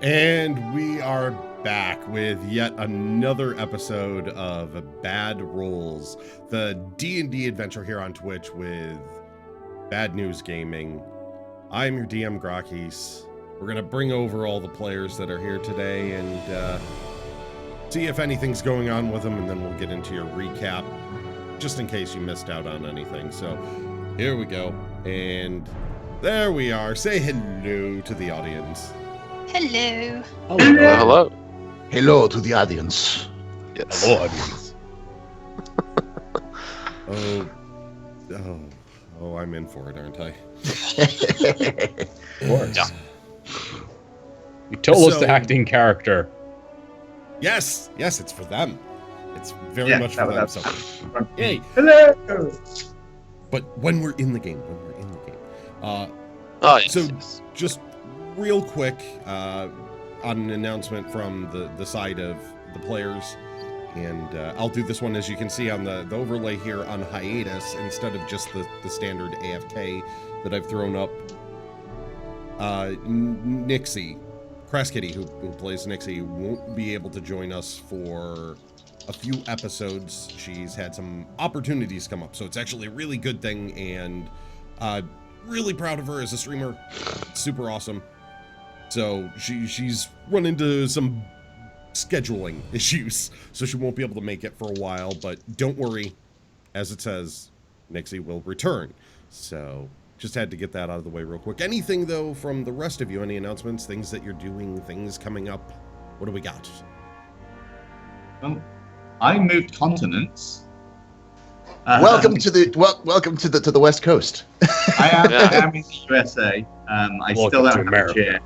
And we are back with yet another episode of Bad Rolls, the D&D adventure here on Twitch with Bad News Gaming. I'm your DM, Grakees. We're going to bring over all the players that are here today and see if anything's going on with them, and then we'll get into your recap, just in case you missed out on anything. So here we go, and there we are. Say hello to the audience. Hello. Hello. Hello. Hello to the audience. Yes. Hello, audience. Oh, I'm in for it, aren't I? Of course. Yeah. You told us to act in character. Yes, it's for them. It's very much for them. So, yay. Hello. But when we're in the game, Yes. So just real quick, on an announcement from the side of the players, and I'll do this one, as you can see on the overlay here, on hiatus instead of just the standard AFK that I've thrown up. Nixie, Crass Kitty, who plays Nixie, won't be able to join us for a few episodes. She's had some opportunities come up, so it's actually a really good thing, and really proud of her as a streamer. Super awesome. So she's run into some scheduling issues, so she won't be able to make it for a while, but don't worry, as it says, Nixie will return. So just had to get that out of the way real quick. Anything, though, from the rest of you? Any announcements, things that you're doing, things coming up? What do we got? I moved continents. Welcome to the West Coast. I am in the USA. I still don't have a chair.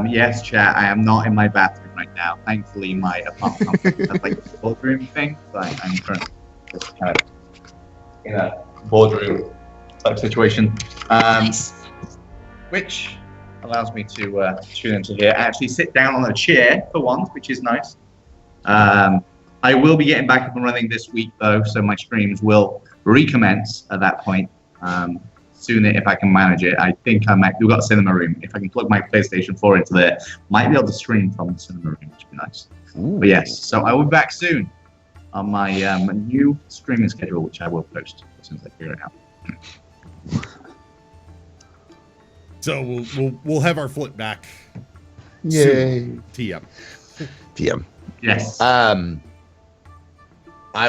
Yes, chat. I am not in my bathroom right now. Thankfully, my apartment has like a boardroom thing, so I'm currently just kind of in a boardroom type situation, Nice. which allows me to tune into here. Actually, sit down on a chair for once, which is nice. I will be getting back up and running this week, though, so my streams will recommence at that point. Sooner if I can manage it. I think I might. We've got a cinema room. If I can plug my PlayStation 4 into there, might be able to stream from the cinema room, which would be nice. Ooh. But yes, so I will be back soon on my new streaming schedule, which I will post as soon as I figure it out. So we'll have our flip back. Yay. Soon. TM. Yes.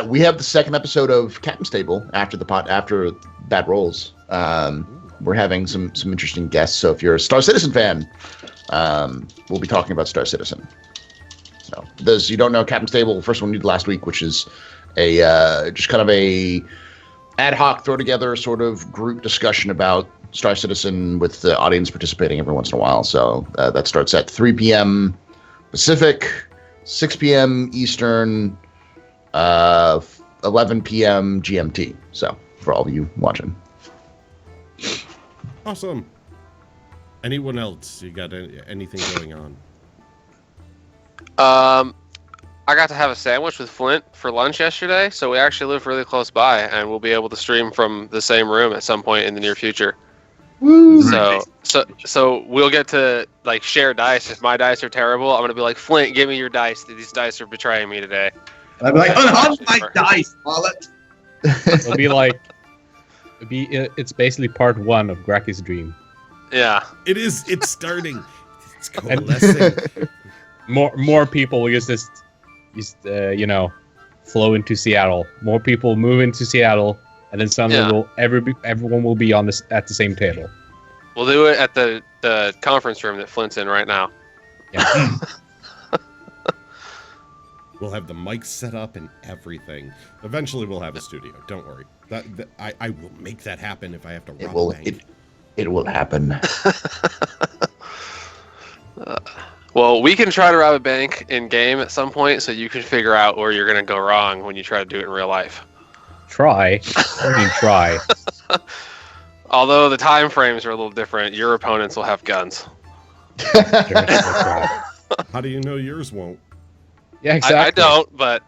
We have the second episode of Captain's Table after Bad Rolls. We're having some interesting guests. So if you're a Star Citizen fan, we'll be talking about Star Citizen. So for those you don't know, Captain's Table, the first one we did last week, which is a just kind of a ad hoc throw together sort of group discussion about Star Citizen with the audience participating every once in a while. So that starts at 3 p.m. Pacific, 6 p.m. Eastern, 11 p.m. GMT. So for all of you watching. Awesome. Anyone else? You got anything going on? I got to have a sandwich with Flint for lunch yesterday, so we actually live really close by, and we'll be able to stream from the same room at some point in the near future. Woo! So we'll get to like share dice. If my dice are terrible, I'm gonna be like, Flint, give me your dice. These dice are betraying me today. I'll be like, unhunt my dice, wallet. It'll be like, it's basically part one of Grakees' dream. Yeah. It is. It's starting. It's coalescing. More people will just flow into Seattle. More people move into Seattle, and then suddenly everyone will be on at the same table. We'll do it at the conference room that Flint's in right now. Yeah. We'll have the mics set up and everything. Eventually, we'll have a studio. Don't worry. I will make that happen if I have to rob a bank. It will happen. Well, we can try to rob a bank in game at some point, so you can figure out where you're gonna go wrong when you try to do it in real life. Try. I mean, try. Although the time frames are a little different, your opponents will have guns. How do you know yours won't? Yeah, exactly. I don't, but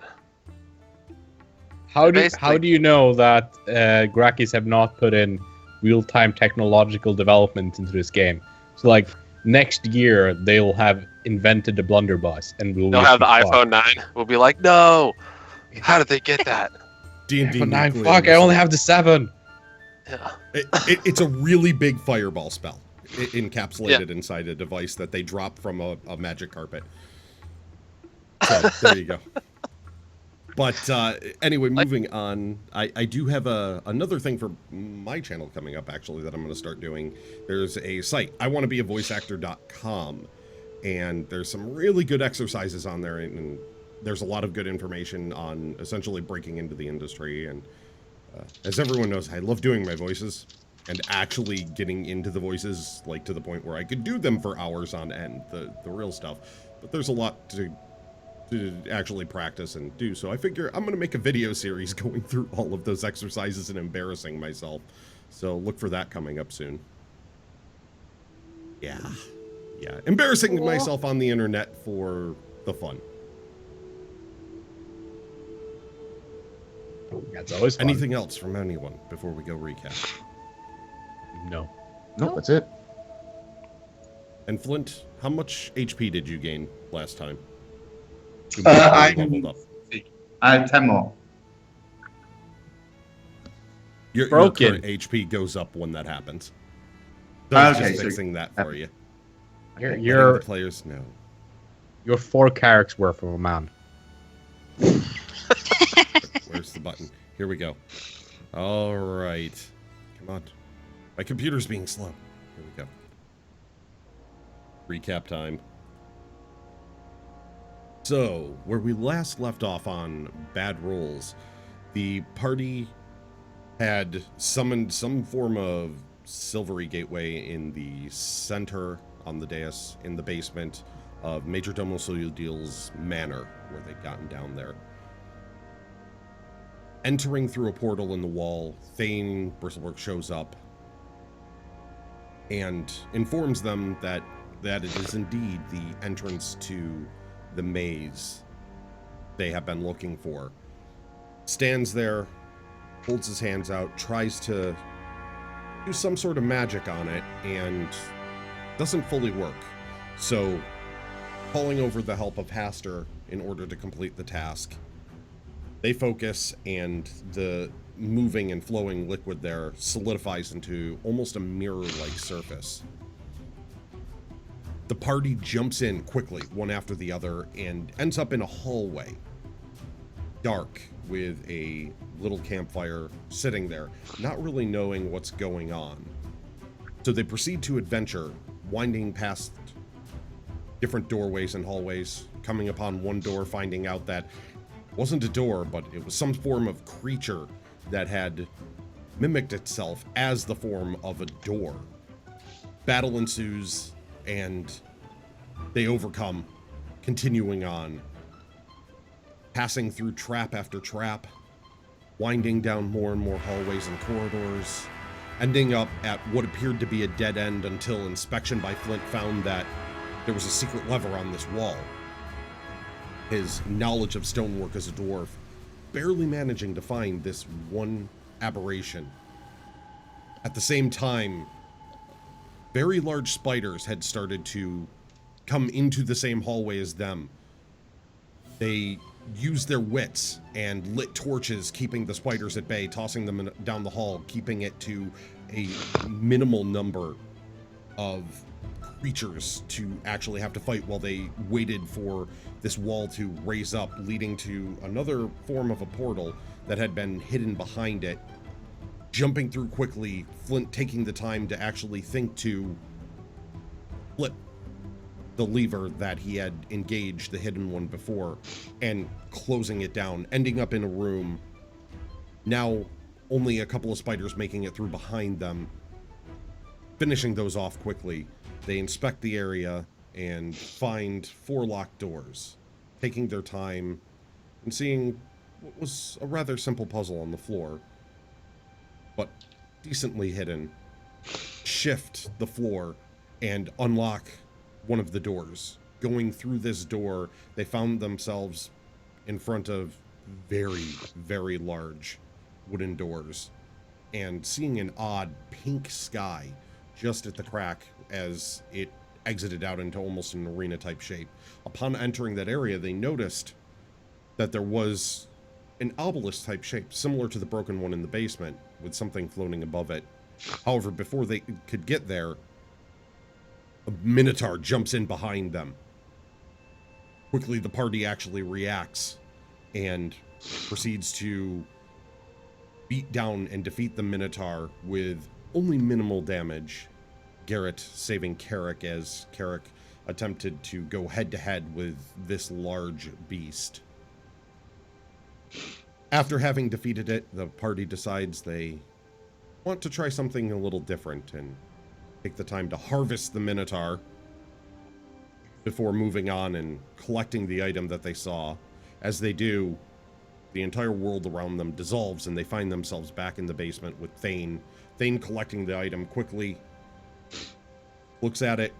how do you know that Grakees have not put in real-time technological development into this game? So like next year they'll have invented the blunderbuss, and They'll have the iPhone 9. We'll be like, no. How did they get that? D&D iPhone 9. nuclear Fuck! I missile. only have the 7. Yeah. It's a really big fireball spell encapsulated inside a device that they drop from a magic carpet. So there you go. But anyway, moving on, I do have another thing for my channel coming up, actually, that I'm going to start doing. There's a site, iwannabeavoiceactor.com, and there's some really good exercises on there, and there's a lot of good information on essentially breaking into the industry. And as everyone knows, I love doing my voices and actually getting into the voices, like to the point where I could do them for hours on end, the real stuff. But there's a lot to actually practice and do. So I figure I'm going to make a video series going through all of those exercises and embarrassing myself. So look for that coming up soon. Yeah. Embarrassing myself on the internet for the fun. That's always fun. Anything else from anyone before we go recap? No. Nope, that's it. And Flint, how much HP did you gain last time? I leveled up. have 10 more. Your Broken. current HP goes up when that happens. So I was Okay, just so- fixing that for you. Letting You're the players know. 4 characters worth of a man. Where's the button? Here we go. All right. Come on. My computer's being slow. Here we go. Recap time. So, where we last left off on bad rolls, the party had summoned some form of silvery gateway in the center on the dais in the basement of Major Domo Solu Dil's manor, where they'd gotten down there. Entering through a portal in the wall, Thane Bristlework shows up and informs them that it is indeed the entrance to the maze they have been looking for. Stands there, holds his hands out, tries to do some sort of magic on it, and doesn't fully work. So, calling over the help of Haster in order to complete the task, they focus, and the moving and flowing liquid there solidifies into almost a mirror-like surface. The party jumps in quickly, one after the other, and ends up in a hallway. Dark, with a little campfire sitting there, not really knowing what's going on. So they proceed to adventure, winding past different doorways and hallways, coming upon one door, finding out that it wasn't a door, but it was some form of creature that had mimicked itself as the form of a door. Battle ensues, and they overcome, continuing on, passing through trap after trap, winding down more and more hallways and corridors, ending up at what appeared to be a dead end until inspection by Flint found that there was a secret lever on this wall. His knowledge of stonework as a dwarf barely managing to find this one aberration. At the same time, very large spiders had started to come into the same hallway as them. They used their wits and lit torches, keeping the spiders at bay, tossing them down the hall, keeping it to a minimal number of creatures to actually have to fight while they waited for this wall to raise up, leading to another form of a portal that had been hidden behind it. Jumping through quickly, Flint taking the time to actually think to flip the lever that he had engaged, the hidden one before, and closing it down, ending up in a room. Now, only a couple of spiders making it through behind them. Finishing those off quickly, they inspect the area and find 4 locked doors, taking their time and seeing what was a rather simple puzzle on the floor, but decently hidden. Shift the floor and unlock one of the doors. Going through this door, they found themselves in front of very, very large wooden doors, and seeing an odd pink sky just at the crack as it exited out into almost an arena-type shape. Upon entering that area, they noticed that there was an obelisk-type shape, similar to the broken one in the basement, with something floating above it. However, before they could get there, a minotaur jumps in behind them. Quickly, the party actually reacts and proceeds to beat down and defeat the minotaur with only minimal damage. Garrett saving Carrick as Carrick attempted to go head-to-head with this large beast. After having defeated it, the party decides they want to try something a little different and take the time to harvest the minotaur before moving on and collecting the item that they saw. As they do, the entire world around them dissolves and they find themselves back in the basement with Thane. Thane collecting the item quickly, looks at it,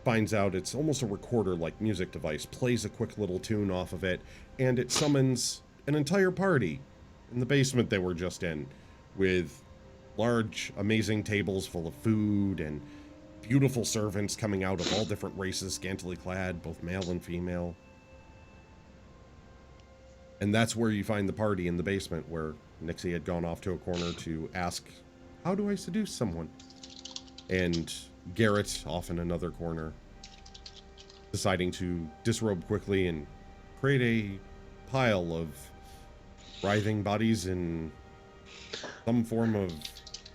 finds out it's almost a recorder-like music device, plays a quick little tune off of it, and it summons an entire party in the basement they were just in, with large, amazing tables full of food and beautiful servants coming out of all different races, scantily clad, both male and female. And that's where you find the party, in the basement, where Nixie had gone off to a corner to ask, how do I seduce someone? And Garrett off in another corner, deciding to disrobe quickly and create a pile of writhing bodies in some form of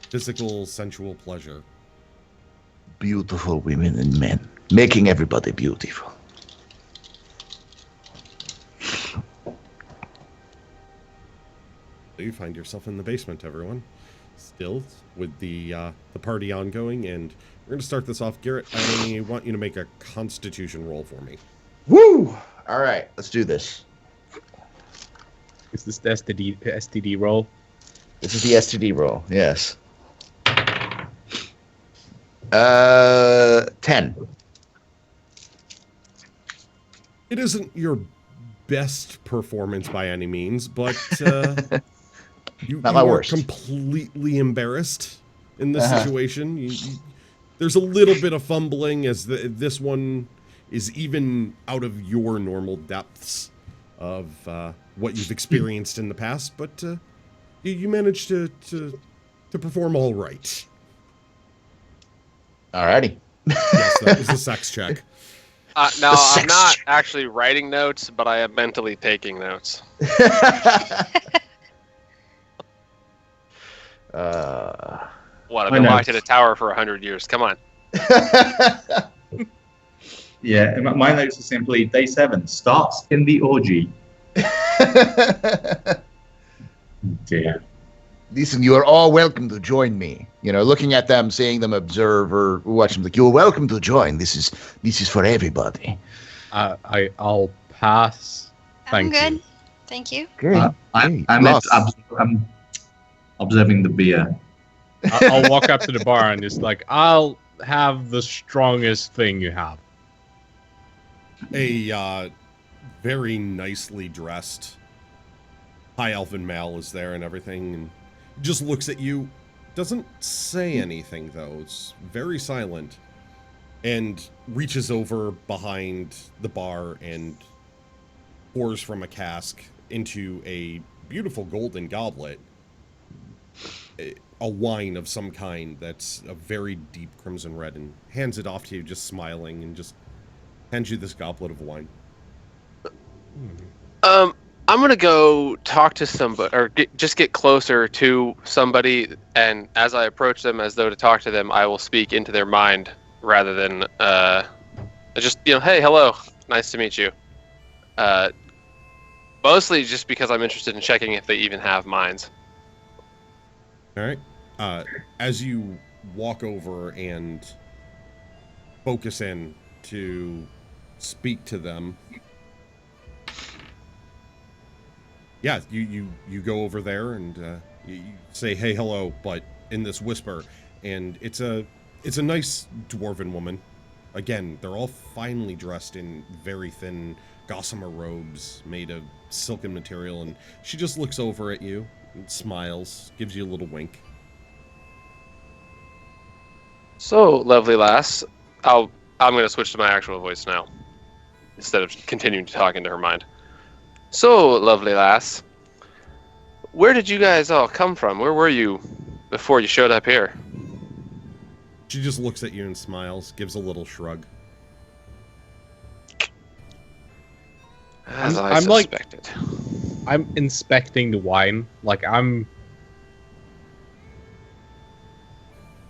physical, sensual pleasure. Beautiful women and men, making everybody beautiful. So you find yourself in the basement, everyone, still with the party ongoing, and we're going to start this off. Garrett, I want you to make a Constitution roll for me. Woo! All right, let's do this. Is this the STD roll? This is the STD roll, yes. 10. It isn't your best performance by any means, but you Not my are worst. completely embarrassed in this situation. There's a little bit of fumbling, as this one is even out of your normal depths of what you've experienced in the past, but you managed to perform all right. Alrighty. Yes, that was a sex check. No, I'm not actually writing notes, but I am mentally taking notes. What? I've been locked in a tower for 100 years. Come on. Yeah, my notes are simply day 7 starts in the orgy. Dear. Listen, you are all welcome to join me. You know, looking at them, seeing them observe or watch them, like, you're welcome to join. This is for everybody. I'll pass. I'm Thank good. you. Thank you. Great. I'm observing the beer. I'll walk up to the bar and just like, I'll have the strongest thing you have. A very nicely dressed high elfin male is there and everything, and just looks at you, doesn't say anything though, it's very silent, and reaches over behind the bar and pours from a cask into a beautiful golden goblet a wine of some kind that's a very deep crimson red, and hands it off to you, just smiling, and just hands you this goblet of wine. I'm gonna go talk to somebody, or just get closer to somebody, and as I approach them, as though to talk to them, I will speak into their mind rather than just, hey, hello, nice to meet you. Mostly just because I'm interested in checking if they even have minds. All right. As you walk over and focus in to speak to them, yeah, you go over there and you say, hey, hello, but in this whisper, and it's a nice dwarven woman. Again, they're all finely dressed in very thin gossamer robes made of silken material, and she just looks over at you and smiles, gives you a little wink. So, lovely lass, I'm going to switch to my actual voice now, instead of continuing to talk into her mind. So, lovely lass, where did you guys all come from? Where were you before you showed up here? She just looks at you and smiles, gives a little shrug. As I I'm like- suspected. I'm inspecting the wine. Like I'm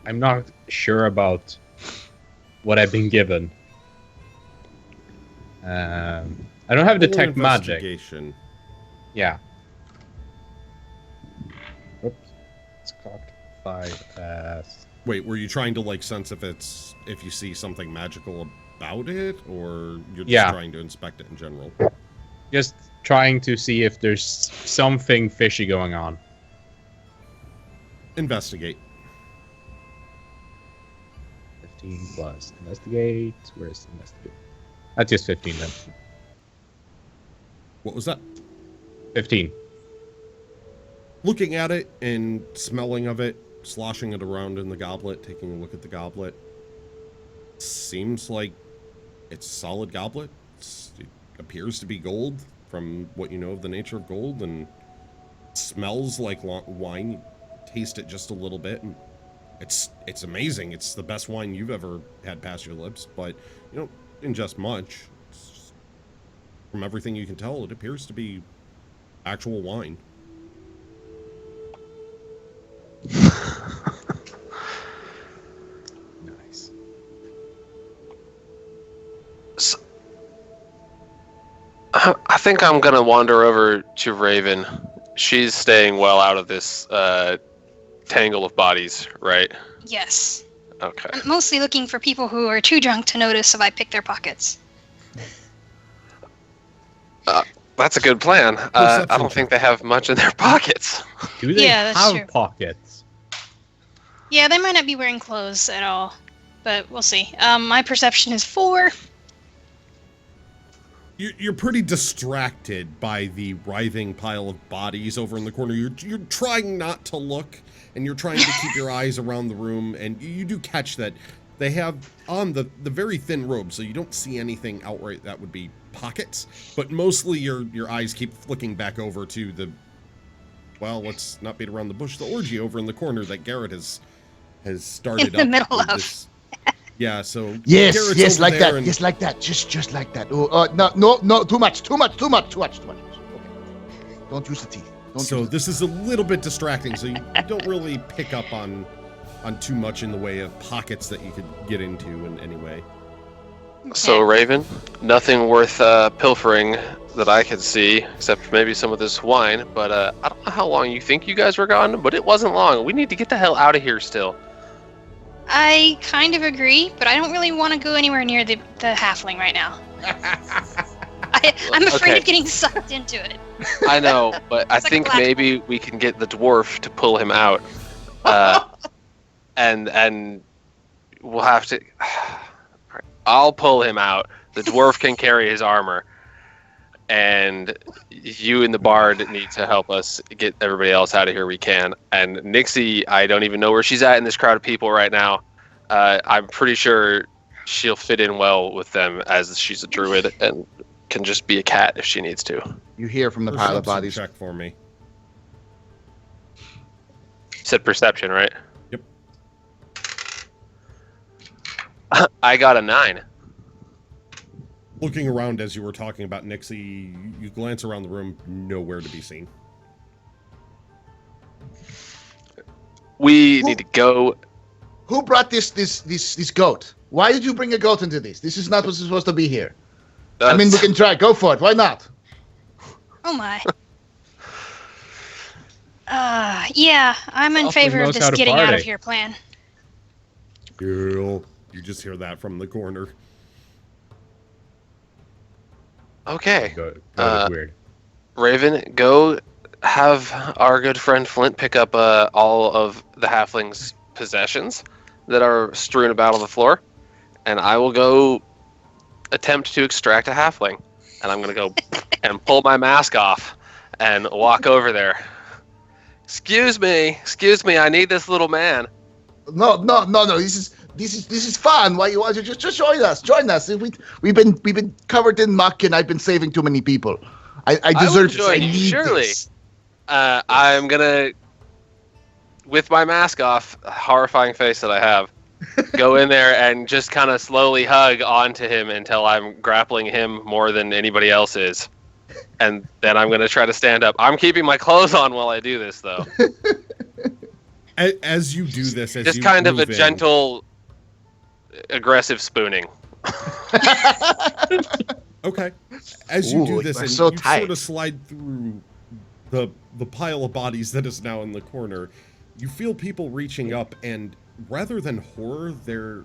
not sure about what I've been given. I don't have Roll detect magic. investigation. Yeah. Oops. It's cocked 5. Wait, were you trying to like sense if you see something magical about it, or you're just trying to inspect it in general? Just trying to see if there's something fishy going on. Investigate. 15 plus investigate. Where's investigate? That's just 15 then. What was that? 15. Looking at it and smelling of it, sloshing it around in the goblet, taking a look at the goblet. Seems like it's a solid goblet. It appears to be gold from what you know of the nature of gold, and smells like wine. You taste it just a little bit, and it's amazing. It's the best wine you've ever had past your lips, but you don't ingest much. From everything you can tell, it appears to be actual wine. Nice. So, I think I'm gonna wander over to Raven. She's staying well out of this tangle of bodies, right? Yes. Okay. I'm mostly looking for people who are too drunk to notice if I pick their pockets. That's a good plan. I don't think they have much in their pockets. Do they Yeah, that's have true. pockets? Yeah, they might not be wearing clothes at all, but we'll see. My perception is 4. You're pretty distracted by the writhing pile of bodies over in the corner. You're trying not to look, and you're trying to keep your eyes around the room, and you do catch that they have on the very thin robe, so you don't see anything outright that would be pockets, but mostly your eyes keep flicking back over to the, well, let's not beat around the bush, the orgy over in the corner that Garrett has started In the up middle with of. this. Yeah, so Yes, Garrett's yes, over like there that. and- Yes, like that. Just like that. Oh, no, too much. Okay. Don't use the teeth. So this is a little bit distracting, so you don't really pick up on too much in the way of pockets that you could get into in any way. So, Okay. Raven, nothing worth pilfering that I could see, except maybe some of this wine. But I don't know how long you think you guys were gone, but it wasn't long. We need to get the hell out of here still. I kind of agree, but I don't really want to go anywhere near the halfling right now. I'm afraid Okay. of getting sucked into it. I know, but I It's like a think black maybe we can get the dwarf to pull him out, and we'll have to. Alright, I'll pull him out. The dwarf can carry his armor, and you and the bard need to help us get everybody else out of here. We can. And Nixie, I don't even know where she's at in this crowd of people right now. I'm pretty sure she'll fit in well with them, as she's a druid and can just be a cat if she needs to. You hear from the pile of Perception bodies. check for me. You said perception, right? Yep. I got a 9. Looking around as you were talking about Nixie, you glance around the room, nowhere to be seen. We need to go. Who brought this goat? Why did you bring a goat into this? This is not what's supposed to be here. I mean, we can try. Go for it. Why not? Oh my. Yeah, I'm in Elfling favor of knows this how to getting out of party. here plan. You just hear that from the corner. Okay, Go is weird. Raven, go have our good friend Flint pick up all of the halfling's possessions that are strewn about on the floor, and I will go attempt to extract a halfling. And I'm gonna go and pull my mask off and walk over there. Excuse me, I need this little man. No. This is fun. Why you want to just join us? Join us. We've been covered in muck, and I've been saving too many people. I deserve this. I join you, need surely. this. I'm gonna, with my mask off, horrifying face that I have, go in there and just kind of slowly hug onto him until I'm grappling him more than anybody else is. And then I'm gonna try to stand up. I'm keeping my clothes on while I do this, though. As you do this, as Just you kind of a move in, gentle, aggressive spooning. Okay. As you do Ooh, this, you're and so you tight. sort of slide through the pile of bodies that is now in the corner, you feel people reaching up, and rather than horror, there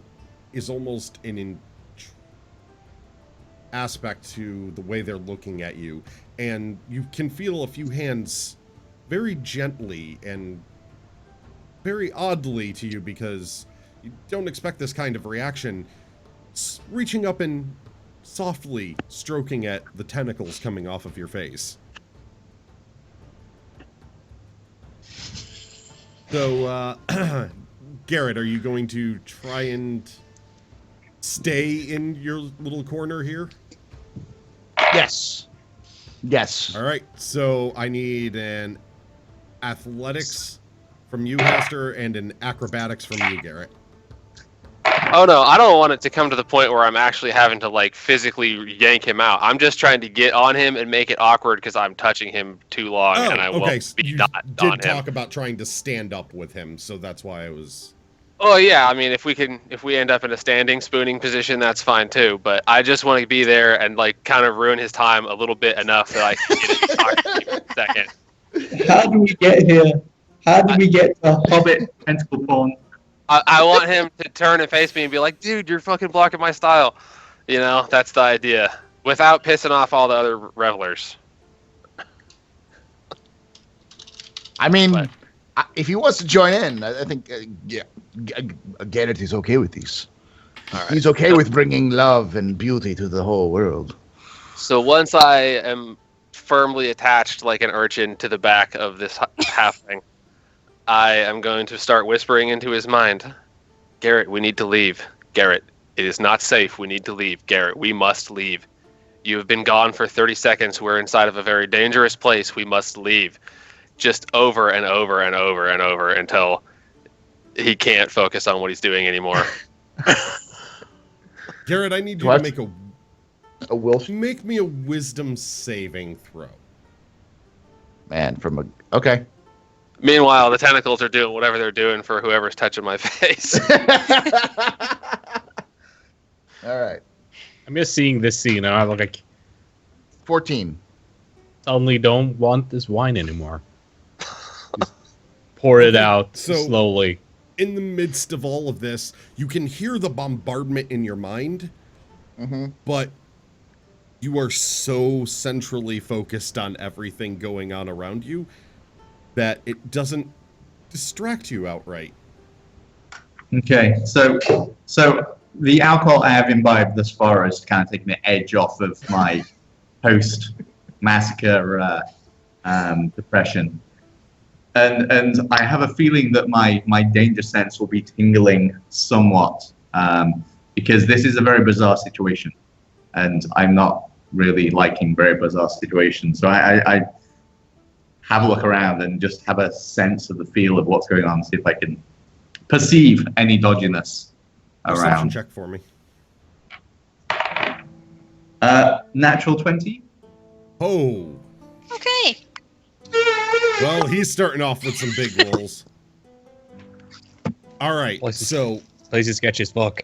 is almost an aspect to the way they're looking at you, and you can feel a few hands very gently and very oddly to you, because you don't expect this kind of reaction, reaching up and softly stroking at the tentacles coming off of your face. So, Garrett, are you going to try and stay in your little corner here? Yes. Yes. All right, so I need an athletics from you, Hester, and an acrobatics from you, Garrett. Oh no, I don't want it to come to the point where I'm actually having to like physically yank him out. I'm just trying to get on him and make it awkward because I'm touching him too long and I okay. won't be You not did on talk him. about trying to stand up with him, so that's why I was... Oh yeah, I mean if we end up in a standing spooning position, that's fine too. But I just want to be there and like kind of ruin his time a little bit enough that I can get it talk to you for a second. How do we get here? How do we get to Hobbit tentacle porn? I want him to turn and face me and be like, dude, you're fucking blocking my style. You know, that's the idea. Without pissing off all the other revelers. I mean, But- if he wants to join in, I think, Garrett is okay with these. All right. He's okay with bringing love and beauty to the whole world. So once I am firmly attached like an urchin to the back of this halfling, I am going to start whispering into his mind. Garrett, we need to leave. Garrett, it is not safe. We need to leave. Garrett, we must leave. You have been gone for 30 seconds. We're inside of a very dangerous place. We must leave. Just over and over and over and over until he can't focus on what he's doing anymore. Garrett, I need you What? to Will make me a wisdom saving throw. man from a okay. Meanwhile, the tentacles are doing whatever they're doing for whoever's touching my face. All right, I'm just seeing this scene, and I'm like, 14. suddenly don't want this wine anymore. Just pour it Okay, out so- slowly. In the midst of all of this, you can hear the bombardment in your mind, Mm-hmm. but you are so centrally focused on everything going on around you that it doesn't distract you outright. Okay, so the alcohol I have imbibed thus far has kind of taken the edge off of my post-massacre depression, and I have a feeling that my danger sense will be tingling somewhat because this is a very bizarre situation, and I'm not really liking very bizarre situations. So I have a look around and just have a sense of the feel of what's going on, see if I can perceive any dodginess Perception around. check for me. Natural 20. Oh, Okay. well, he's starting off with some big rolls. All right, so Place is sketchy as fuck.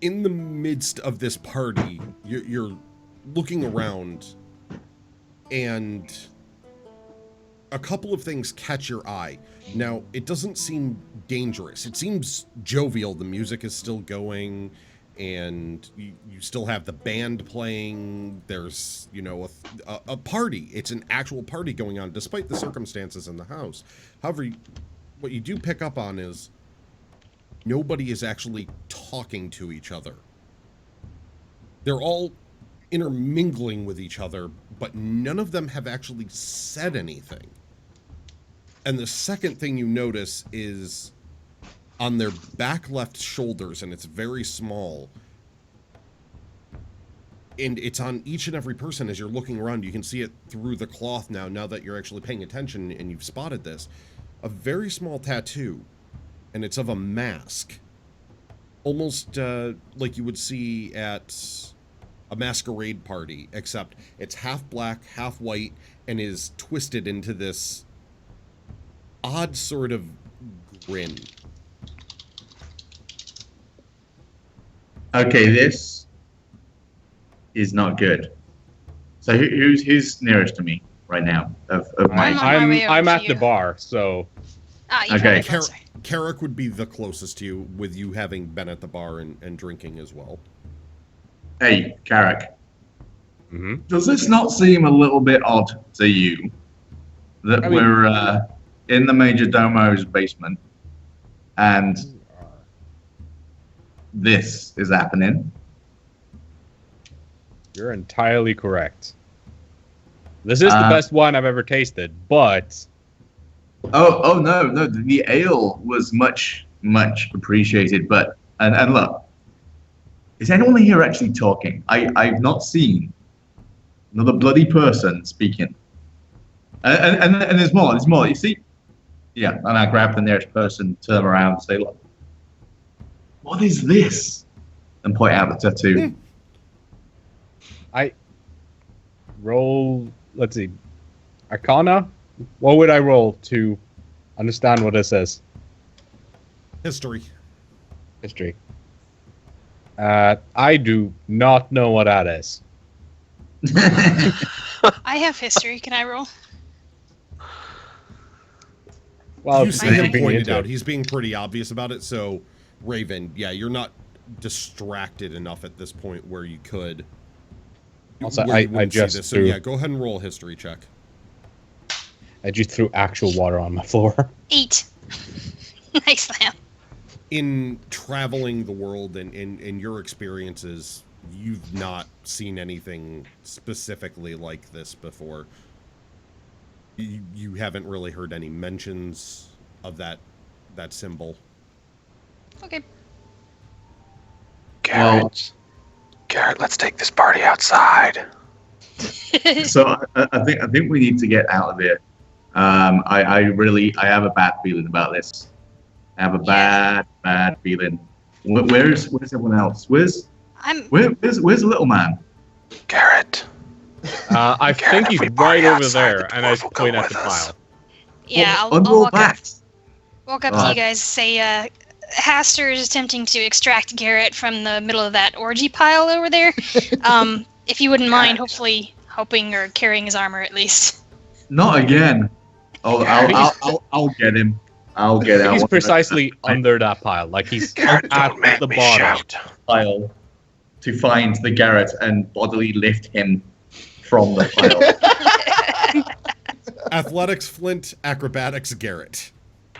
in the midst of this party, you're looking around, and a couple of things catch your eye. Now, it doesn't seem dangerous. It seems jovial. The music is still going, and you still have the band playing. There's, you know, a party. It's an actual party going on, despite the circumstances in the house. However, what you do pick up on is nobody is actually talking to each other. They're all intermingling with each other, but none of them have actually said anything. And the second thing you notice is on their back left shoulders, and it's very small. And it's on each and every person as you're looking around. You can see it through the cloth now that you're actually paying attention and you've spotted this. A very small tattoo, and it's of a mask. Almost like you would see at a masquerade party, except it's half black, half white, and is twisted into this odd sort of grin. Okay, this is not good. So who's nearest to me right now? Of my on my way over I'm to at the you. bar, so You Okay. tried it, sorry. Carrick would be the closest to you, with you having been at the bar and drinking as well. Hey, Carrick. mhm. Does this not seem a little bit odd to you that we're in the Major Domo's basement and this is happening? You're entirely correct. This is the best wine I've ever tasted, but Oh no, the ale was much appreciated, but and look, is anyone here actually talking? I've not seen another bloody person speaking. And there's more. You see? Yeah, and I grab the nearest person, turn around, and say, "Look, what is this?" And point out the tattoo. I roll. Let's see, Arcana. What would I roll to understand what this is? History. History. I do not know what that is. I have history. Can I roll? Well, You if see you're him being pointed into out. it. He's being pretty obvious about it. So, Raven, yeah, you're not distracted enough at this point where you could. Also, where you I wouldn't see just this. So threw- yeah, go ahead and roll a history check. I just threw actual water on my floor. 8. Nice, Lamb. In traveling the world and in your experiences, you've not seen anything specifically like this before. You haven't really heard any mentions of that symbol. Okay. Garrett, let's take this party outside. So I think we need to get out of here. I have a bad feeling about this. I have a bad feeling. Where's everyone else? Where's the little man? Garrett. I think he's if we right party over outside, there, the and I dwarf will go point at with the us. pile. Yeah, I'll Unroll walk up. that. Walk up to you guys. Say, Haster is attempting to extract Garrett from the middle of that orgy pile over there. If you wouldn't mind, hopefully helping or carrying his armor at least. Not again. I'll get him. I'll get out. He's precisely under that pile, like he's Garrett, at don't make the me bottom. shout. Pile to find the Garrett and bodily lift him from the pile. Athletics, Flint. Acrobatics, Garrett.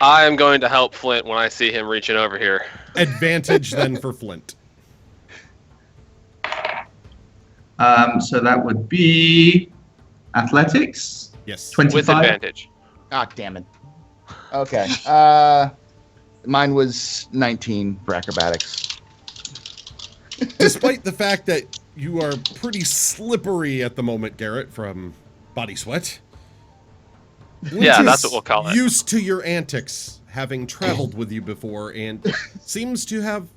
I am going to help Flint when I see him reaching over here. Advantage then for Flint. So that would be athletics. Yes. 25. With advantage. Ah, damn it. Okay. Mine was 19 for acrobatics. Despite the fact that you are pretty slippery at the moment, Garrett, from body sweat. Yeah, Flint that's is what we'll call it. Used to your antics, having traveled with you before, and seems to have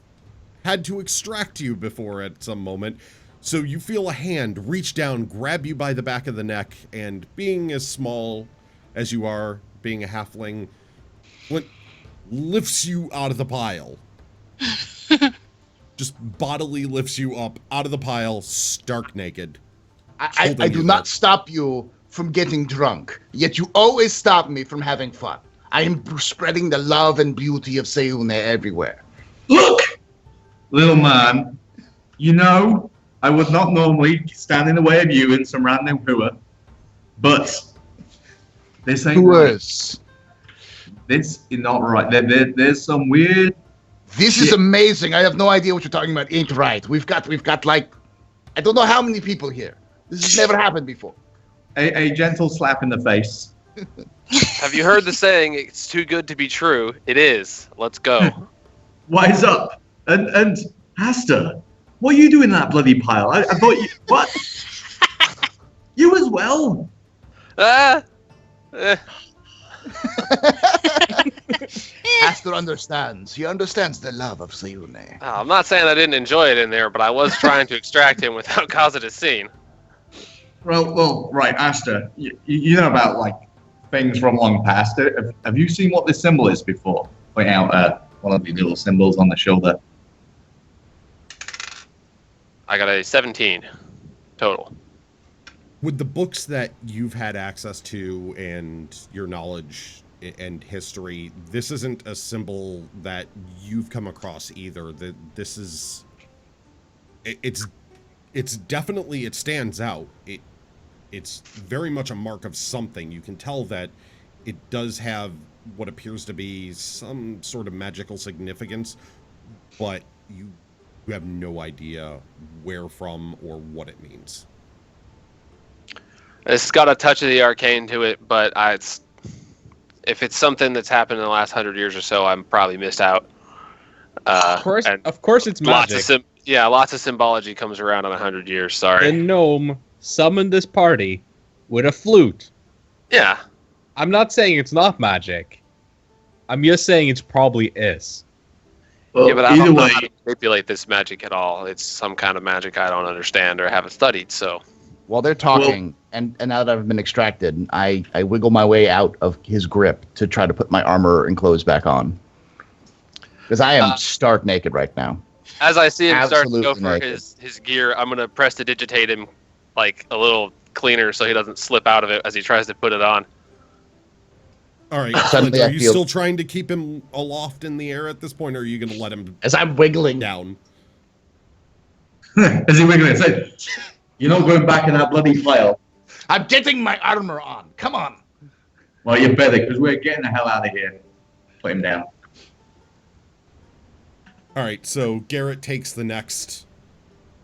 had to extract you before at some moment. So you feel a hand reach down, grab you by the back of the neck, and being as small as you are, being a halfling, Flint lifts you out of the pile. Just bodily lifts you up out of the pile, stark naked. I Holding do you not there. stop you from getting drunk, yet you always stop me from having fun. I am spreading the love and beauty of Seune everywhere. Look, little man, you know, I would not normally stand in the way of you and some random hooer, but this ain't Who right. is? This is not right. There's some weird. This is amazing. I have no idea what you're talking about. Ain't right. We've got like, I don't know how many people here. This has never happened before. A gentle slap in the face. Have you heard the saying, it's too good to be true? It is. Let's go. wise up. And Asta, what are you doing in that bloody pile? I thought you... What? You as well? Ah! Eh. Aster understands. He understands the love of Sayune. I'm not saying I didn't enjoy it in there, but I was trying to extract him without causing a scene. Well, right, Asta, you know about, like, things from long past. Have you seen what this symbol is before? Point out one of the little symbols on the shoulder. I got a 17 total. With the books that you've had access to and your knowledge and history, this isn't a symbol that you've come across either. This is... It's definitely... It stands out. It's very much a mark of something. You can tell that it does have what appears to be some sort of magical significance, but you have no idea where from or what it means. It's got a touch of the arcane to it, but if it's something that's happened in the last 100 years or so, I'm probably missed out. Of course, it's magic. Lots of symbology comes around in 100 years. Sorry. The gnome summoned this party with a flute. Yeah. I'm not saying it's not magic. I'm just saying it's probably is. Well, Yeah, but I either don't know way, how to manipulate this magic at all. It's some kind of magic I don't understand or haven't studied, so... While they're talking, and now that I've been extracted, I wiggle my way out of his grip to try to put my armor and clothes back on. Because I am stark naked right now. As I see him start to go Absolutely for naked. his gear, I'm going to prestidigitate him like a little cleaner so he doesn't slip out of it as he tries to put it on. All right, Suddenly Clint, I are you feel- still trying to keep him aloft in the air at this point, or are you going to let him As I'm wiggling, down? as he wiggling, say, you're not going back in that bloody file. I'm getting my armor on. Come on. Well, you better, because we're getting the hell out of here. Put him down. All right, so Garrett takes the next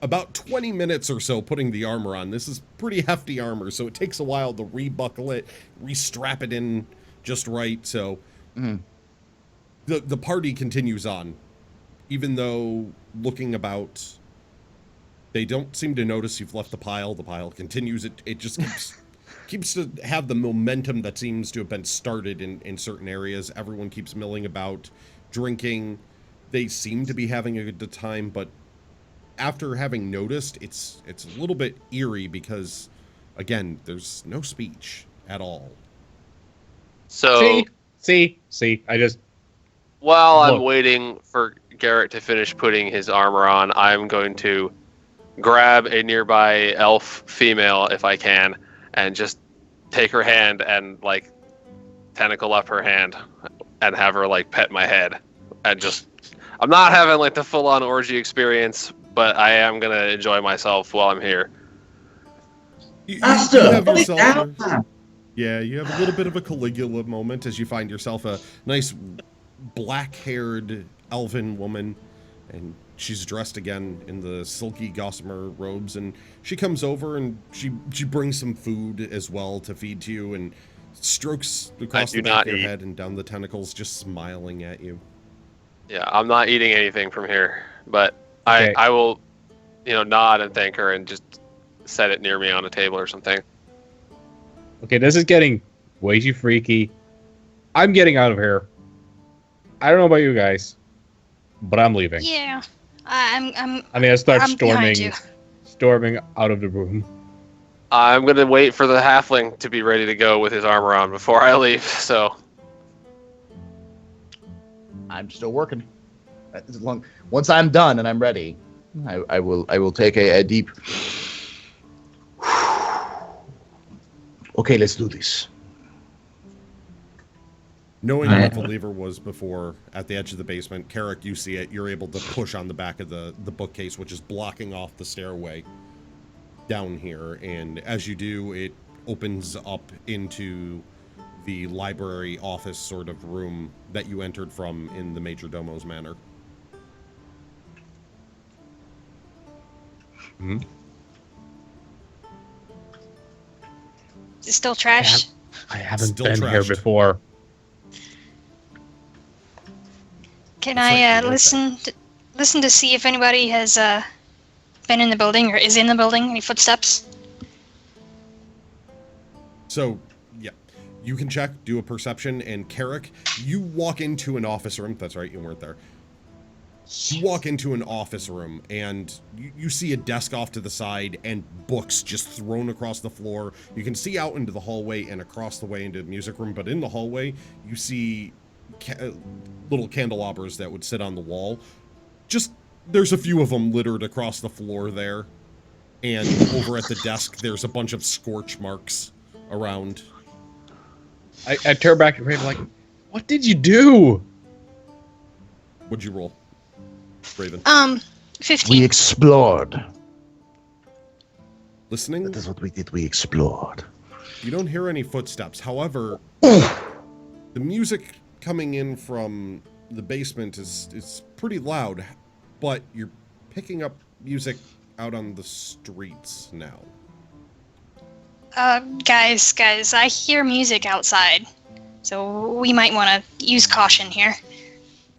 about 20 minutes or so putting the armor on. This is pretty hefty armor, so it takes a while to rebuckle it, restrap it in just right. So the party continues on, even though looking about, they don't seem to notice you've left the pile. The pile continues. It just keeps to have the momentum that seems to have been started in certain areas. Everyone keeps milling about, drinking. They seem to be having a good time, but after having noticed, it's a little bit eerie because, again, there's no speech at all. So See. I just while I'm Look. waiting for Garrett to finish putting his armor on, I'm going to grab a nearby elf female, if I can, and just take her hand and, like, tentacle up her hand and have her, like, pet my head. And just... I'm not having, like, the full-on orgy experience, but I am going to enjoy myself while I'm here. You Asta, have put it yourself down. Yeah, you have a little bit of a Caligula moment as you find yourself a nice black-haired elven woman, and she's dressed again in the silky gossamer robes, and she comes over and she brings some food as well to feed to you, and strokes across do the back not of your eat. head and down the tentacles, just smiling at you. Yeah, I'm not eating anything from here, but Okay. I will, nod and thank her and just set it near me on a table or something. Okay, this is getting way too freaky. I'm getting out of here. I don't know about you guys, but I'm leaving. Yeah, I'm I mean, I start I'm behind storming out of the room. I'm going to wait for the halfling to be ready to go with his armor on before I leave, so... I'm still working. Once I'm done and I'm ready, I will take a deep. Okay, let's do this. Knowing what the lever was before at the edge of the basement, Carrick, you see it, you're able to push on the back of the bookcase, which is blocking off the stairway down here. And as you do, it opens up into the library office sort of room that you entered from in the Major Domo's manor. Is it still trash? I haven't Still been here trashed. before. Can That's right, I you wrote that. listen to see if anybody has been in the building or is in the building? Any footsteps? So, yeah, you can check, do a perception, and Carrick, you walk into an office room. That's right, you weren't there. You walk into an office room, and you see a desk off to the side and books just thrown across the floor. You can see out into the hallway and across the way into the music room, but in the hallway, you see little candelabras that would sit on the wall. Just, there's a few of them littered across the floor there. And over at the desk, there's a bunch of scorch marks around. I turn back to Raven like, what did you do? What'd you roll, Raven? 15. We explored. Listening, That is what we did. We explored. you don't hear any footsteps. However, the music coming in from the basement is pretty loud, but you're picking up music out on the streets now. Guys, I hear music outside, so we might want to use caution here.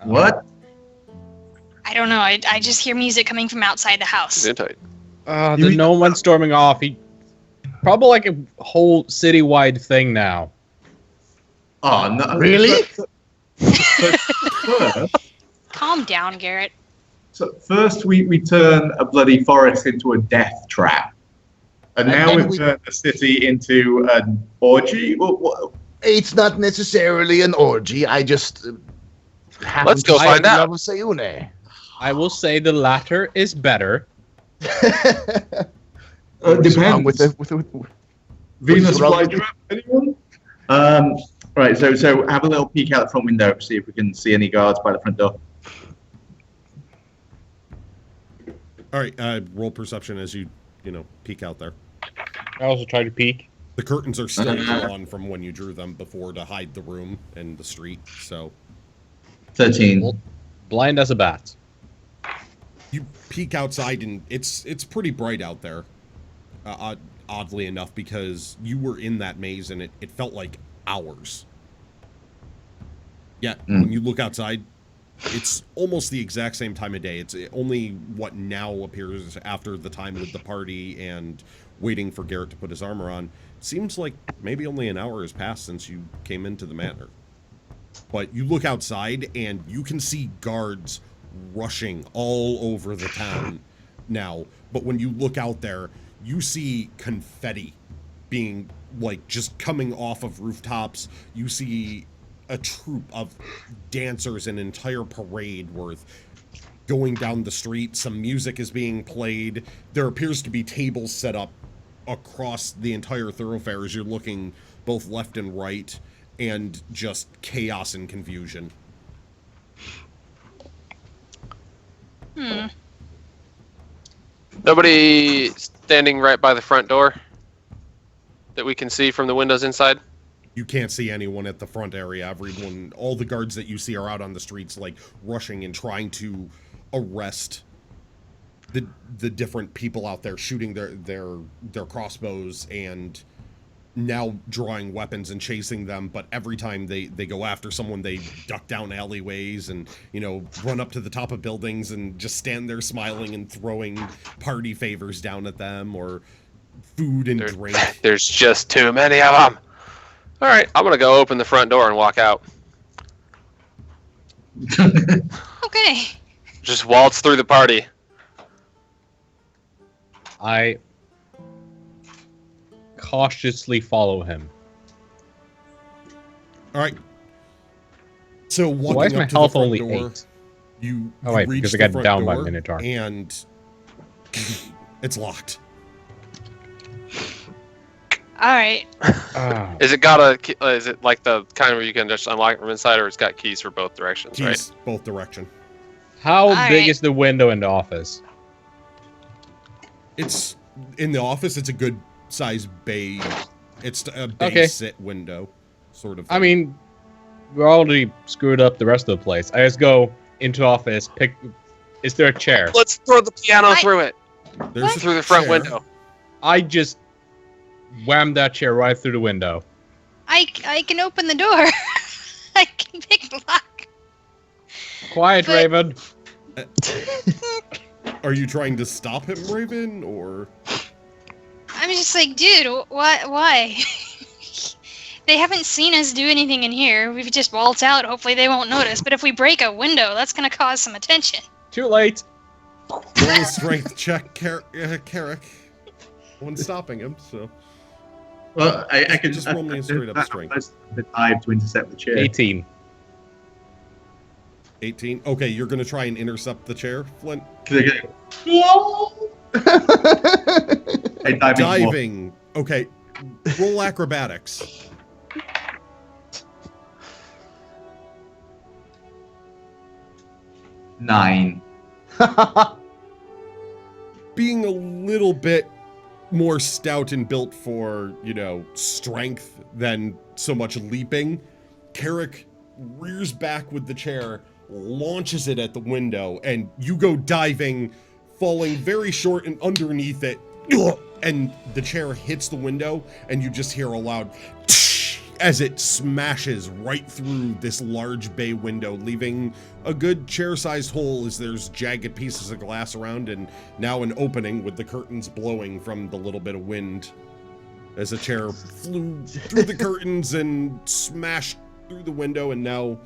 What? I don't know. I just hear music coming from outside the house. Sit tight. There's no one storming off. He probably like a whole citywide thing now. Oh, no. Really? Calm down, Garrett. So first we turn a bloody forest into a death trap. And now And we've turned the city into an orgy? What? It's not necessarily an orgy. I just happen Let's go to find out. love Sayune. I will say the latter is better. Depends. With Venus wrong with flytrap, anyone? Right, so have a little peek out the front window, see if we can see any guards by the front door. All right, roll perception as you peek out there. I also tried to peek. The curtains are still drawn from when you drew them before to hide the room and the street, so 13. Blind as a bat. you peek outside and it's pretty bright out there, oddly enough, because you were in that maze and it felt like hours. Yet, when you look outside, it's almost the exact same time of day. It's only what now appears after the time with the party and waiting for Garrett to put his armor on. Seems like maybe only an hour has passed since you came into the manor. But you look outside and you can see guards rushing all over the town now. But when you look out there, you see confetti being like just coming off of rooftops. You see a troop of dancers, an entire parade worth, going down the street. Some music is being played. There appears to be tables set up across the entire thoroughfare as you're looking both left and right, and just chaos and confusion. Nobody standing right by the front door that we can see from the windows inside? You can't see anyone at the front area. Everyone, all the guards that you see are out on the streets, like rushing and trying to arrest the different people out there, shooting their crossbows and now drawing weapons and chasing them. But every time they go after someone, they duck down alleyways and run up to the top of buildings and just stand there smiling and throwing party favors down at them or food and drink. There's just too many of them. All right, I'm gonna go open the front door and walk out. Okay. Just waltz through the party. I cautiously follow him. All right. So walking Why is up my to the health front only door, 8? you Oh, wait, reach because I the got front down by door Minotaur. and it's locked. All right. Is it got a? Is it like the kind where you can just unlock it from inside, or it's got keys for both directions? Keys, Right. both direction. How All big right. is the window in the office? It's in the office. It's a good size bay. It's a bay Okay. sit window, sort of. I mean, we're already screwed up the rest of the place. I just go into office, pick. Is there a chair? Let's throw the piano through it. there's a Through the front chair. window. I just wham that chair right through the window. I can open the door. I can pick the lock. Quiet, But- Raven. Are you trying to stop him, Raven, or? I'm just like, dude, why? They haven't seen us do anything in here. We've just waltzed out. Hopefully they won't notice. But if we break a window, that's gonna cause some attention. Too late. Roll a strength check, Carrick. No one's stopping him, so. Well, I can Just roll me a straight up strength. The dive to intercept the chair. 18. 18. Okay, you're gonna try and intercept the chair, Flint. Whoa! Hey, Diving. Okay, roll acrobatics. Nine. Being a little bit more stout and built for, strength than so much leaping, Carrick rears back with the chair, launches it at the window, and you go diving, falling very short and underneath it, and the chair hits the window, and you just hear a loud as it smashes right through this large bay window, leaving a good chair-sized hole as there's jagged pieces of glass around, and now an opening with the curtains blowing from the little bit of wind as a chair flew through the curtains and smashed through the window, and now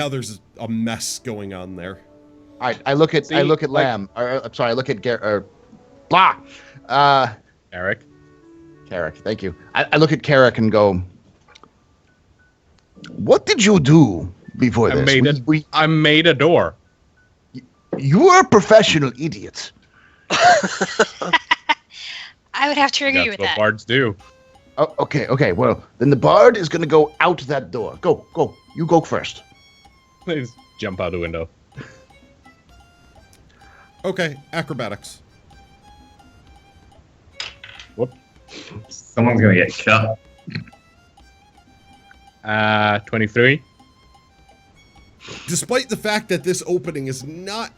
there's a mess going on there. All right, I look at Lamb. I'm sorry, I look at Eric. Carrick. Thank you. I look at Carrick and go, "What did you do before this?" I made a door. You are a professional idiot. I would have to agree That's with what that. bards do. Oh, okay. Well, then the bard is going to go out that door. Go. You go first. Please jump out the window. Okay, acrobatics. Whoop. Someone's gonna get cut. 23. Despite the fact that this opening is not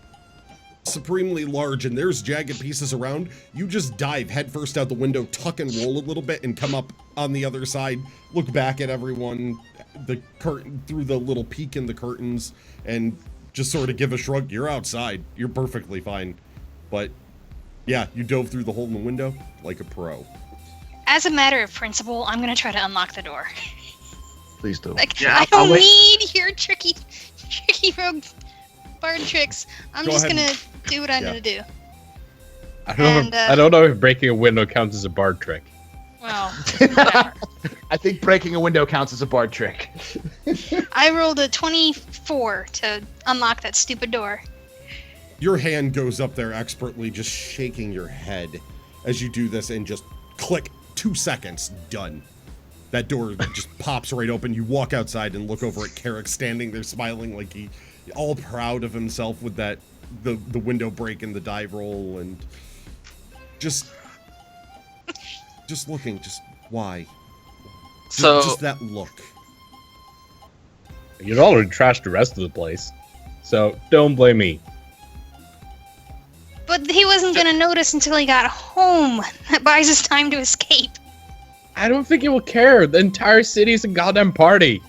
supremely large and there's jagged pieces around, you just dive headfirst out the window, tuck and roll a little bit, and come up on the other side, look back at everyone, the curtain through the little peek in the curtains, and just sort of give a shrug. You're outside. You're perfectly fine. But yeah, you dove through the hole in the window like a pro. As a matter of principle, I'm gonna try to unlock the door. Please do. Like, Yeah, I I'll don't wait. need your tricky rogue bard tricks. I'm Go just ahead gonna and- do what I yeah. need to do. I don't know if breaking a window counts as a bard trick. Well, whatever. I think breaking a window counts as a bard trick. I rolled a 24 to unlock that stupid door. Your hand goes up there expertly, just shaking your head as you do this, and just click, 2 seconds, done. That door just pops right open. You walk outside and look over at Carrick standing there smiling like he all proud of himself with that the window break and the dive roll, and just looking, just why? So Just that look. You'd already trashed the rest of the place. So don't blame me. But he wasn't gonna notice until he got home. That buys us time to escape. I don't think he will care. The entire city's a goddamn party.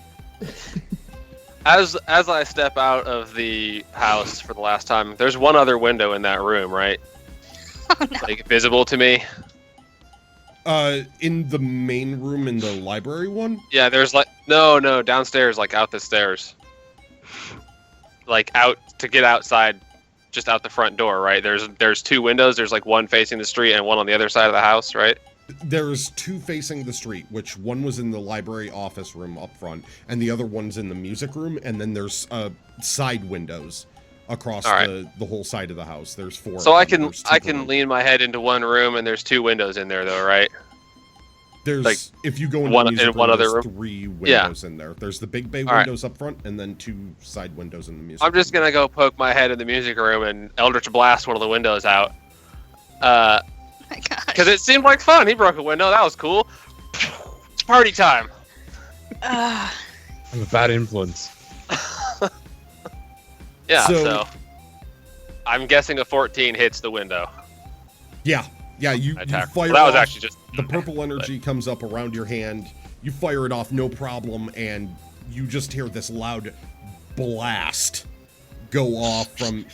as I step out of the house for the last time, there's one other window in that room, right? Oh no. Like visible to me. In the main room in the library one? Yeah, there's like no downstairs, like out the stairs. Like out to get outside, just out the front door, right? There's 2 windows. There's like one facing the street and one on the other side of the house, right? There's 2 facing the street, which one was in the library office room up front, and the other one's in the music room, and then there's side windows across All right. the whole side of the house. There's 4. So of I them. can There's 2 I per can room. lean my head into one room and there's 2 windows in there though, right? There's like, if you go into one- the music in one room, other there's room? 3 windows in there. There's the big bay All right. windows up front, and then 2 side windows in the music. I'm just room. gonna go poke my head in the music room and Eldritch blast one of the windows out. Oh my gosh. Because it seemed like fun. He broke a window. That was cool. It's party time. Ugh. I'm a bad influence. Yeah. So- So, I'm guessing a 14 hits the window. Yeah, you Attack. fire Well, that was off. actually just The purple energy comes up around your hand. You fire it off, no problem, and you just hear this loud blast go off from...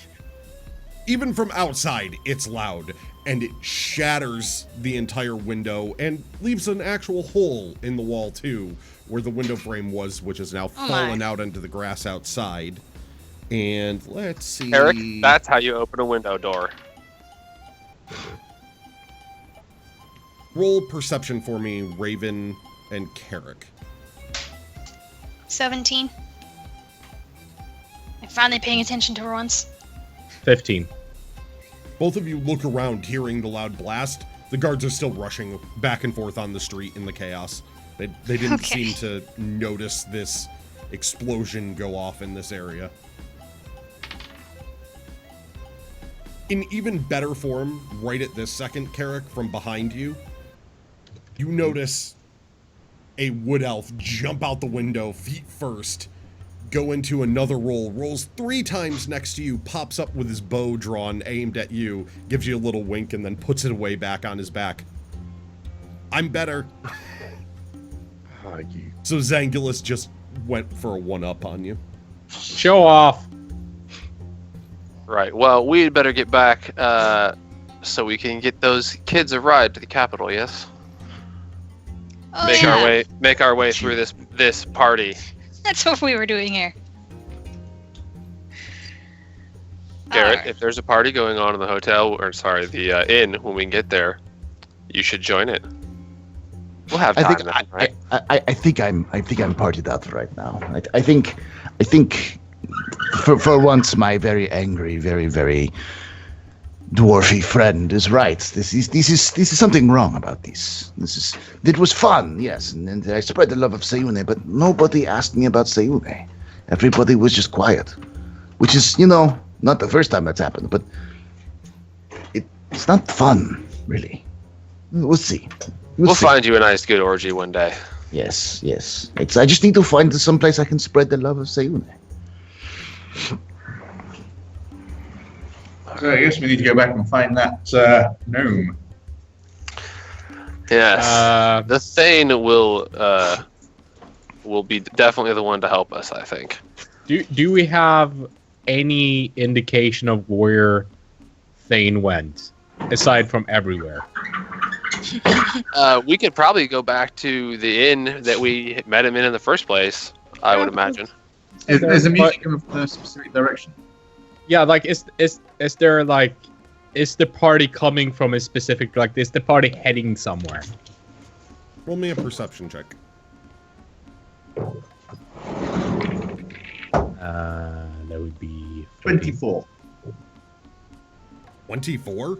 Even from outside, it's loud, and it shatters the entire window and leaves an actual hole in the wall, too, where the window frame was, which is now fallen out into the grass outside. And let's see... Eric, that's how you open a window door. Roll perception for me, Raven and Carrick. 17. I'm finally paying attention to her once. 15. Both of you look around, hearing the loud blast. The guards are still rushing back and forth on the street in the chaos. They didn't seem to notice this explosion go off in this area. In even better form, right at this second, Carrick, from behind you, you notice a wood elf jump out the window, feet first, go into another roll, rolls 3 times next to you, pops up with his bow drawn, aimed at you, gives you a little wink, and then puts it away back on his back. I'm better. So Zangulus just went for a 1-up on you. Show off. Right. Well, we'd better get back so we can get those kids a ride to the capital. Yes. Oh, Make our way through this party. That's what we were doing here. Garrett, Alright. if there's a party going on in the hotel, or sorry, the inn, when we get there, you should join it. We'll have time then, right? I think I'm partied out right now. I think for once my very angry, very, very dwarfy friend is right. This is something wrong about this. It was fun, yes, and I spread the love of Sayune, but nobody asked me about Sayune. Everybody was just quiet, which is, not the first time that's happened, but it's not fun, really. We'll see. We'll find you a nice, good orgy one day. Yes. I just need to find some place I can spread the love of Sayune. So I guess we need to go back and find that gnome. Yes. The Thane will be definitely the one to help us, I think. Do we have any indication of where Thane went, aside from everywhere? We could probably go back to the inn that we met him in the first place, I would imagine. Is the music coming from a specific direction? Yeah, like is there like, is the party coming from a specific, like, is the party heading somewhere? Roll me a perception check. That would be 24. 24?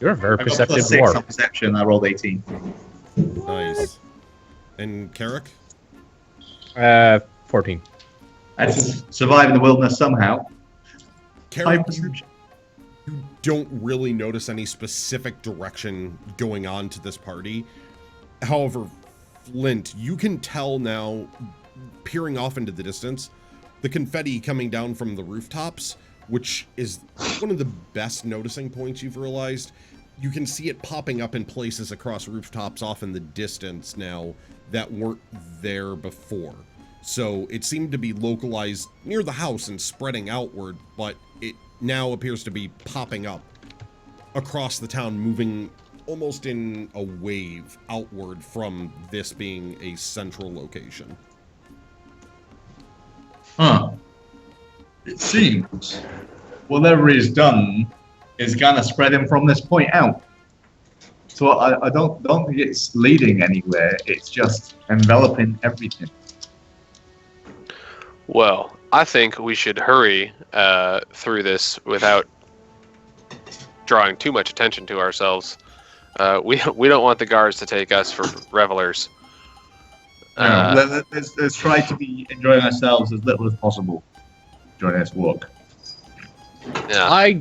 You're a very I got perceptive plus 6 dwarf. on perception. I rolled 18. Nice. And Carrick? 14. I had to survive in the wilderness somehow. Carrick, High perception. you don't really notice any specific direction going on to this party. However, Flint, you can tell now, peering off into the distance, the confetti coming down from the rooftops, which is one of the best noticing points you've realized. You can see it popping up in places across rooftops off in the distance now that weren't there before. So it seemed to be localized near the house and spreading outward, but it now appears to be popping up across the town, moving almost in a wave outward from this being a central location. Huh. It seems whatever is done is gonna spread him from this point out. So I don't think it's leading anywhere. It's just enveloping everything. Well, I think we should hurry through this without drawing too much attention to ourselves. We don't want the guards to take us for revelers. Let's try to be enjoying ourselves as little as possible during this walk. Yeah.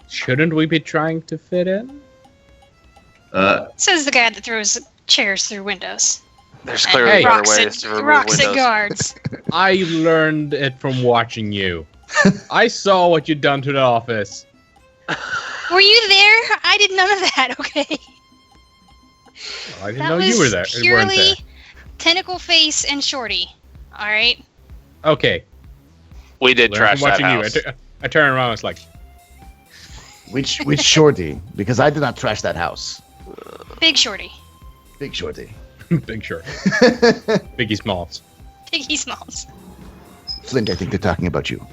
Shouldn't we be trying to fit in? Says the guy that throws chairs through windows. There's And clearly better rocks ways to remove rocks windows. at guards. I learned it from watching you. I saw what you'd done to the office. Were you there? I did none of that, okay? I didn't That know was you were there. You weren't purely there. Tentacle Face and Shorty. Alright? Okay. We did Learn trash from that watching house. you. I turn around. It's like, Which shorty? Because I did not trash that house. Big Shorty. Big shorty. big short, Biggie Smalls. Piggy Smalls. Flint, I think they're talking about you.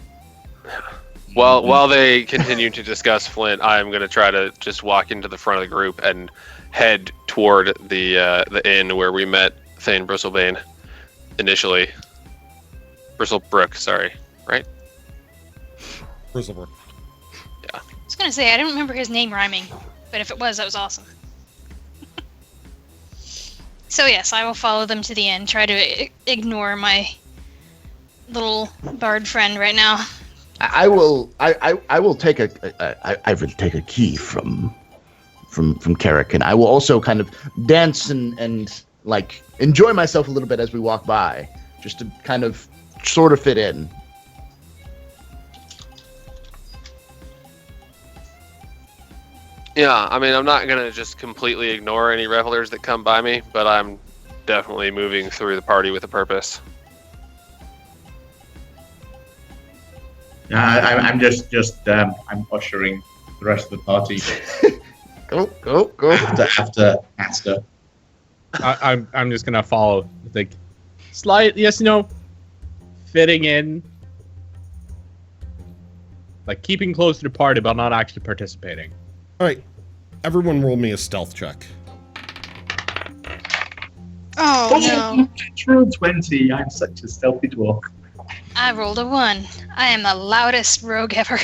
While they continue to discuss Flint, I'm gonna try to just walk into the front of the group and head toward the inn where we met Thane Bristlebane initially. Bristlebrook, sorry, right? Bristlebrook. I was gonna say I don't remember his name rhyming, but if it was, that was awesome. So yes, I will follow them to the inn. Try to ignore my little bard friend right now. I will take a key from Carrick, and I will also kind of dance and like enjoy myself a little bit as we walk by, just to kind of sort of fit in. Yeah, I mean, I'm not gonna just completely ignore any revelers that come by me, but I'm definitely moving through the party with a purpose. I'm I'm ushering the rest of the party Go. after Aster. I'm just gonna follow. Like, slight, yes, fitting in, like keeping close to the party, but not actually participating. All right, everyone, roll me a stealth check. Oh no! Natural 20. I'm such a stealthy dwarf. I rolled a 1. I am the loudest rogue ever.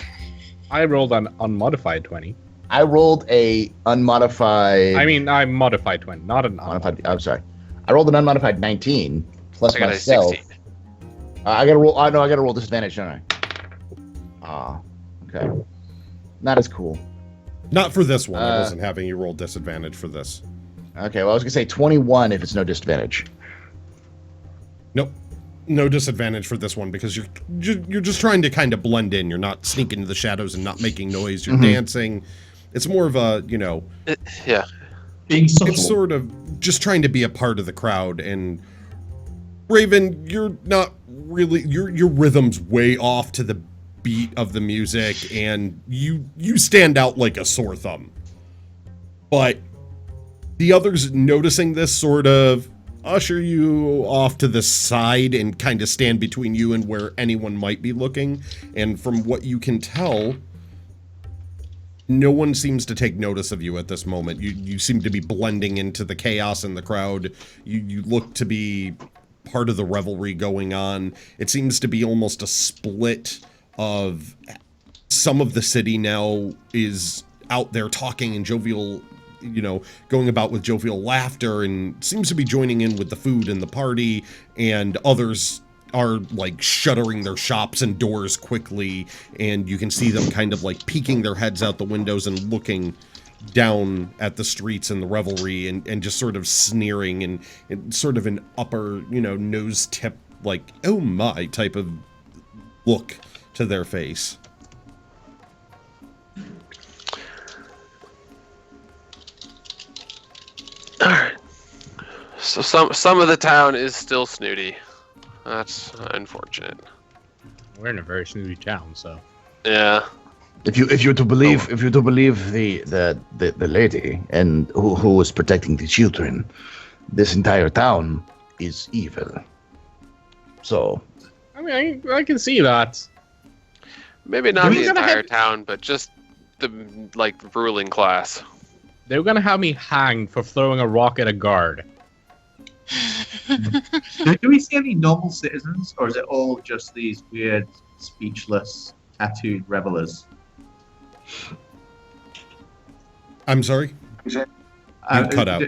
I rolled an unmodified 20. I rolled a unmodified. I mean, I modified 20, not an Unmodified, I'm sorry. I rolled an unmodified 19 plus I got myself. a 16. I gotta roll. I gotta roll disadvantage, don't I? Ah, okay. Not as cool. Not for this one. I wasn't having you roll disadvantage for this. Okay, well, I was gonna say 21 if it's no disadvantage. Nope. No disadvantage for this one because you're just trying to kind of blend in. You're not sneaking into the shadows and not making noise. You're dancing. It's more of a, Yeah. Being subtle. it's sort of just trying to be a part of the crowd. And Raven, you're not really, your rhythm's way off to the beat of the music, and you stand out like a sore thumb. But the others noticing this sort of usher you off to the side and kind of stand between you and where anyone might be looking. And from what you can tell, no one seems to take notice of you at this moment. You seem to be blending into the chaos in the crowd. You look to be part of the revelry going on. It seems to be almost a split of some of the city now is out there talking and jovial, going about with jovial laughter, and seems to be joining in with the food and the party, and others are like shuttering their shops and doors quickly, and you can see them kind of like peeking their heads out the windows and looking down at the streets and the revelry, and just sort of sneering and sort of an upper, nose tip, like, oh my type of look to their face. Alright. So some of the town is still snooty. That's unfortunate. We're in a very snooty town, so. Yeah. If you're to believe the lady and who was protecting the children, this entire town is evil. So I mean, I can see that. Maybe not We're the gonna entire have- town, but just the ruling class. They were gonna have me hanged for throwing a rock at a guard. Do we see any normal citizens, or is it all just these weird, speechless, tattooed revelers? I'm sorry? You cut out.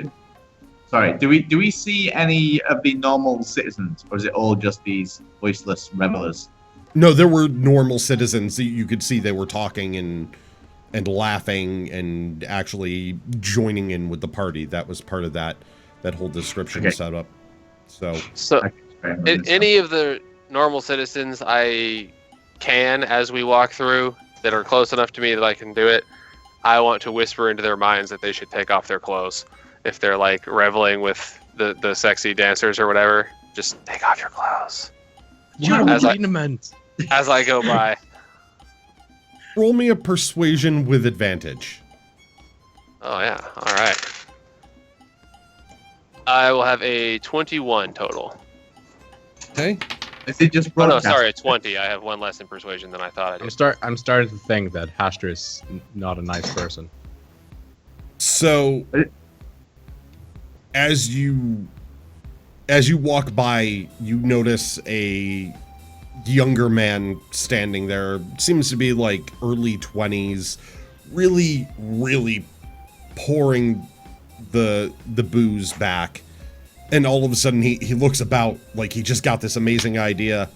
Sorry, do we see any of the normal citizens, or is it all just these voiceless revelers? No, there were normal citizens. You could see they were talking and laughing and actually joining in with the party. That was part of that whole description Okay. setup. So So any of the normal citizens I can, as we walk through, that are close enough to me that I can do it, I want to whisper into their minds that they should take off their clothes. If they're like reveling with the sexy dancers or whatever, just take off your clothes. Wow. As I- as I go by. Roll me a persuasion with advantage. Oh yeah, all right. I will have a 21 total. Okay. Is it just Oh no, broadcast? sorry, 20. I have one less in persuasion than I thought I did. I'm starting to think that Haster is not a nice person. So, as you walk by, you notice a younger man standing there. Seems to be like early 20s, really, really pouring the booze back. And all of a sudden, he looks about like he just got this amazing idea.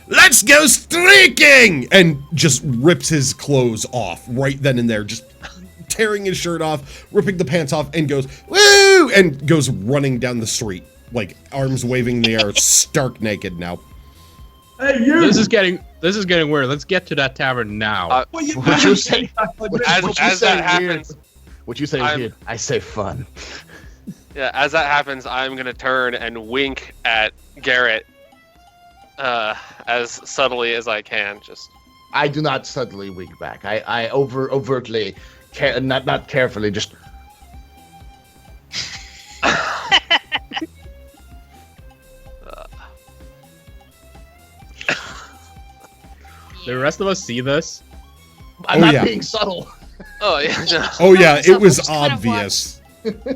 Let's go streaking! And just rips his clothes off right then and there, just tearing his shirt off, ripping the pants off, and goes, woo! And goes running down the street, like arms waving in the air, stark naked now. Hey, you! This is getting weird. Let's get to that tavern now. What you What you say? As that happens, What you say I'm- weird? I say fun. yeah, as that happens, I'm gonna turn and wink at Garrett, as subtly as I can. Just I do not subtly wink back. I overtly, not carefully, just. The rest of us see this. I'm Oh, not yeah. being subtle. oh yeah, no. Oh yeah, So it was we're just kind of obvious.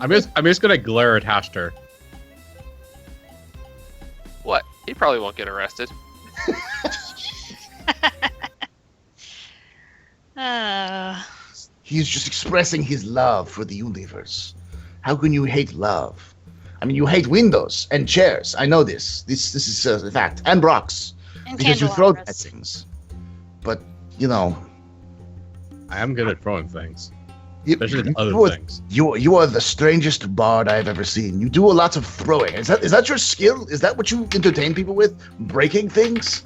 I'm just gonna glare at Haster. What? He probably won't get arrested. He's just expressing his love for the universe. How can you hate love? I mean, you hate windows and chairs. I know this. This is a fact. And rocks. and Because you throw at candelabras. things. But, you know, I am good at throwing things, you, especially you, other are, things. you are the strangest bard I've ever seen. You do a lot of throwing. Is that your skill? Is that what you entertain people with? Breaking things?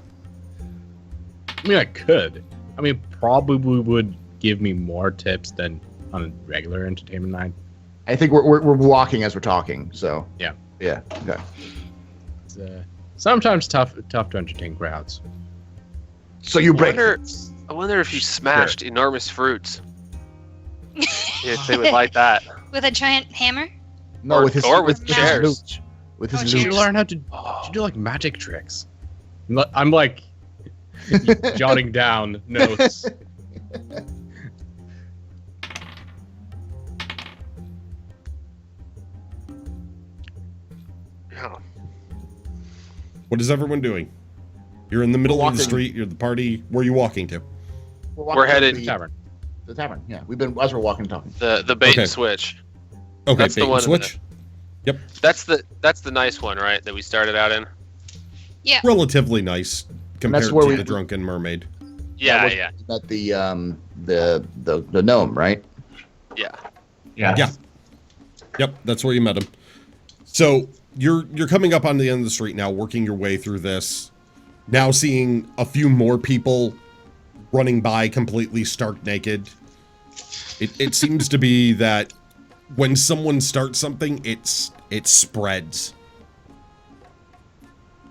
I mean, I could. I mean, probably would give me more tips than on a regular entertainment night. I think we're walking as we're talking. So Yeah. yeah. Okay. It's sometimes tough to entertain crowds. So you break. I wonder if you smashed enormous fruits. If they would like that. With a giant hammer? No, or- with his or with his chairs. lute. With his Oh, You lute. chairs. learn how to Oh. do like magic tricks. I'm like jotting down notes. Yeah. What is everyone doing? You're in the middle of the walking. street. You're the party. Where are you walking to? walking We're to headed- the Tavern. The tavern. Yeah, we've been as we're walking and talking. The bait Okay. and switch. Okay, That's the bait and one in switch. That's the nice one, right? That we started out in. Yeah. Relatively nice compared where to we- the Drunken Mermaid. Yeah, was- yeah, At the gnome, right? yeah. Yeah. Yep, that's where you met him. So you're coming up on the end of the street now, working your way through this. Now seeing a few more people running by completely stark naked. It seems to be that when someone starts something, it spreads.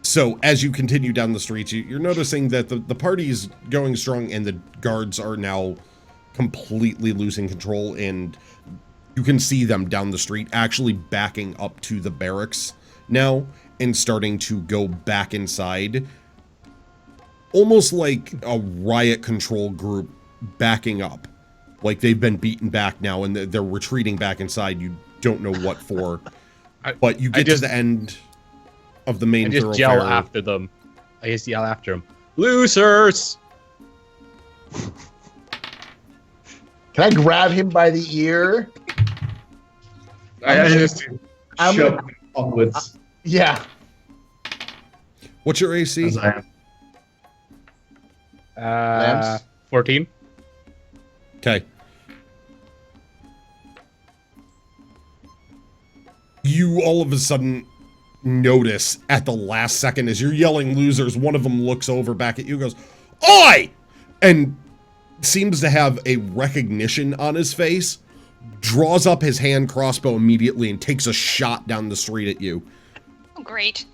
So as you continue down the streets, you're noticing that the party's going strong and the guards are now completely losing control, and you can see them down the street actually backing up to the barracks now and starting to go back inside. Almost like a riot control group backing up. Like they've been beaten back now and they're retreating back inside. You don't know what for. But you get to the end of the main I just thoroughfare. yell after them. I just yell after them. Losers! Can I grab him by the ear? I just I'm- shove him onwards. Yeah. What's your AC? As I am. Lamps? 14. Okay. You all of a sudden notice at the last second as you're yelling losers, one of them looks over back at you and goes, "Oi!" And seems to have a recognition on his face, draws up his hand crossbow immediately and takes a shot down the street at you. Oh, great.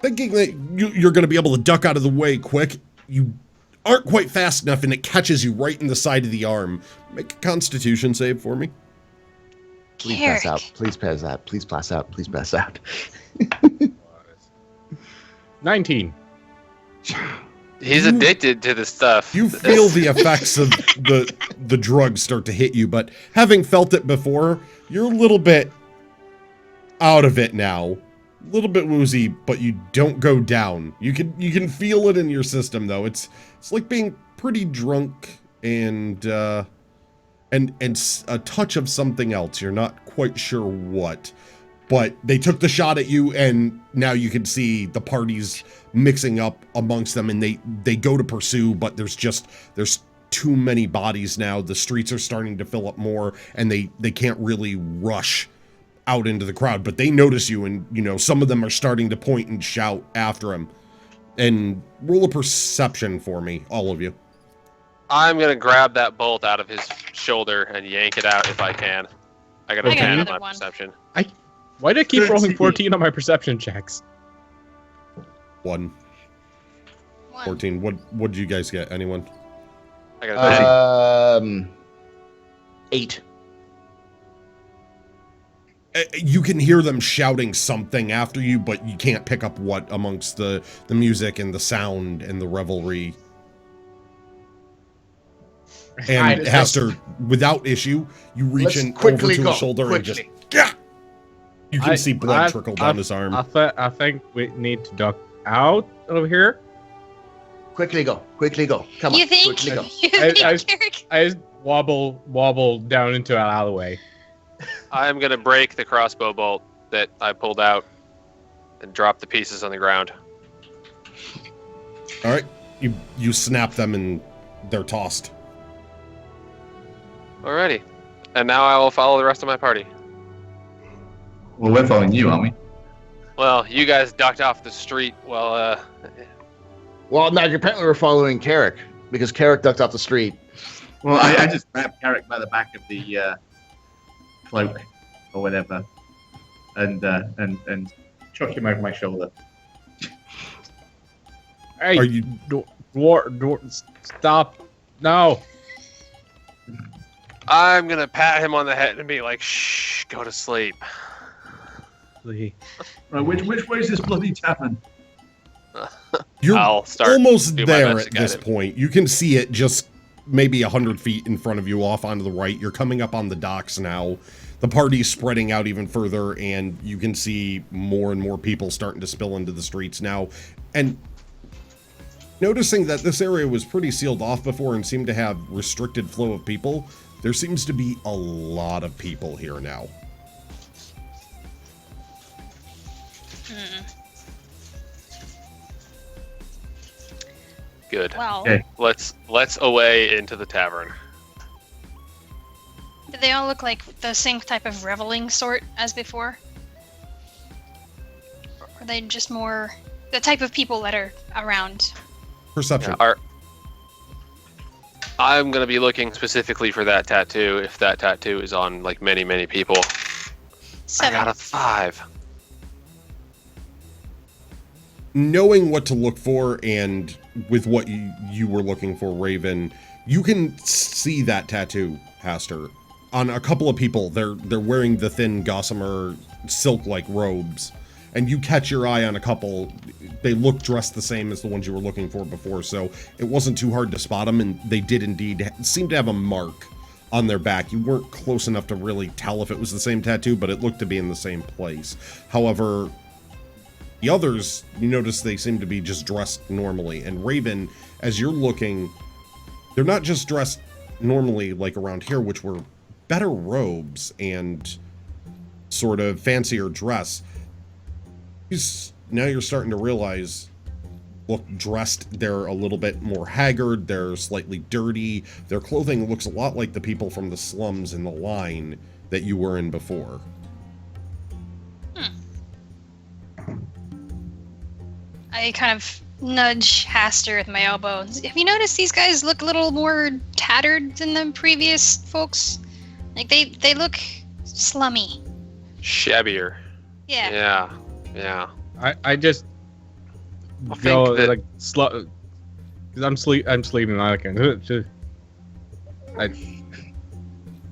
Thinking that you're going to be able to duck out of the way quick, you aren't quite fast enough, and it catches you right in the side of the arm. Make a Constitution save for me. Please Carrick. pass out. Please pass out. Please pass out. Please pass out. 19. He's addicted to the stuff. You feel the effects of the drugs start to hit you, but having felt it before, you're a little bit out of it now. A little bit woozy, but you don't go down. You can feel it in your system though. It's like being pretty drunk and a touch of something else. You're not quite sure what. But they took the shot at you, and now you can see the parties mixing up amongst them, and they go to pursue, but there's too many bodies now. The streets are starting to fill up more, and they can't really rush out into the crowd, but they notice you, and some of them are starting to point and shout after him. And roll a perception for me, all of you. I'm gonna grab that bolt out of his shoulder and yank it out if I can. I got a 10 on another my one. perception. Why do I keep rolling 13. 14 on my perception checks? 1, 14. What did you guys get? Anyone? I got a 13. 8. You can hear them shouting something after you, but you can't pick up what amongst the music and the sound and the revelry. And Haster, without issue, you reach Let's in over quickly to go, his shoulder and quickly. just you can see blood trickle down his arm. I think we need to duck out over here. Quickly go. Quickly go. Come You on. think? Quickly go. You think, Carrick? I just wobble down into an alleyway. I'm gonna break the crossbow bolt that I pulled out and drop the pieces on the ground. All right, you snap them and they're tossed. Alrighty. And now I will follow the rest of my party. Well, we're following you, aren't we? Well, you guys ducked off the street. Well, Well, no, apparently we're following Carrick because Carrick ducked off the street. Well, I just grabbed Carrick by the back of the cloak or whatever, and chuck him over my shoulder. Hey, Are you? stop! No. I'm gonna pat him on the head and be like, "Shh, go to sleep." Right, which way is this bloody tavern? You're I'll start almost doing my there best at to guide this him. point. You can see it just maybe 100 feet in front of you off onto the right. You're coming up on the docks now. The party's spreading out even further, and you can see more and more people starting to spill into the streets now. And noticing that this area was pretty sealed off before and seemed to have restricted flow of people, there seems to be a lot of people here now. Good. Well, Okay. Let's away into the tavern. do they all look like the same type of reveling sort as before? Or are they just more the type of people that are around? Perception. I'm gonna be looking specifically for that tattoo. If that tattoo is on like many people. 7. I got a 5. Knowing what to look for, and with what you were looking for, Raven, you can see that tattoo, Haster, on a couple of people. They're wearing the thin gossamer silk-like robes, and you catch your eye on a couple. They look dressed the same as the ones you were looking for before, so it wasn't too hard to spot them, and they did indeed seem to have a mark on their back. You weren't close enough to really tell if it was the same tattoo, but it looked to be in the same place. However, the others, you notice they seem to be just dressed normally. And Raven, as you're looking, they're not just dressed normally like around here, which were better robes and sort of fancier dress. Now you're starting to realize, look dressed, they're a little bit more haggard, they're slightly dirty. Their clothing looks a lot like the people from the slums in the line that you were in before. I kind of nudge Haster with my elbow. Have you noticed these guys look a little more tattered than the previous folks? Like they look slummy. Shabbier. Yeah. Yeah. I just I go think that- like Because I'm sleeping. I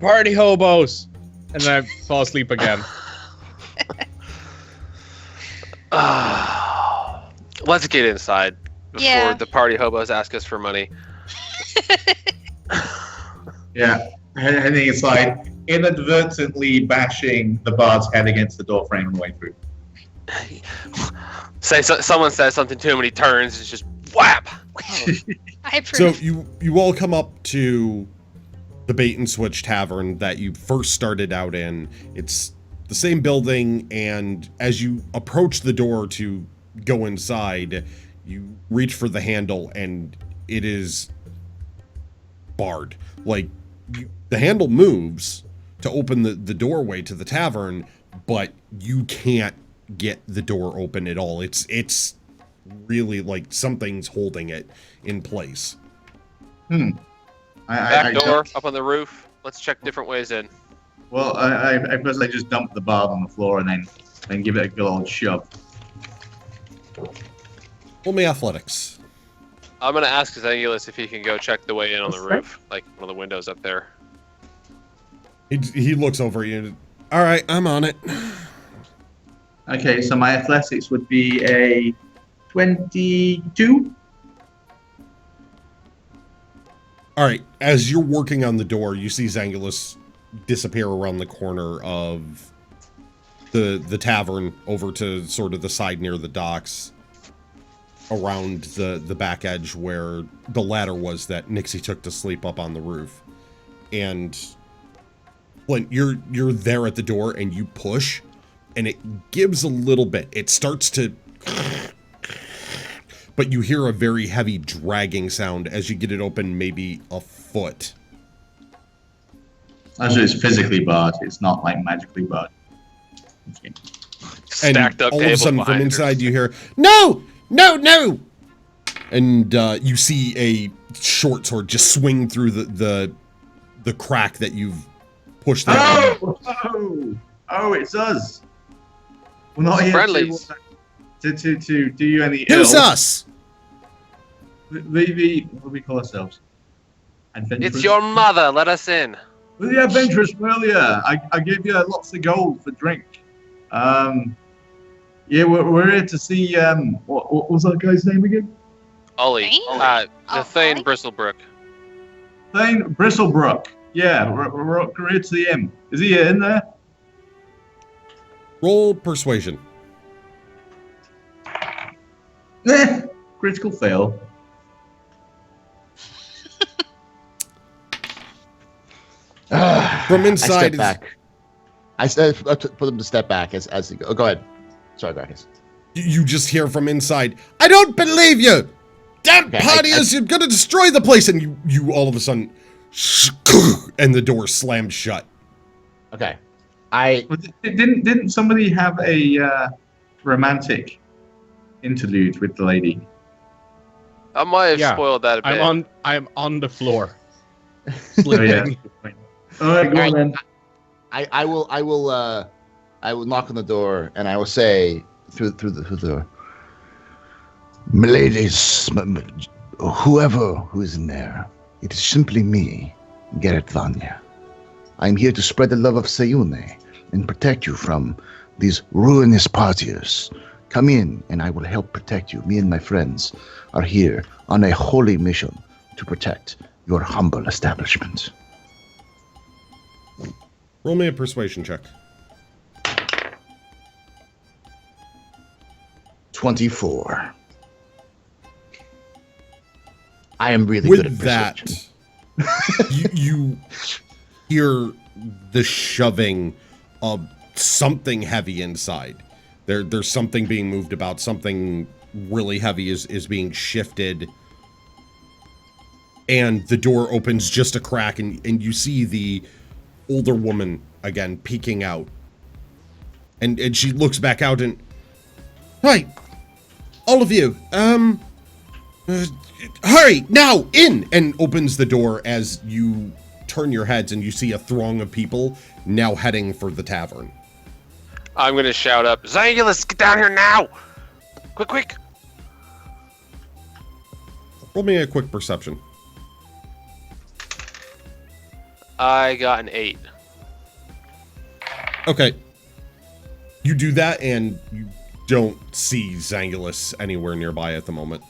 party hobos, and then I fall asleep again. Let's get inside before Yeah. the party hobos ask us for money. Yeah, heading inside, inadvertently bashing the bard's head against the door frame on the way through. Someone says something to him and he turns. It's just whap. I approve. So you all come up to the Bait and Switch Tavern that you first started out in. It's the same building, and as you approach the door to go inside, you reach for the handle, and it is barred. Like, the handle moves to open the doorway to the tavern, but you can't get the door open at all. It's really like something's holding it in place. Back door up on the roof. Let's check different ways in. Well, I suppose I just dump the bard on the floor and then give it a good old shove. Roll me athletics. I'm gonna ask Zangulus if he can go check the way in on the roof, like one of the windows up there. He looks over at you. All right, I'm on it. Okay, so my athletics would be a 22. All right, as you're working on the door, you see Zangulus disappear around the corner of the tavern over to sort of the side near the docks, around the back edge where the ladder was that Nixie took to sleep up on the roof. And Flint, you're there at the door and you push, and it gives a little bit. It starts to, but you hear a very heavy dragging sound as you get it open, maybe a foot. Actually, it's physically barred. It's not like magically barred. Okay. Stacked up all of a tables sudden, from behind her. inside, you hear, "No! No! No!" And you see a short sword just swing through the crack that you've pushed there. Oh, it's us. We're not here Friendlies. to do you any Who's ill. us? What do we call ourselves? Adventurers? It's your mother. Let us in. We're the adventurers from earlier. I gave you lots of gold for drink. Yeah, we're here to see. What was that guy's name again? Ollie. Thane? Thane Ollie? Bristlebrook. Thane Bristlebrook. Yeah, we're here to see him. Is he in there? Roll persuasion. Critical fail. From inside, I step back. I said for them to step back as they go. Oh, go ahead. Sorry, Grakees. you just hear from inside, "I don't believe you! Damn Okay, partiers, you're gonna destroy the place!" And you all of a sudden, and the door slams shut. Okay. Didn't somebody have a romantic interlude with the lady? I might have Yeah, spoiled that a bit. I'm on the floor. Oh, Sleeping. yeah. All right, go on then. I will knock on the door and I will say through the miladies, whoever who is in there, it is simply me, Gerrit Vanya. I am here to spread the love of Sayune and protect you from these ruinous partiers. Come in and I will help protect you. Me and my friends are here on a holy mission to protect your humble establishment. Roll me a persuasion check. 24. I am really good at With that, persuasion. you hear the shoving of something heavy inside. There's something being moved about. Something really heavy is being shifted. And the door opens just a crack, and you see the older woman again peeking out. And she looks back out and, "Right, all of you, hurry, now, in!" And opens the door as you turn your heads and you see a throng of people now heading for the tavern. I'm gonna shout up, Zangulus, get down here now! Quick! Roll me a quick perception. I got an 8. Okay. You do that, and you don't see Zangulus anywhere nearby at the moment.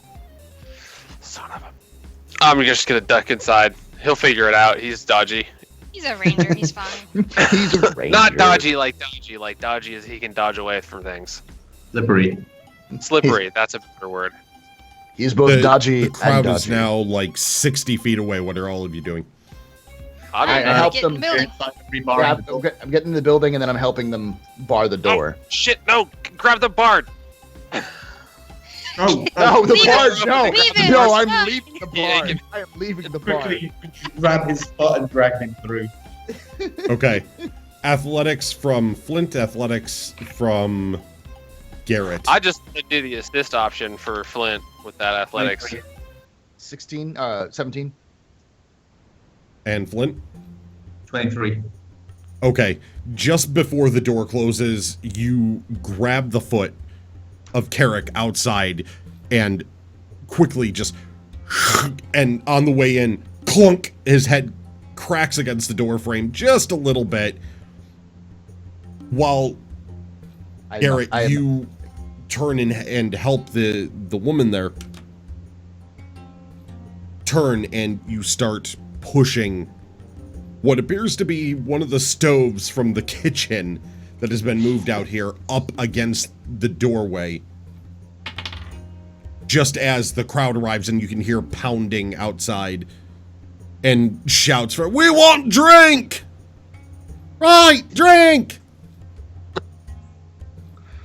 Son of a... I'm just gonna duck inside. He'll figure it out. He's dodgy. He's a ranger. He's fine. He's a ranger. Not dodgy like dodgy. Like dodgy as he can dodge away from things. Slippery. Slippery. That's a better word. He's both dodgy The crowd and dodgy. is now like 60 feet away. What are all of you doing? I I'm help Get them. in the building. Yeah, I'm getting in the building, and then I'm helping them bar the door. shit! No! Grab the bard. Oh, No, the Leave bar. it. No, Leave it. no, Stop. I'm leaving the Yeah, bar. give- I am leaving the bar. quickly grab his spot and drag him through. Okay. Athletics from Flint, athletics from Garrett. I just did the assist option for Flint with that athletics. 16, 17. And Flint? 23. Okay. Just before the door closes, you grab the foot of Carrick outside and quickly just... And on the way in, clunk, his head cracks against the door frame just a little bit. While Garrett, you turn and help the woman there. Turn and you start pushing what appears to be one of the stoves from the kitchen that has been moved out here up against the doorway. Just as the crowd arrives and you can hear pounding outside and shouts for, "We want drink! Right, drink!"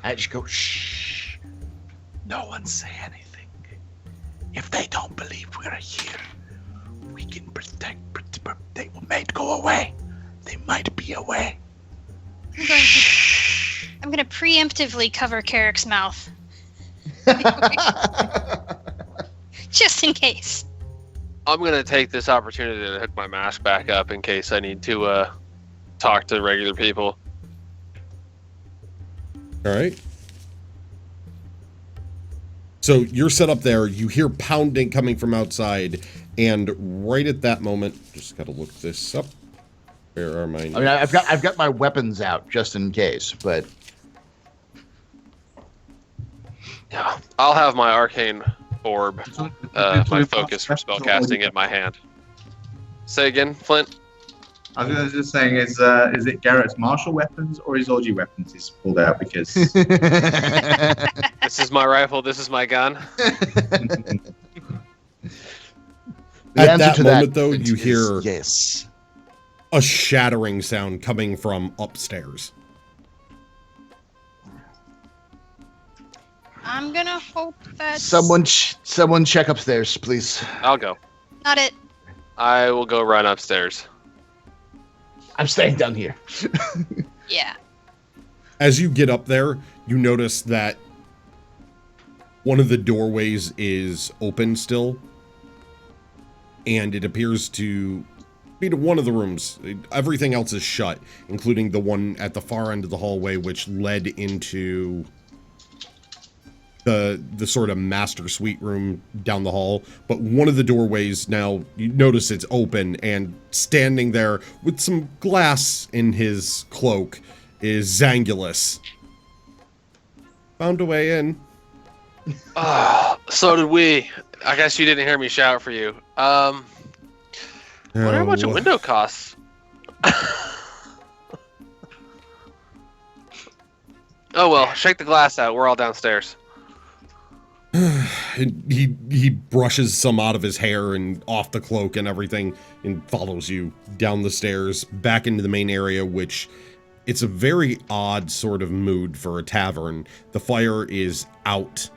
I just go, shh. No one say anything. If they don't believe we're here, we can protect. They might go away. They might be away. I'm going to preemptively cover Carrick's mouth. Just in case. I'm gonna take this opportunity to hook my mask back up in case I need to talk to regular people. All right. So you're set up there. You hear pounding coming from outside, and right at that moment, just gotta look this up. Where are my? I mean, I've got my weapons out just in case, but Yeah, I'll have my arcane orb, my focus for spellcasting in my hand. Say again, Flint. I was just saying, is it Garrett's martial weapons or his orgy weapons he's pulled out? Because This is my rifle. This is my gun. the At answer that to moment, though, is you hear yes. a shattering sound coming from upstairs. I'm going to hope that... Someone check upstairs, please. I'll go. Not it. I will go run upstairs. I'm staying down here. Yeah. As you get up there, you notice that one of the doorways is open still, and it appears to be to one of the rooms. Everything else is shut, including the one at the far end of the hallway, which led into the sort of master suite room down the hall. But one of the doorways now, you notice it's open, and standing there with some glass in his cloak is Zangulus. Found a way in. So did we. I guess you didn't hear me shout for you. Wonder how much a window costs. Oh well, shake the glass out. We're all downstairs. And he brushes some out of his hair and off the cloak and everything, and follows you down the stairs back into the main area, which it's a very odd sort of mood for a tavern. The fire is out.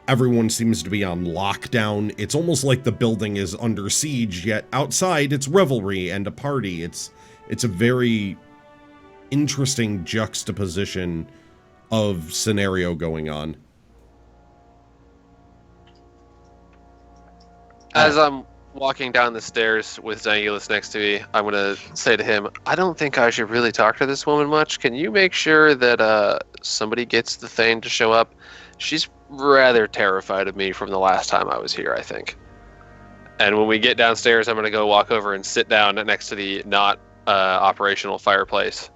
Everyone seems to be on lockdown. It's almost like the building is under siege, yet outside it's revelry and a party. It's a very interesting juxtaposition of scenario going on. As I'm walking down the stairs with Zangulus next to me, I'm gonna say to him, I don't think I should really talk to this woman much. Can you make sure that somebody gets the Thane to show up? She's rather terrified of me from the last time I was here, I think. And when we get downstairs, I'm going to go walk over and sit down next to the not operational fireplace.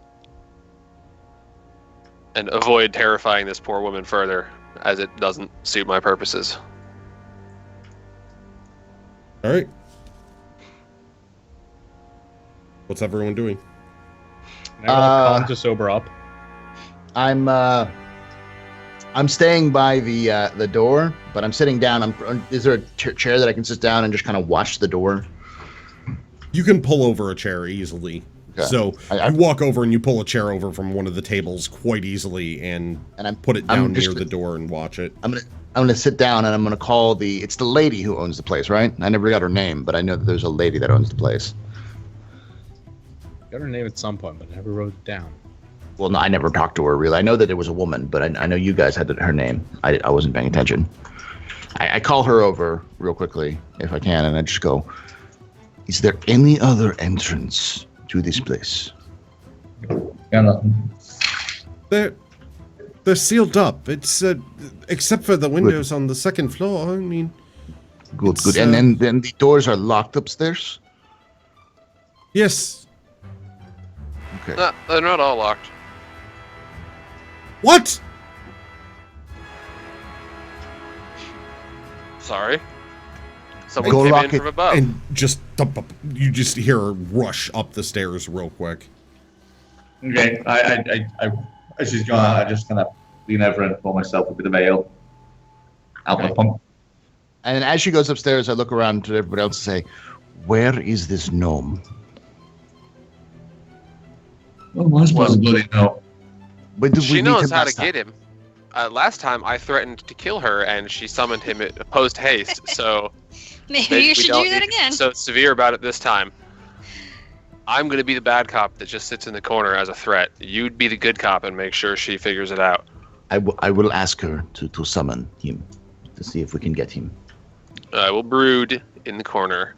And avoid terrifying this poor woman further, as it doesn't suit my purposes. All right. What's everyone doing? Can I roll con to sober up? I'm staying by the door, but I'm sitting down. Is there a chair that I can sit down and just kind of watch the door? You can pull over a chair easily. Okay. So you walk over and you pull a chair over from one of the tables quite easily and put it down near the door and watch it. I'm gonna sit down and I'm gonna call it's the lady who owns the place, right? I never got her name, but I know that there's a lady that owns the place. Got her name at some point, but I never wrote it down. Well, no, I never talked to her really. I know that it was a woman, but I know you guys had her name. I wasn't paying attention. I call her over real quickly if I can, and I just go, "Is there any other entrance to this place?" They're sealed up. It's except for the windows on the second floor. I mean, good. And then the doors are locked upstairs. Yes. Okay. No, they're not all locked. What? Sorry. Someone came in from above. And you just hear her rush up the stairs real quick. Okay, as she's gone out, I just kind of lean over and pour myself a bit of ale out my pump. And as she goes upstairs, I look around to everybody else and say, "Where is this gnome?" Well, I suppose bloody no. She knows how to get him. Last time I threatened to kill her, and she summoned him post haste. So maybe you should do that again. So severe about it this time. I'm going to be the bad cop that just sits in the corner as a threat. You'd be the good cop and make sure she figures it out. I will ask her to summon him to see if we can get him. I will brood in the corner.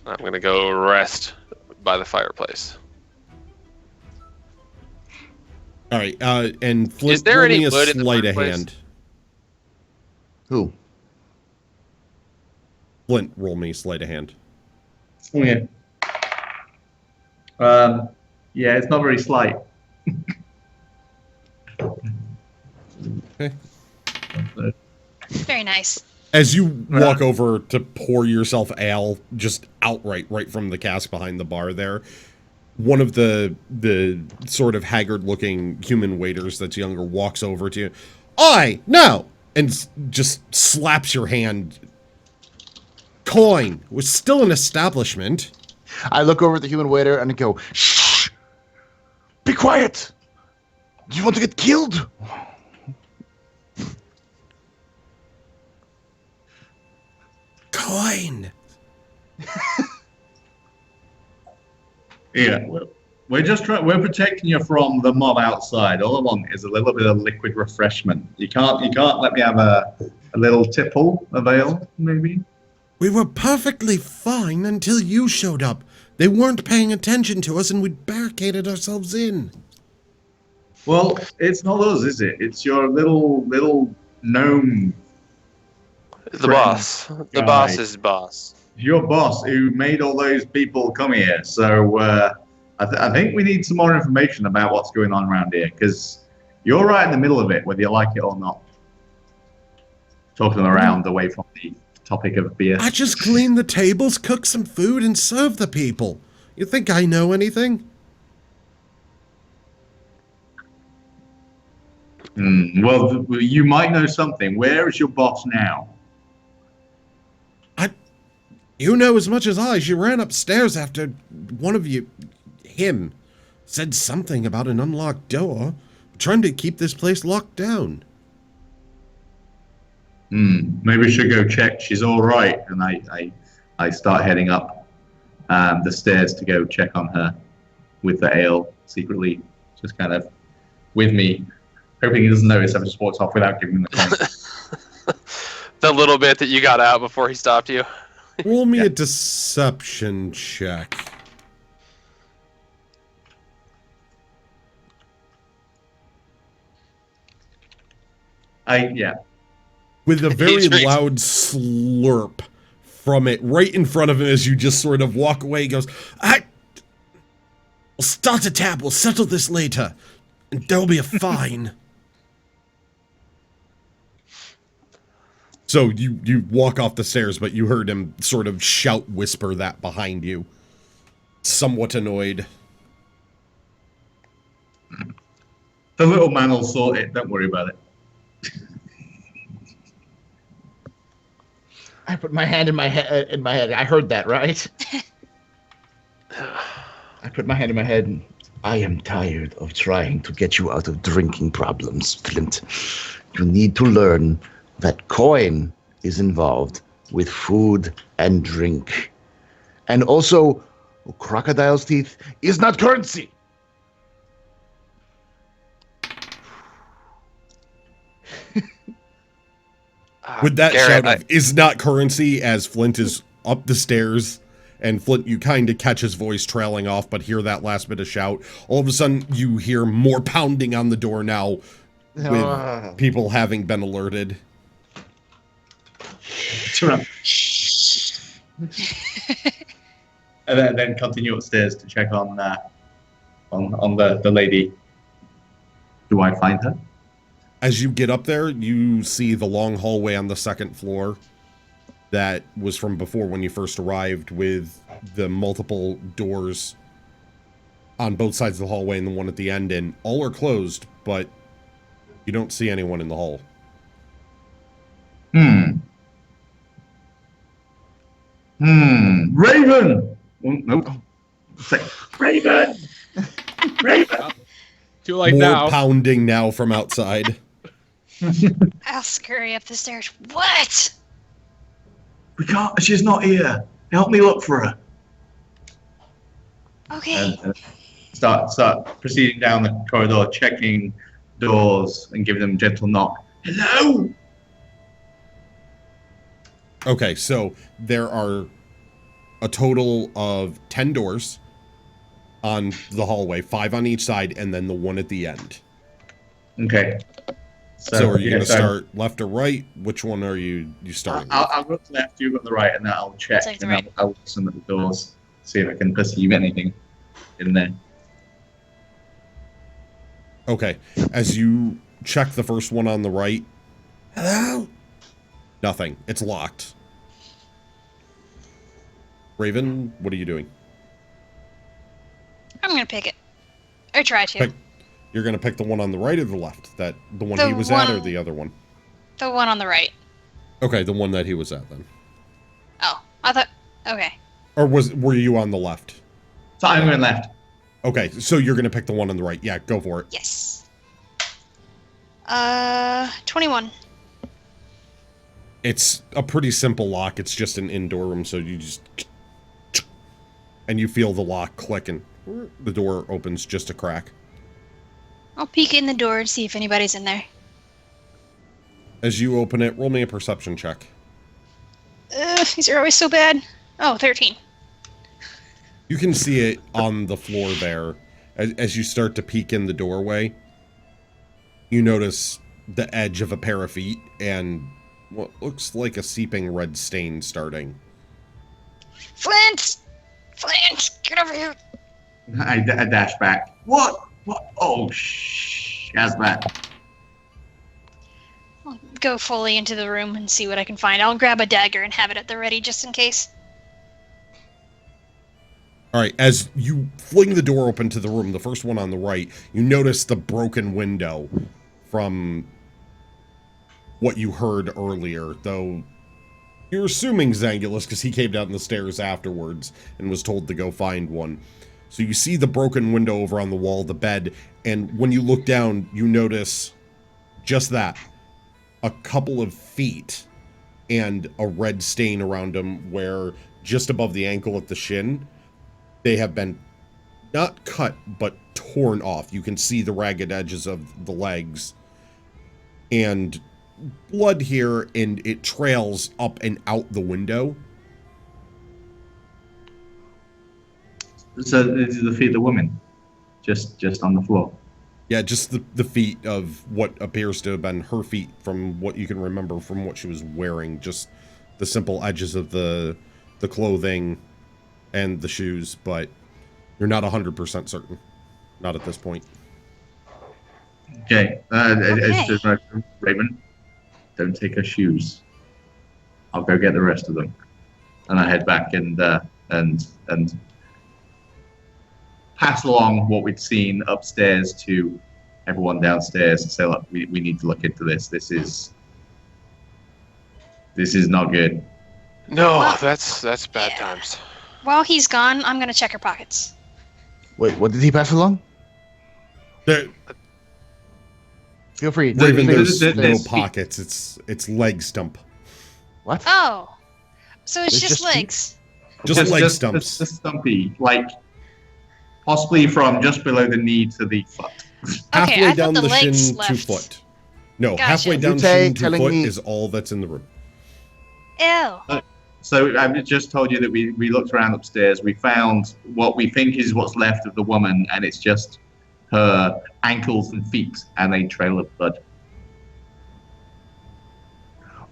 I'm going to go rest by the fireplace. All right, and Flint, is there any a wood in the sleight of fireplace? hand. Who? Flint, roll me sleight of hand. Oh yeah. Yeah, it's not very slight. Okay. Very nice. As you walk over to pour yourself ale, just outright, right from the cask behind the bar there, one of the sort of haggard-looking human waiters that's younger walks over to you. "Oi, no!" And just slaps your hand. "Coin. We're still an establishment." I look over at the human waiter and I go, "Shh! Be quiet! Do you want to get killed?" "Coin." Yeah, we're protecting you from the mob outside. All I want is a little bit of liquid refreshment. You can't let me have a little tipple of ale, maybe? "We were perfectly fine until you showed up. They weren't paying attention to us and we barricaded ourselves in." Well, it's not us, is it? It's your little gnome. The boss. The boss is boss. Your boss who made all those people come here. So I think we need some more information about what's going on around here, because you're right in the middle of it, whether you like it or not. Talking around away from the topic of beer. "I just clean the tables, cook some food, and serve the people. You think I know anything?" Well, you might know something. Where is your boss now? "You know as much as I. She ran upstairs after one of him, said something about an unlocked door. Trying to keep this place locked down." Maybe we should go check she's all right. And I start heading up the stairs to go check on her with the ale secretly, just kind of with me, hoping he doesn't notice. I just walked off without giving him the comment. The little bit that you got out before he stopped you. Roll me a deception check. Yeah. With a very loud slurp, from it right in front of him as you just sort of walk away. He goes, We'll start a tab. We'll settle this later. And there'll be a fine. So you walk off the stairs, but you heard him sort of whisper that behind you. Somewhat annoyed. The little man will sort it. Don't worry about it. I put my hand in my head. I heard that, right? I put my hand in my head. And I am tired of trying to get you out of drinking problems, Flint. You need to learn that coin is involved with food and drink. And also, crocodile's teeth is not currency. With that Garrett, shout of is not currency as Flint is up the stairs, and Flint, you kind of catch his voice trailing off, but hear that last bit of shout. All of a sudden, you hear more pounding on the door now, with people having been alerted. Turn up. And then continue upstairs to check on the lady. Do I find her? As you get up there, you see the long hallway on the second floor that was from before when you first arrived, with the multiple doors on both sides of the hallway and the one at the end, and all are closed, but you don't see anyone in the hall. Raven! Nope. Say, Raven! Raven! Too late More now. pounding now from outside. I'll scurry up the stairs. What? We can't. She's not here. Help me look for her. Okay. And start proceeding down the corridor, checking doors and giving them a gentle knock. Hello. Okay, so there are a total of 10 doors on the hallway, 5 on each side, and then the one at the end. Okay. So are you going to start left or right? Which one are you starting I'll go to the left, you go to the right, and then I'll check. Take the And right. I'll listen at the doors, see if I can perceive anything in there. Okay, as you check the first one on the right, hello? Nothing. It's locked. Raven, what are you doing? I'm gonna pick it. Or try to. Pick- You're going to pick the one on the right or the left? The one The he was at, or one- the other one? The one on the right. Okay, the one that he was at then. Oh, I thought. Okay. Or were you on the left? So I'm going left. Okay, so you're going to pick the one on the right. Yeah, go for it. Yes. 21. It's a pretty simple lock. It's just an indoor room, so you just... And you feel the lock click, and the door opens just a crack. I'll peek in the door and see if anybody's in there. As you open it, roll me a perception check. These are always so bad. Oh, 13. You can see it on the floor there. As you start to peek in the doorway, you notice the edge of a pair of feet and what looks like a seeping red stain starting. Flint! Flint! Get over here! I dash back. What? What? Oh, Shazmat. I'll go fully into the room and see what I can find. I'll grab a dagger and have it at the ready just in case. Alright, as you fling the door open to the room, the first one on the right, you notice the broken window from what you heard earlier, though you're assuming Zangulus because he came down the stairs afterwards and was told to go find one. So you see the broken window over on the wall of the bed, and when you look down, you notice just that. A couple of feet and a red stain around them where just above the ankle at the shin, they have been not cut, but torn off. You can see the ragged edges of the legs. And blood here, and it trails up and out the window. So this is the feet of the woman, just on the floor. Yeah, just the feet of what appears to have been her feet from what you can remember from what she was wearing, just the simple edges of the clothing and the shoes, but you're not 100% certain. Not at this point. Okay. Raven, don't take her shoes. I'll go get the rest of them, and I head back and pass along what we'd seen upstairs to everyone downstairs and say, look, we need to look into this. This is not good. No, Well, that's bad times. While he's gone, I'm gonna check her pockets. Wait, what did he pass along? There, Feel free. Raven, there's no there's- pockets. It's leg stump. What? Oh, so it's It's just just legs. Just leg stumps. Just stumpy, like possibly from just below the knee to the foot. Okay, Halfway I down thought the the legs shin, 2 left. foot. No, Gotcha. halfway down You the shin, 2 telling foot me- is all that's in the room. Ew. So I've just told you that we looked around upstairs. We found what we think is what's left of the woman, and it's just her ankles and feet and a trail of blood.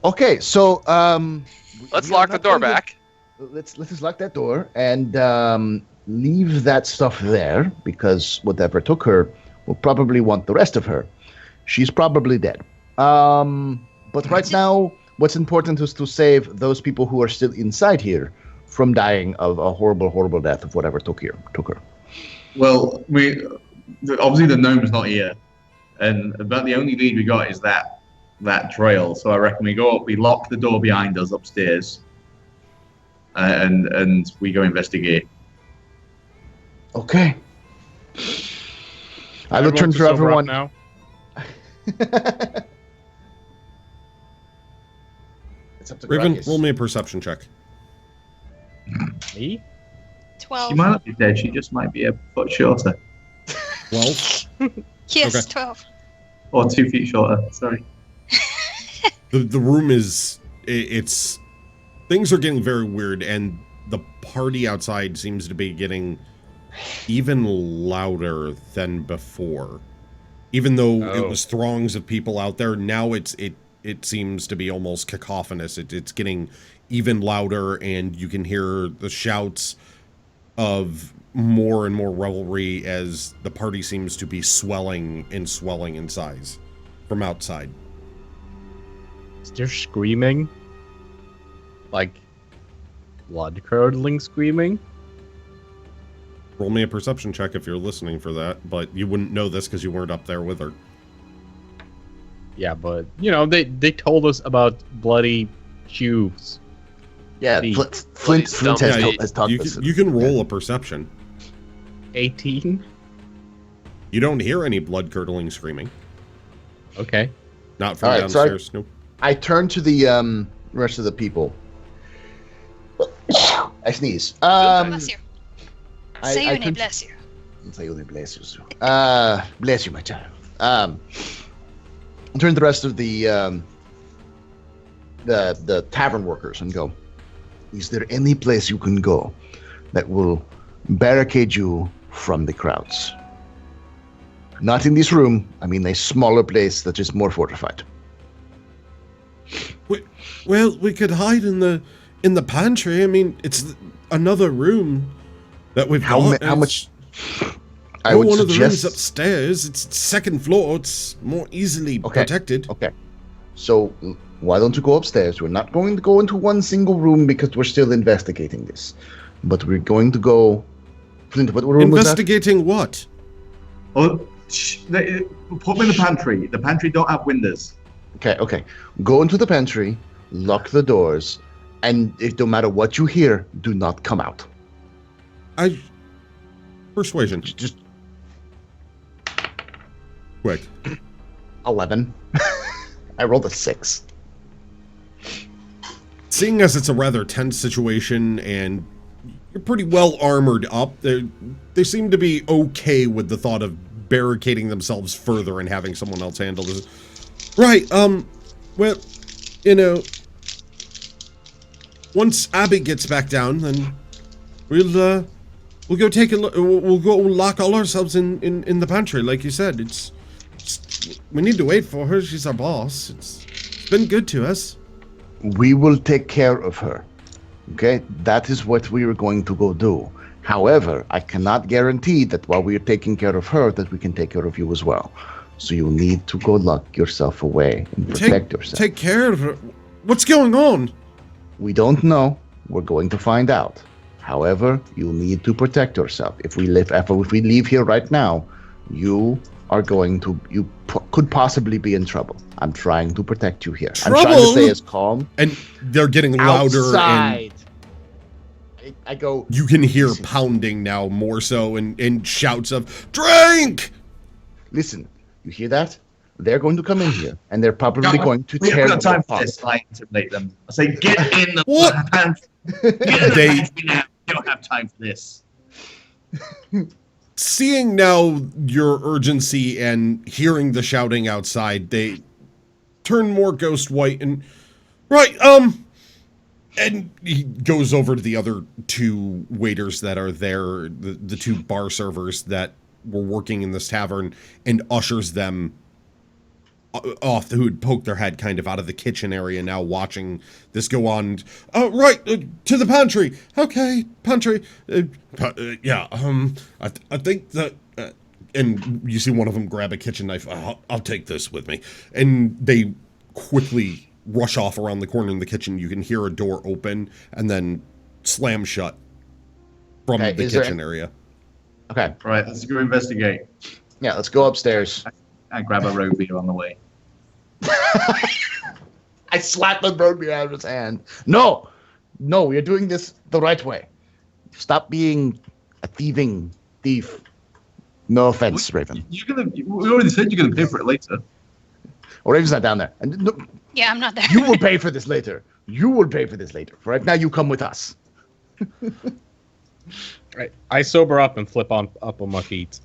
Okay, so Let's we are lock the not door going to- back. Let's just lock that door and leave that stuff there, because whatever took her will probably want the rest of her. She's probably dead. But right now, what's important is to save those people who are still inside here from dying of a horrible, horrible death of whatever took her. Well, obviously the gnome's not here, and about the only lead we got is that trail. So I reckon we go up, we lock the door behind us upstairs, and we go investigate. Okay. I will turn to sober up everyone. now. It's up to Raven, Grakees. roll me a perception check. Me? 12. She might not be dead. She just might be a foot shorter 12. Yes, Okay. 12. or 2 feet shorter. Sorry. The room is it's things are getting very weird, and the party outside seems to be getting even louder than before. Even though it Oh. was throngs of people out there, now it seems to be almost cacophonous. It's getting even louder, and you can hear the shouts of more and more revelry as the party seems to be swelling in size from outside. Is there screaming? Like blood curdling screaming? Roll me a perception check if you're listening for that, but you wouldn't know this because you weren't up there with her. Yeah, but you know, they told us about bloody shoes. Yeah, The- Flint stump. has, Yeah, has taught you us. you can roll a perception. 18? You don't hear any blood-curdling screaming. Okay. Not from All right, so I- downstairs. No. I turn to the rest of the people. I sneeze. Bless you. I Sayune, turn- bless you. Sayune, bless you. Bless you, my child. I turn to the rest of the tavern workers and go, is there any place you can go that will barricade you from the crowds? Not in this room. I mean a smaller place that is more fortified. Well, we could hide in the pantry. I mean, it's another room that we've How got. much? I Oh, would one of the rooms suggest. upstairs. It's second floor. It's more easily Okay. protected. Okay. So why don't you go upstairs? We're not going to go into one single room because we're still investigating this. But we're going to go. Flint, what room was that? Investigating what? Oh, put me in the pantry. The pantry don't have windows. Okay. Go into the pantry, lock the doors, and if no matter what you hear, do not come out. Persuasion. Just Quick. 11. I rolled a 6. Seeing as it's a rather tense situation and you're pretty well armored up, they seem to be okay with the thought of barricading themselves further and having someone else handle this. Right, well, you know, once Abby gets back down, then we'll go take a look. We'll go lock all ourselves in the pantry, like you said. We need to wait for her. She's our boss. It's been good to us. We will take care of her. Okay? That is what we are going to go do. However, I cannot guarantee that while we are taking care of her, that we can take care of you as well. So you need to go lock yourself away and protect yourself. Take care of her. What's going on? We don't know. We're going to find out. However, you need to protect yourself. If we leave here right now, you could possibly be in trouble. I'm trying to protect you here. Trouble? I'm trying to stay as calm. And they're getting louder. Outside. I go. You can hear pounding now more so and shouts of drink. Listen, you hear that? They're going to come in here, and they're probably going to tear. We haven't got time you for apart. this. I intimidate them. I say, get in the What? pantry. Get in the They- pantry now. You don't have time for this. Seeing now your urgency and hearing the shouting outside, they turn more ghost white and and he goes over to the other two waiters that are there, the two bar servers that were working in this tavern, and ushers them off, who had poked their head kind of out of the kitchen area now watching this go on. To the pantry. Okay, pantry. I think that and you see one of them grab a kitchen knife. I'll take this with me. And they quickly rush off around the corner in the kitchen. You can hear a door open and then slam shut from the kitchen area. Okay. Right, let's go investigate. Yeah, let's go upstairs. I grab a road beer on the way. I slap the road beer out of his hand. No, we are doing this the right way. Stop being a thieving thief. No offense, Raven. We already said you're gonna pay for it later. Oh, Raven's not down there. And no, Yeah, I'm not there. you will pay for this later. For right now, you come with us. Right. I sober up and flip up on my feet.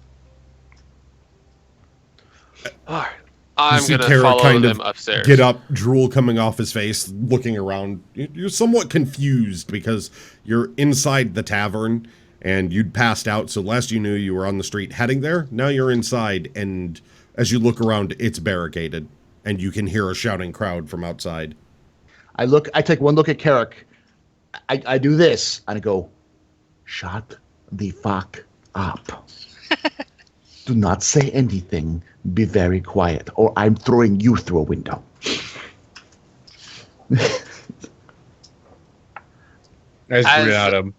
All right. I'm You see gonna Kara follow kind them of upstairs. get up, drool coming off his face, looking around. You're somewhat confused because you're inside the tavern and you'd passed out. So last you knew, you were on the street heading there. Now you're inside, and as you look around, it's barricaded, and you can hear a shouting crowd from outside. I take one look at Carrick. I do this, and I go, shut the fuck up. Do not say anything. Be very quiet, or I'm throwing you through a window. I just grin at him.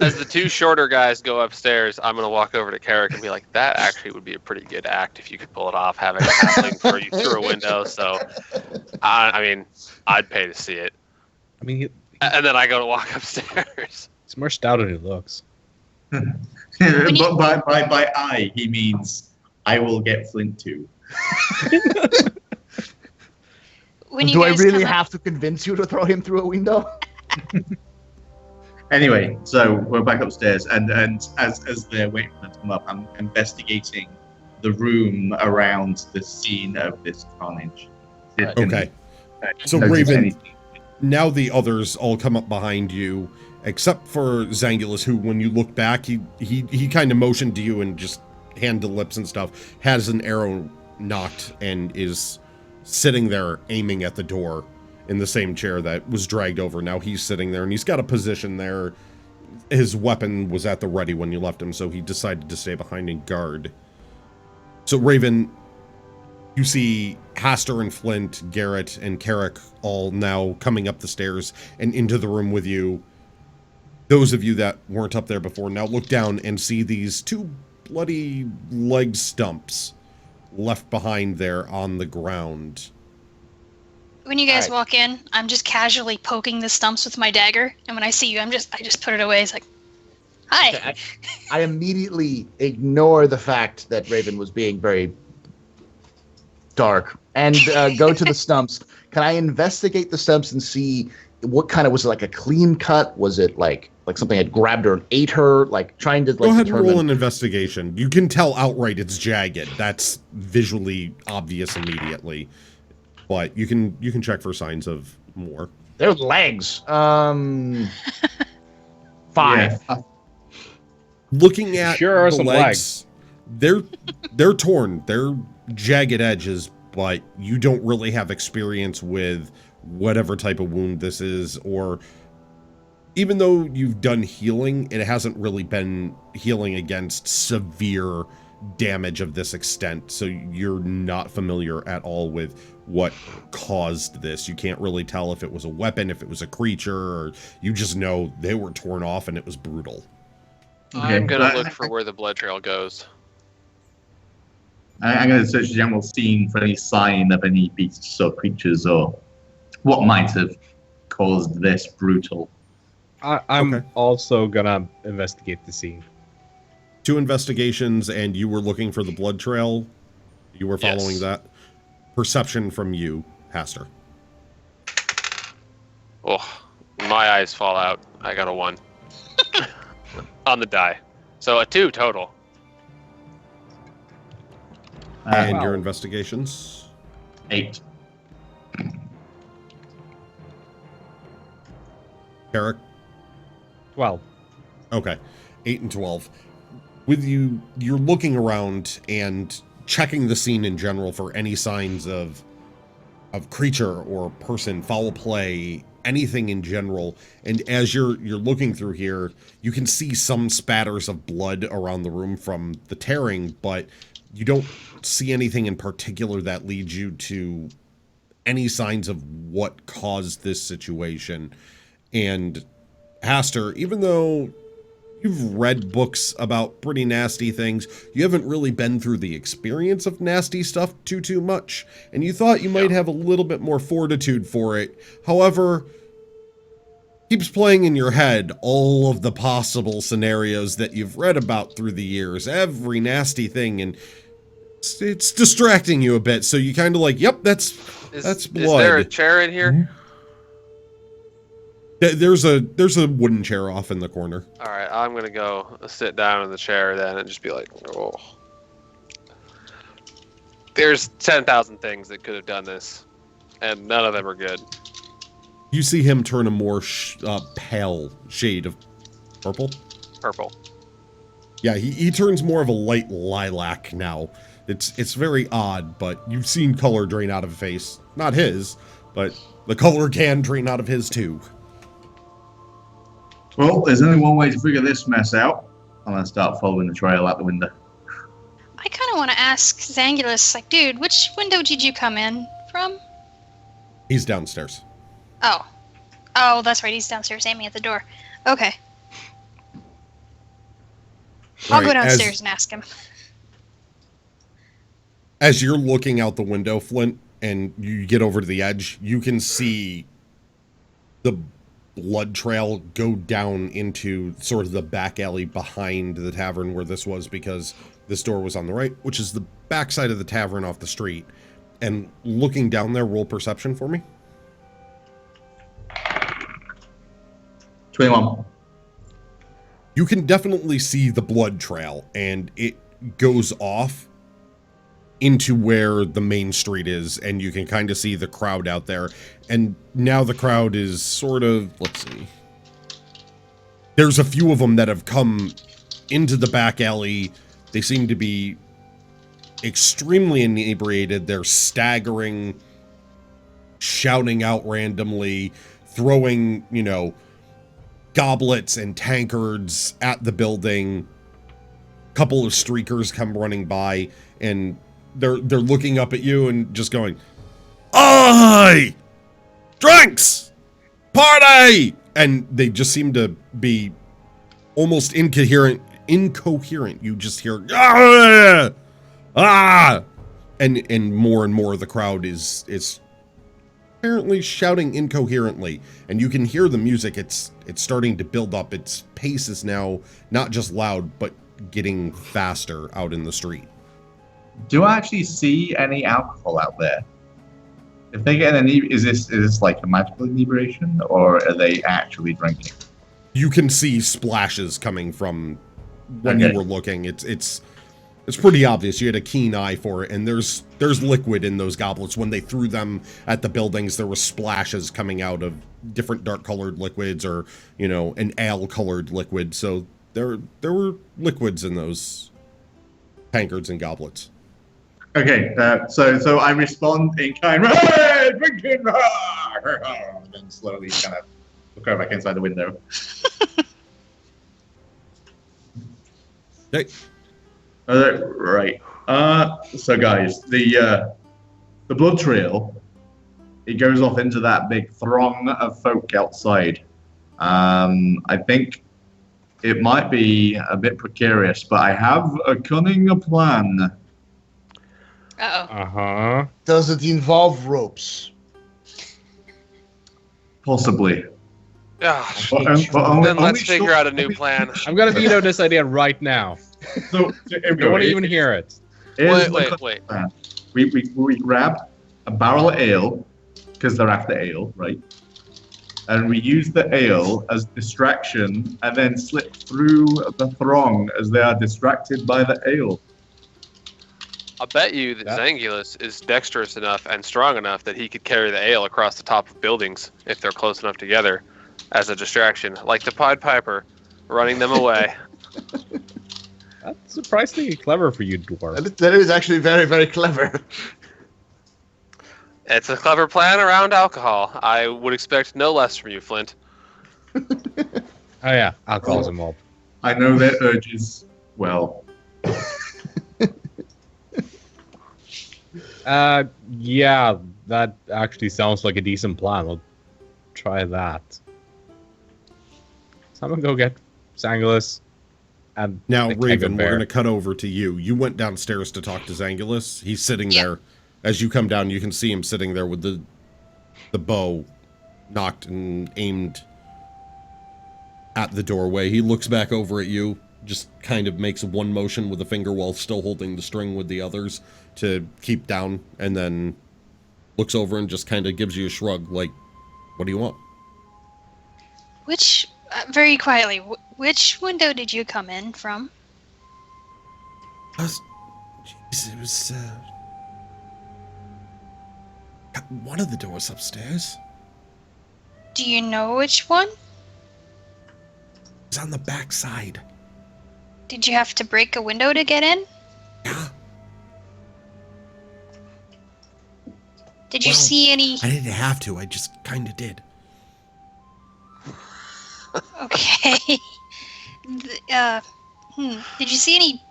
As the two shorter guys go upstairs, I'm gonna walk over to Carrick and be like, "That actually would be a pretty good act if you could pull it off, having a halfling throw you through a window." So, I mean, I'd pay to see it. I mean, And then I go to walk upstairs. he's more stout than he looks. But by I, he means I will get Flint too. When you Do I guys really come up- have to convince you to throw him through a window? Anyway, so we're back upstairs, and as they're waiting for them to come up, I'm investigating the room around the scene of this carnage. Okay. So Notice Raven, anything. now the others all come up behind you, except for Zangulus, who, when you look back, he kind of motioned to you and just hand to lips and stuff, has an arrow knocked and is sitting there aiming at the door in the same chair that was dragged over. Now he's sitting there and he's got a position there. His weapon was at the ready when you left him, so he decided to stay behind and guard. So Raven, you see Haster and Flint, Garrett, and Carrick all now coming up the stairs and into the room with you. Those of you that weren't up there before now look down and see these two bloody leg stumps left behind there on the ground. When you guys Alright. walk in, I'm just casually poking the stumps with my dagger, and when I see you, I just put it away. It's like, hi. Okay, I immediately ignore the fact that Raven was being very dark and go to the stumps. Can I investigate the stumps and see what kind of, was it like a clean cut? Was it like something had grabbed her and ate her? Like trying to Go like ahead and determine. roll an investigation. You can tell outright it's jagged. That's visually obvious immediately. But you can check for signs of more. Their legs. 5. Yeah. Looking at Sure are the some legs, they're torn. They're jagged edges, but you don't really have experience with whatever type of wound this is, or even though you've done healing, it hasn't really been healing against severe damage of this extent, so you're not familiar at all with what caused this. You can't really tell if it was a weapon, if it was a creature, or you just know they were torn off and it was brutal. I'm gonna look for where the blood trail goes. I'm going to search the general scene for any sign of any beasts or creatures or what might have caused this brutal. I'm Okay. also gonna investigate the scene. 2 investigations, and you were looking for the blood trail. You were following Yes. that. Perception from you, Haster. Oh, my eyes fall out. I got a 1 on the die, so a 2 total. And your Wow. investigations? 8. Eric? 12. Okay. 8 and 12. With you, you're looking around and checking the scene in general for any signs of creature or person, foul play, anything in general. And as you're looking through here, you can see some spatters of blood around the room from the tearing, but you don't see anything in particular that leads you to any signs of what caused this situation. And Haster, even though you've read books about pretty nasty things, you haven't really been through the experience of nasty stuff too much, and you thought you might have a little bit more fortitude for it. However, keeps playing in your head all of the possible scenarios that you've read about through the years, every nasty thing, and it's distracting you a bit, so you kind of like, yep, that's blood. Is there a chair in here? There's a wooden chair off in the corner. All right, I'm gonna go sit down in the chair then and just be like, oh. There's 10,000 things that could have done this, and none of them are good. You see him turn a more pale shade of purple. Purple. Yeah, he turns more of a light lilac now. It's very odd, but you've seen color drain out of a face. Not his, but the color can drain out of his too. Well, there's only one way to figure this mess out. I'm going to start following the trail out the window. I kind of want to ask Zangulus, like, dude, which window did you come in from? He's downstairs. Oh. Oh, that's right. He's downstairs aiming at the door. Okay. I'll go Right, downstairs and ask him. As you're looking out the window, Flint, and you get over to the edge, you can see the blood trail go down into sort of the back alley behind the tavern where this was, because this door was on the right, which is the back side of the tavern off the street. And looking down there, roll perception for me. 21. You can definitely see the blood trail, and it goes off into where the main street is, and you can kind of see the crowd out there. And now the crowd is sort of, let's see. There's a few of them that have come into the back alley. They seem to be extremely inebriated. They're staggering, shouting out randomly, throwing, goblets and tankards at the building. Couple of streakers come running by, and they're looking up at you and just going, "Aye! Drinks! Party!" And they just seem to be almost incoherent. You just hear, "Ah! Ah!" And more of the crowd is apparently shouting incoherently, and you can hear the music. It's starting to build up. Its pace is now not just loud, but getting faster out in the street. Do I actually see any alcohol out there? If they get is this like a magical inebriation, or are they actually drinking? You can see splashes coming from when Okay. you were looking. It's pretty obvious. You had a keen eye for it, and there's liquid in those goblets. When they threw them at the buildings, there were splashes coming out of different dark colored liquids, or an ale colored liquid. So there were liquids in those tankards and goblets. Okay, so I respond in kind, hey, drinking, and then slowly kind of go back inside the window. Hey, Right. So guys, the blood trail, it goes off into that big throng of folk outside. I think it might be a bit precarious, but I have a cunning plan. Uh-oh. Uh-huh. Does it involve ropes? Possibly. Ah, Only then let's short- figure out a new plan. I'm gonna veto this idea right now. So here we Don't go. want to even hear it. Here's the Wait. cunning plan. We grab a barrel of ale, because they're after ale, right? And we use the ale as distraction and then slip through the throng as they are distracted by the ale. I'll bet you that Zangulus is dexterous enough and strong enough that he could carry the ale across the top of buildings if they're close enough together as a distraction, like the Pied Piper, running them away. That's surprisingly clever for you, dwarf. That is actually very, very clever. It's a clever plan around alcohol. I would expect no less from you, Flint. Oh yeah, alcohol's a mob. I know their urges well. Yeah, that actually sounds like a decent plan. We'll try that. Someone go get Zangulus and now, the keg of Raven, we're beer. going to cut over to you. You went downstairs to talk to Zangulus. He's sitting there. As you come down, you can see him sitting there with the bow knocked and aimed at the doorway. He looks back over at you, just kind of makes one motion with a finger while still holding the string with the others to keep down, and then looks over and just kind of gives you a shrug, like, what do you want? Very quietly, which window did you come in from? It was, one of the doors upstairs. Do you know which one? It's on the back side. Did you have to break a window to get in? Yeah. Did you see any... I didn't have to, I just kind of did. Okay. Did you see any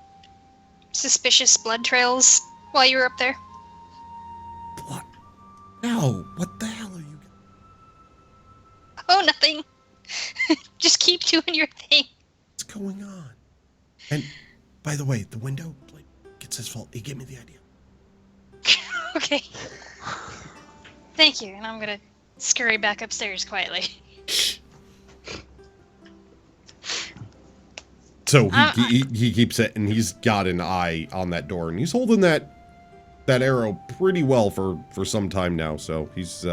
suspicious blood trails while you were up there? What? No, what the hell are you... Oh, nothing. Just keep doing your thing. What's going on? And, by the way, the window, like, it's his fault. He gave me the idea. Okay. Thank you, and I'm gonna scurry back upstairs quietly. So he keeps it, and he's got an eye on that door, and he's holding that arrow pretty well for some time now. So he's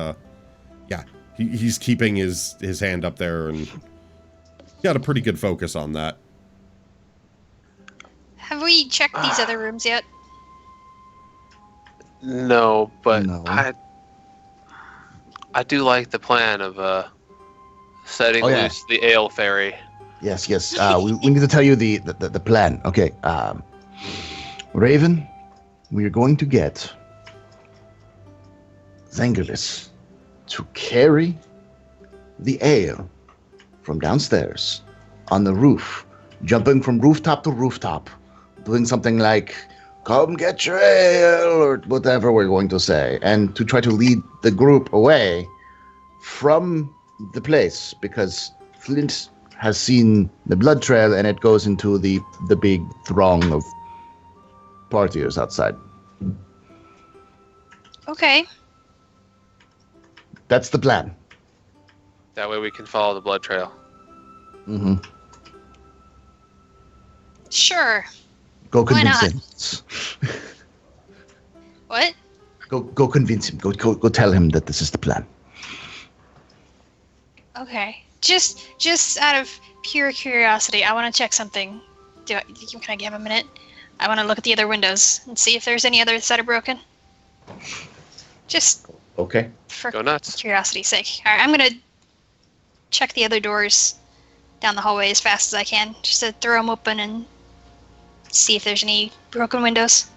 he's keeping his hand up there, and got a pretty good focus on that. Have we checked these other rooms yet? No, but No. I do like the plan of setting loose the ale fairy. Yes. We need to tell you the plan. Okay. Raven, we are going to get Zangulus to carry the ale from downstairs on the roof, jumping from rooftop to rooftop, doing something like, come get your ale, or whatever we're going to say, and to try to lead the group away from the place, because Flint has seen the blood trail and it goes into the big throng of partiers outside. Okay. That's the plan. That way we can follow the blood trail. Mm-hmm. Sure. Go Why convince not? him. What? Go convince him. Go tell him that this is the plan. Okay. Just out of pure curiosity, I want to check something. Can I give a minute? I want to look at the other windows and see if there's any others that are broken. Just Okay. for Go nuts. curiosity's sake. All right, I'm gonna check the other doors down the hallway as fast as I can, just to throw them open and see if there's any broken windows.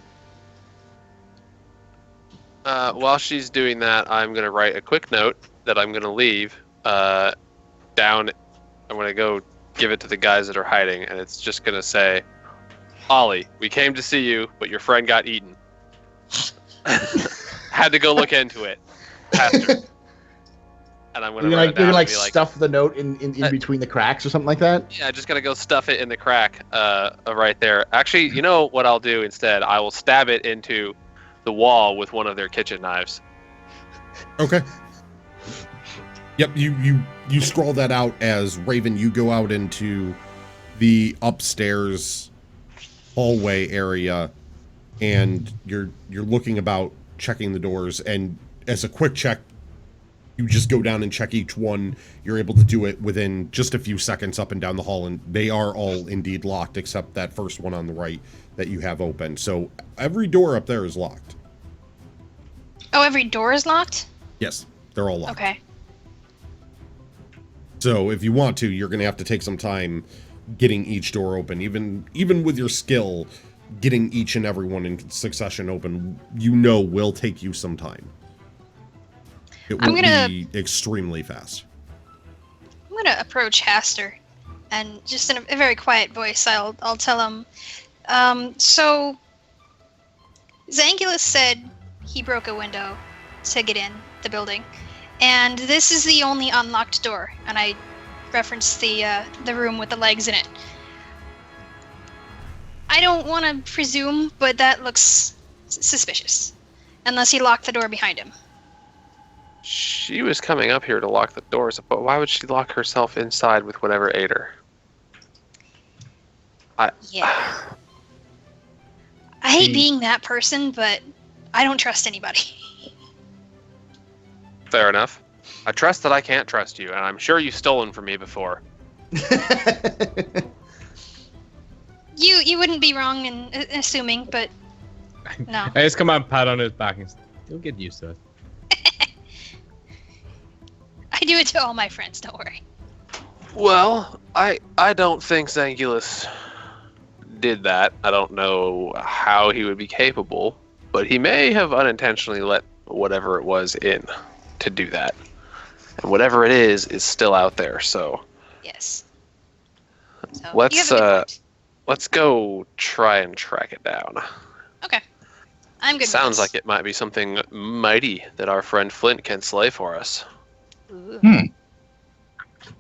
While she's doing that, I'm gonna write a quick note that I'm gonna leave down. I'm gonna go give it to the guys that are hiding, and it's just gonna say, "Ollie, we came to see you, but your friend got eaten. Had to go look into it." Pastor. And I'm gonna write it down you're and like be like, stuff the note in between the cracks or something like that. "Yeah, just gotta go stuff it in the crack, right there." Actually, you know what I'll do instead? I will stab it into the wall with one of their kitchen knives. Okay. Yep, you scroll that out as Raven, you go out into the upstairs hallway area, and you're looking about, checking the doors, and as a quick check, you just go down and check each one. You're able to do it within just a few seconds up and down the hall, and they are all indeed locked, except that first one on the right that you have open. So every door up there is locked. Oh, every door is locked? Yes, they're all locked. Okay. So if you want to, you're going to have to take some time getting each door open. Even with your skill, getting each and every one in succession open, will take you some time. It will be extremely fast. I'm gonna approach Haster, and just in a very quiet voice, I'll tell him. So Zangulus said he broke a window to get in the building, and this is the only unlocked door. And I referenced the room with the legs in it. I don't want to presume, but that looks suspicious, unless he locked the door behind him. She was coming up here to lock the doors, but why would she lock herself inside with whatever ate her? Yeah. I hate being that person, but I don't trust anybody. Fair enough. I trust that I can't trust you, and I'm sure you've stolen from me before. You wouldn't be wrong in assuming, but no. I just come out and pat on his back and you'll get used to it. I do it to all my friends, don't worry. Well, I don't think Zangulus did that. I don't know how he would be capable, but he may have unintentionally let whatever it was in to do that. And whatever it is still out there, so Yes. So, let's you have a good point. let's go try and track it down. Okay. I'm good Sounds with this. like it might be something mighty that our friend Flint can slay for us. Ooh. Hmm.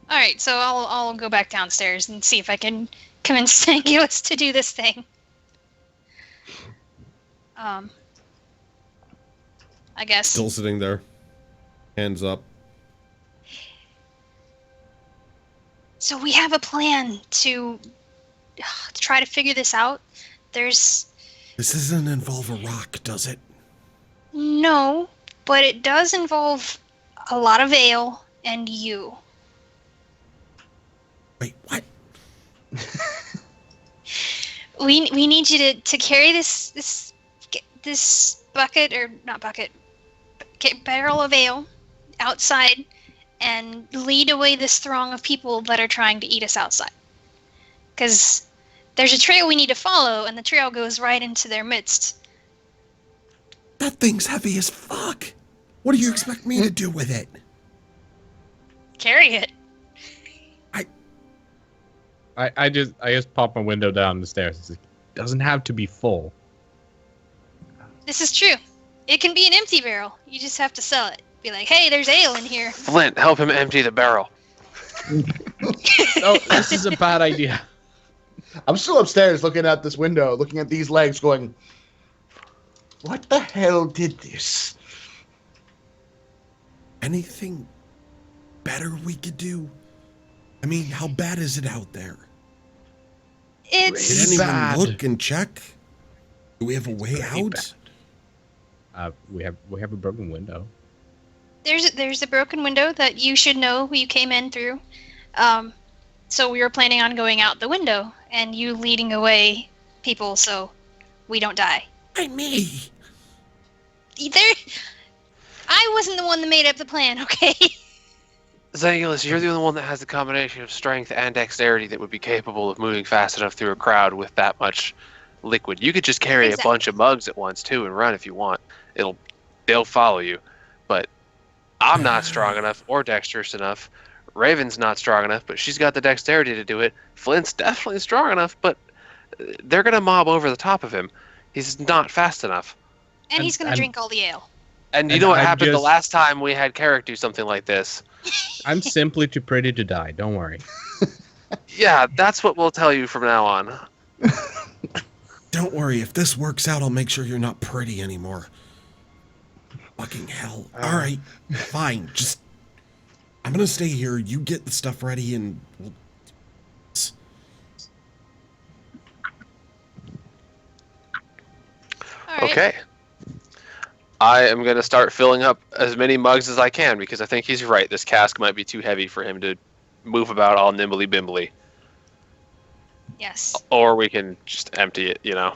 All right, so I'll go back downstairs and see if I can convince Zangulus to do this thing. I guess. Still sitting there, hands up. So we have a plan to try to figure this out. This doesn't involve a rock, does it? No, but it does involve a lot of ale and you. Wait, what? We need you to carry this bucket, or not bucket, barrel of ale outside and lead away this throng of people that are trying to eat us outside. Because there's a trail we need to follow, and the trail goes right into their midst. That thing's heavy as fuck. What do you expect me to do with it? Carry it. I just pop my window down the stairs. It doesn't have to be full. This is true. It can be an empty barrel. You just have to sell it. Be like, hey, there's ale in here. Flint, help him empty the barrel. Oh, this is a bad idea. I'm still upstairs looking at this window, looking at these legs, going, what the hell did this? Anything better we could do? I mean, how bad is it out there? It's Did anyone bad. look and check? Do we have a way pretty out? We have a broken window. there's a broken window that you should know you came in through. So we were planning on going out the window and you leading away people so we don't die. Why me? I wasn't the one that made up the plan, okay? Zangulus, you're the only one that has the combination of strength and dexterity that would be capable of moving fast enough through a crowd with that much liquid. You could just carry Exactly. a bunch of mugs at once, too, and run if you want. It'll they'll follow you. But I'm not strong enough or dexterous enough. Raven's not strong enough, but she's got the dexterity to do it. Flint's definitely strong enough, but they're going to mob over the top of him. He's not fast enough. And he's going to drink all the ale. And you know what happened the last time we had Carrick do something like this? I'm simply too pretty to die. Don't worry. Yeah, that's what we'll tell you from now on. Don't worry, if this works out, I'll make sure you're not pretty anymore. Fucking hell. All right, fine. Just, I'm gonna stay here. You get the stuff ready, and we'll... Okay. I am going to start filling up as many mugs as I can because I think he's right. This cask might be too heavy for him to move about all nimbly-bimbly. Yes. Or we can just empty it, you know.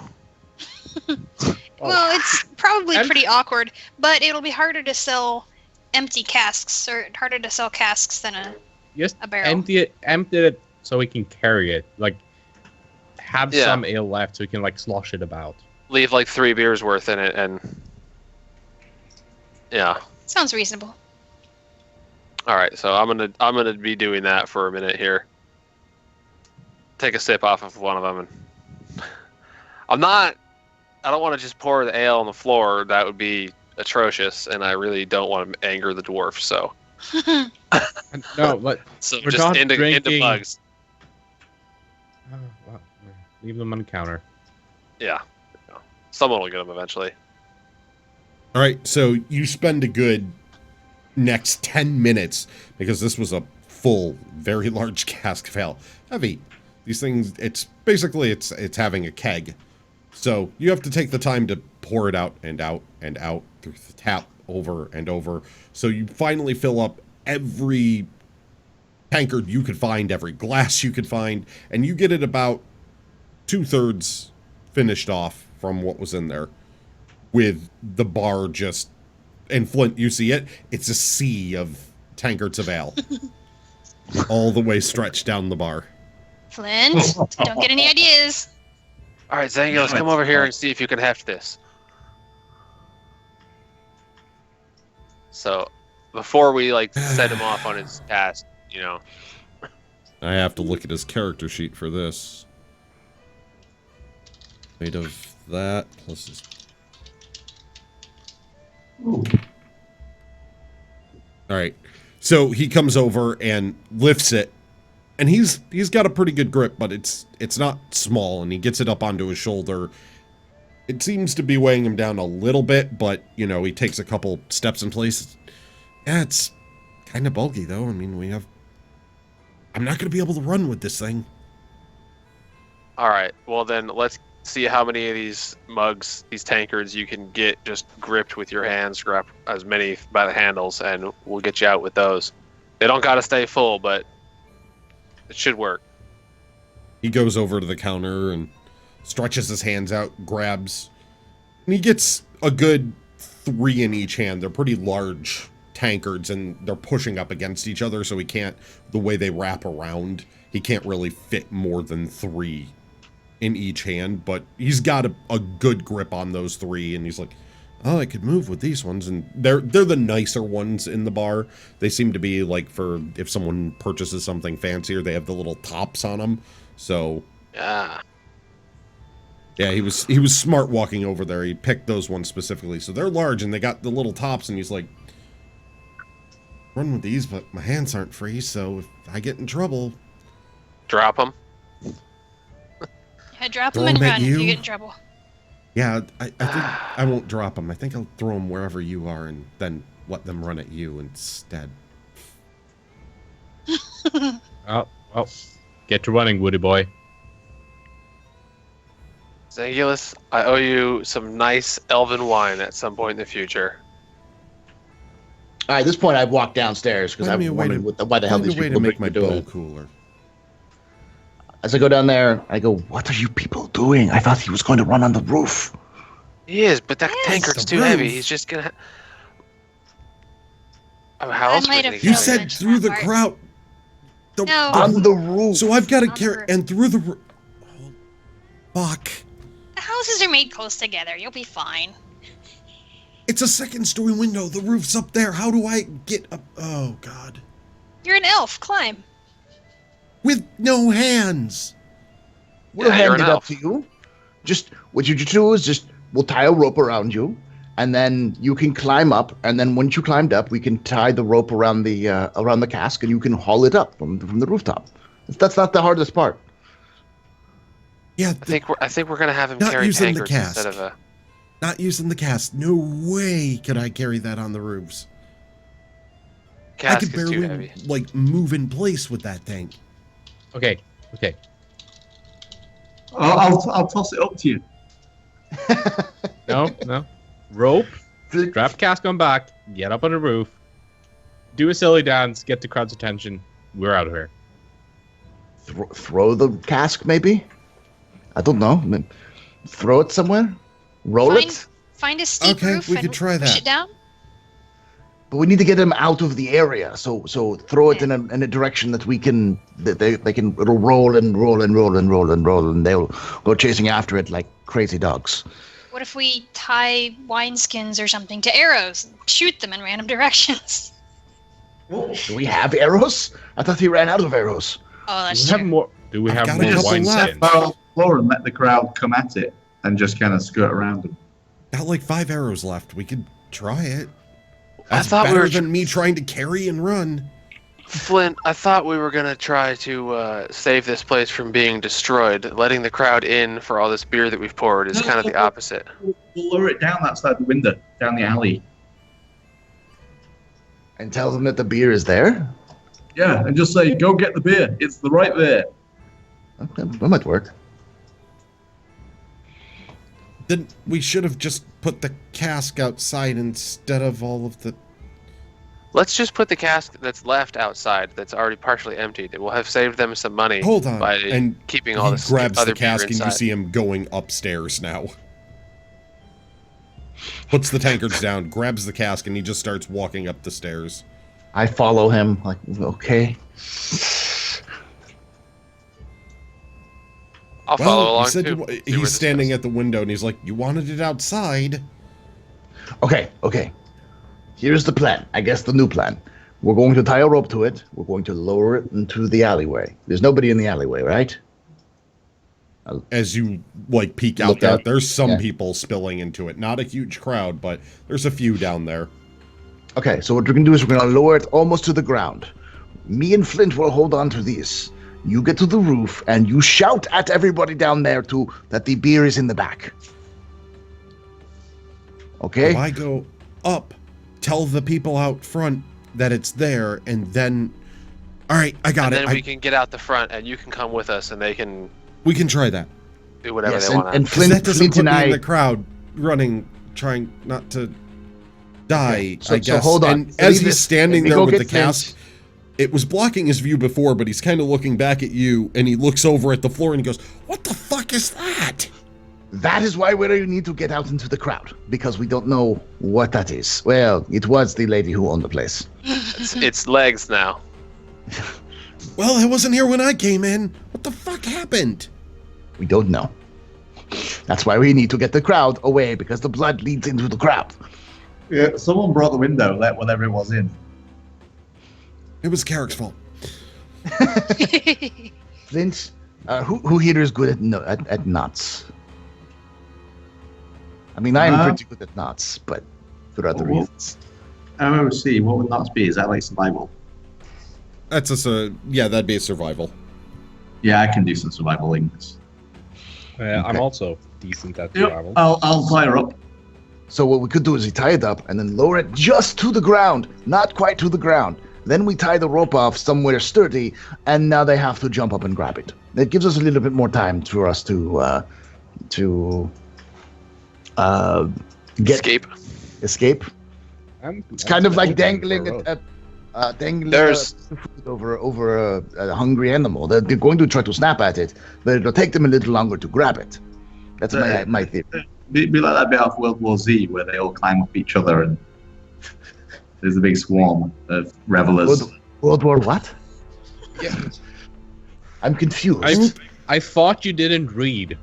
Well, it's probably pretty awkward, but it'll be harder to sell empty casks, or harder to sell casks than a barrel. Empty it so we can carry it. Like, have some ale left so we can, like, slosh it about. Leave, like, 3 beers worth in it, and... Yeah. Sounds reasonable. All right, so I'm gonna be doing that for a minute here. Take a sip off of one of them, and I don't want to just pour the ale on the floor. That would be atrocious, and I really don't want to anger the dwarf. So no, but so we're just not into mugs. Oh, well, leave them on the counter. Yeah, someone will get them eventually. All right, so you spend a good next 10 minutes, because this was a full, very large cask of ale. Heavy. These things, it's basically, it's having a keg. So you have to take the time to pour it out and out and out through the tap over and over. So you finally fill up every tankard you could find, every glass you could find, and you get it about 2/3 finished off from what was in there. With the bar just, and Flint, you see it, it's a sea of tankards of ale. All the way stretched down the bar. Flint, don't get any ideas. All right, Zangios, come over here and see if you can heft this. So, before we, like, set him off on his task, you know. I have to look at his character sheet for this. Made of that, plus his... Alright, so he comes over and lifts it, and he's got a pretty good grip, but it's not small, and he gets it up onto his shoulder. It seems to be weighing him down a little bit, but, you know, he takes a couple steps in place. Yeah, it's kind of bulky, though. I mean, I'm not going to be able to run with this thing. Alright, well then, let's see how many of these mugs, these tankards, you can get just gripped with your hands, grab as many by the handles, and we'll get you out with those. They don't gotta stay full, but it should work. He goes over to the counter and stretches his hands out, grabs, and he gets a good 3 in each hand. They're pretty large tankards, and they're pushing up against each other, so he can't, the way they wrap around, he can't really fit more than 3 in each hand, but he's got a good grip on those 3, and he's like, oh, I could move with these ones, and they're the nicer ones in the bar. They seem to be like for if someone purchases something fancier, they have the little tops on them. So yeah, he was smart walking over there. He picked those ones specifically, so they're large and they got the little tops, and he's like, run with these, but my hands aren't free, so if I get in trouble, drop them. Yeah, drop them and run if you get in trouble. Yeah, I think I won't drop them. I think I'll throw them wherever you are and then let them run at you instead. Oh, well, get to running, Woody boy. Zangilis, I owe you some nice elven wine at some point in the future. All right, at this point, I've walked downstairs because I've wondered why the hell these people make my bowl doing. cooler. As I go down there, I go, what are you people doing? I thought he was going to run on the roof. He is, but that tankard's too heavy. He's just gonna... I mean, how else would he... You said through the crowd. No. On the roof. So I've got to carry... And through the... Fuck. The houses are made close together. You'll be fine. It's a second-story window. The roof's up there. How do I get up? Oh, God. You're an elf. Climb. With no hands. We'll Yeah, you're hand an it up elf. to you. Just what you do is we'll tie a rope around you, and then you can climb up. And then once you climbed up, we can tie the rope around the cask, and you can haul it up from the rooftop. That's not the hardest part. Yeah, I think we're gonna have him Not carry using the tankards cask. instead of a. not using the cast. No way could I carry that on the roofs. I Cask could is too barely, heavy. like, move in place with that thing. Okay. I'll toss it up to you. No. Rope. Strap cask on back. Get up on the roof. Do a silly dance. Get the crowd's attention. We're out of here. Throw the cask, maybe? I don't know. I mean, throw it somewhere? Roll it? Find a steep Okay, roof we and could try push that. it down. But we need to get them out of the area. So throw it in a direction that we can they can it'll roll and roll and roll and roll and roll, and they'll go chasing after it like crazy dogs. What if we tie wineskins or something to arrows and shoot them in random directions? Do we have arrows? I thought he ran out of arrows. Oh, that's Do we have true. more? Do we I've have got more a couple wine left. skins? Barrel floor and let the crowd come at it and just kind of skirt around them. Got like 5 arrows left. We could try it. I That's thought we better were than me trying to carry and run. Flint, I thought we were gonna try to save this place from being destroyed. Letting the crowd in for all this beer that we've poured is kind of the opposite. We'll lure it down that side of the window, down the alley. And tell them that the beer is there? Yeah, and just say, go get the beer. It's right there. Okay, that might work. Then we should have just put the cask outside instead of all of the... Let's just put the cask that's left outside, that's already partially emptied. We'll have saved them some money Hold on. by And keeping all he this grabs other the cask beer and you inside. see him going upstairs now. Puts the tankards down, grabs the cask, and he just starts walking up the stairs. I follow him, like, okay. I'll follow Well, along he said too. see where he's this standing goes. at the window and he's like, you wanted it outside. Okay. Here's the plan. I guess the new plan. We're going to tie a rope to it. We're going to lower it into the alleyway. There's nobody in the alleyway, right? As you, like, peek out Look there, out. there's some Yeah. people spilling into it. Not a huge crowd, but there's a few down there. Okay, so what we're going to do is we're going to lower it almost to the ground. Me and Flint will hold on to these. You get to the roof and you shout at everybody down there that the beer is in the back. Okay? If I go up, tell the people out front that it's there, and then... All right, I got And it. then we can get out the front, and you can come with us, and they can We can try that. do whatever Yes, they want. and 'Cause Flint, that doesn't Flint put and me in I... the crowd running, trying not to die, Okay, so- I so guess. hold on. And So as leave he's it- standing let me there go with get the cask, Flint. it was blocking his view before, but he's kind of looking back at you, and he looks over at the floor and he goes, what the fuck is that? That is why we need to get out into the crowd, because we don't know what that is. Well, it was the lady who owned the place. It's legs now. Well, I wasn't here when I came in. What the fuck happened? We don't know. That's why we need to get the crowd away, because the blood leads into the crowd. Yeah, someone brought the window, let whatever it was in. It was Carrick's fault. Flint, who here is good at knots? I mean, I'm pretty good at knots, but for other Well, reasons. OOC, what would knots be? Is that like survival? That's yeah, that'd be a survival. Yeah, I can do some survival in this. I'm also decent at Yep, survival. I'll tie her up. So what we could do is we tie it up and then lower it just to the ground, not quite to the ground. Then we tie the rope off somewhere sturdy, and now they have to jump up and grab it. It gives us a little bit more time for us to escape. It's kind of like dangling There's- food over a hungry animal. They're going to try to snap at it, but it'll take them a little longer to grab it. That's my theory. Be like that bit of World War Z where they all climb up each other and there's a big swarm of revelers. World War what? I'm confused. I thought you didn't read.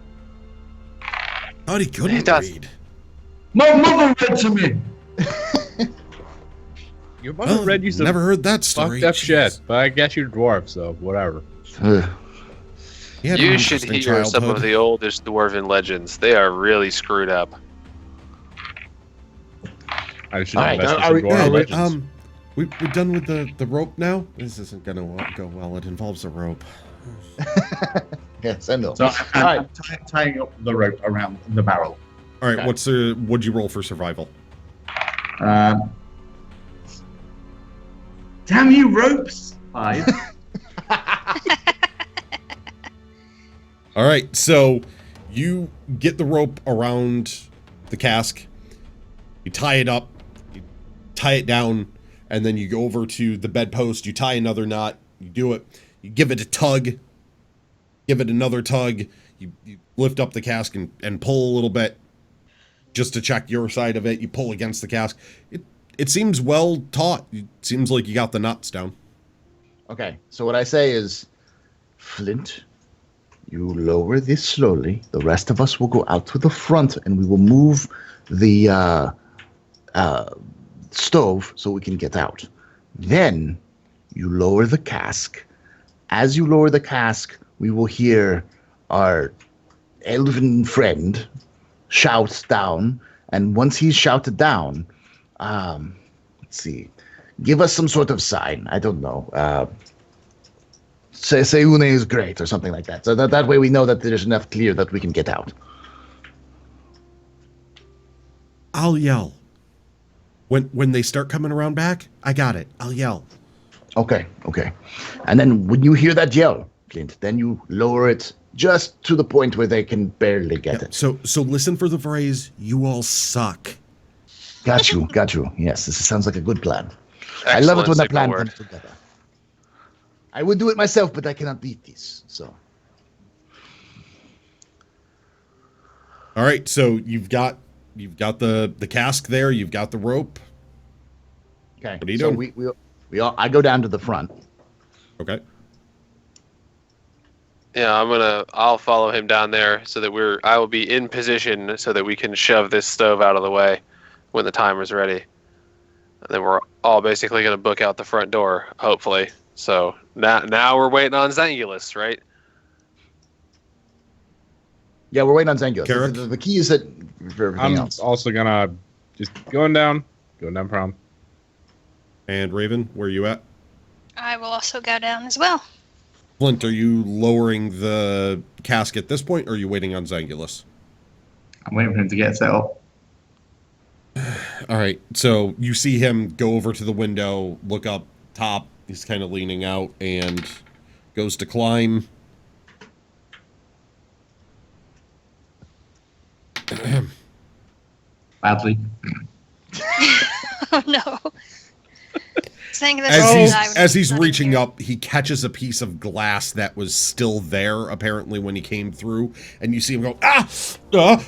Thought he couldn't He does. read. My mother read to me! Your mother read you some never heard that story. fucked up Jeez. shit, but I guess you're dwarf, so whatever. He had an You should interesting hear some of childhood. the oldest dwarven legends. They are really screwed up. I should All right, invest in are some we- dwarf Yeah, legends. we're done with the rope now? This isn't gonna go well. It involves a rope. Yes, I know. So All I'm right. tying up the rope around the barrel. All right, Okay. what'd you roll for survival? Damn you, ropes! 5. All right, so you get the rope around the cask, you tie it up, you tie it down, and then you go over to the bedpost, you tie another knot, you do it, you give it a tug, give it another tug, you lift up the cask and pull a little bit just to check your side of it, you pull against the cask. It seems well taught. It seems like you got the knots down. Okay, so what I say is, Flint, you lower this slowly. The rest of us will go out to the front, and we will move the stove so we can get out. Then you lower the cask. As you lower the cask, we will hear our elven friend shout down, and once he's shouted down, let's see, give us some sort of sign. I don't know. Say Une is great or something like that. So that way we know that there's enough clear that we can get out. I'll yell. When they start coming around back, I got it. I'll yell. Okay. And then when you hear that yell, Clint, then you lower it just to the point where they can barely get it. So listen for the phrase, you all suck. Got you. Yes, this sounds like a good plan. I love it when the Excellent plan signal comes together. I would do it myself, but I cannot beat this. So All right, so you've got the cask there, you've got the rope. okay. What are you so doing? we all I go down to the front. Okay. Yeah, I'll follow him down there so that I will be in position so that we can shove this stove out of the way when the timer's ready. And then we're all basically going to book out the front door, hopefully. So now we're waiting on Zangulus, right? Yeah, we're waiting on Zangos. Carrick? The key is that for everything I'm else. also gonna just going down prom. And Raven, where are you at? I will also go down as well. Flint, are you lowering the cask at this point, or are you waiting on Zangulus? I'm waiting for him to get set up. All right, so you see him go over to the window, look up top. He's kind of leaning out and goes to climb. Badly. Oh no. Saying this As he's reaching up, he catches a piece of glass that was still there, apparently, when he came through, and you see him go,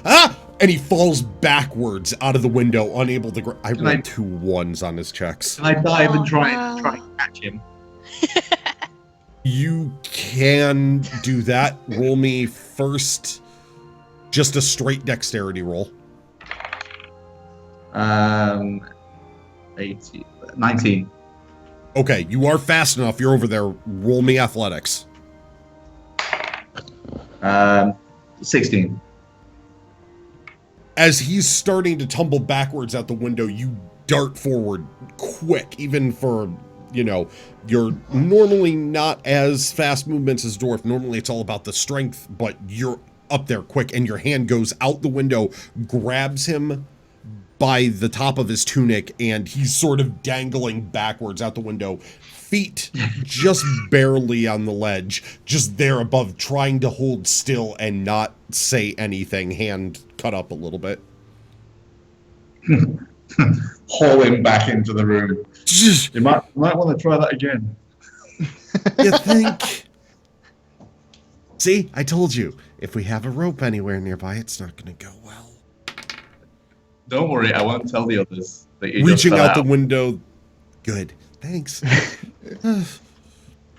and he falls backwards out of the window, unable to I rolled 2 1s on his checks. Can I dive and try no. and catch him? You can do that. Roll me first just a straight dexterity roll. 18, 19. Okay, you are fast enough. You're over there. Roll me athletics. 16. As he's starting to tumble backwards out the window, you dart forward quick, even for, your normally not as fast movements as Dwarf. Normally it's all about the strength, but you're up there quick, and your hand goes out the window, grabs him by the top of his tunic, and he's sort of dangling backwards out the window, feet just barely on the ledge, just there above, trying to hold still and not say anything, hand cut up a little bit. Haul him back into the room. You might want to try that again. You think? See, I told you, if we have a rope anywhere nearby, it's not going to go well. Don't worry, I won't tell the others that you Reaching just out fell the window. Good. Thanks.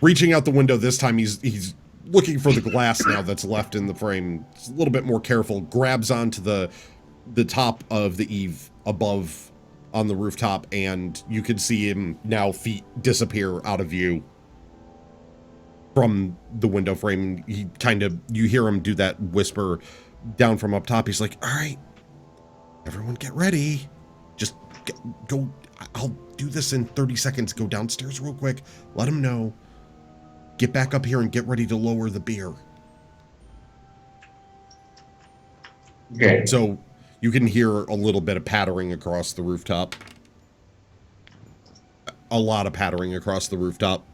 Reaching out the window this time, he's looking for the glass now that's left in the frame. He's a little bit more careful. Grabs onto the top of the eave above on the rooftop, and you can see him now feet disappear out of view from the window frame. He you hear him do that whisper down from up top. He's like, all right, everyone get ready. Just go. I'll do this in 30 seconds. Go downstairs real quick. Let him know. Get back up here and get ready to lower the beer. Okay. So you can hear a little bit of pattering across the rooftop. A lot of pattering across the rooftop.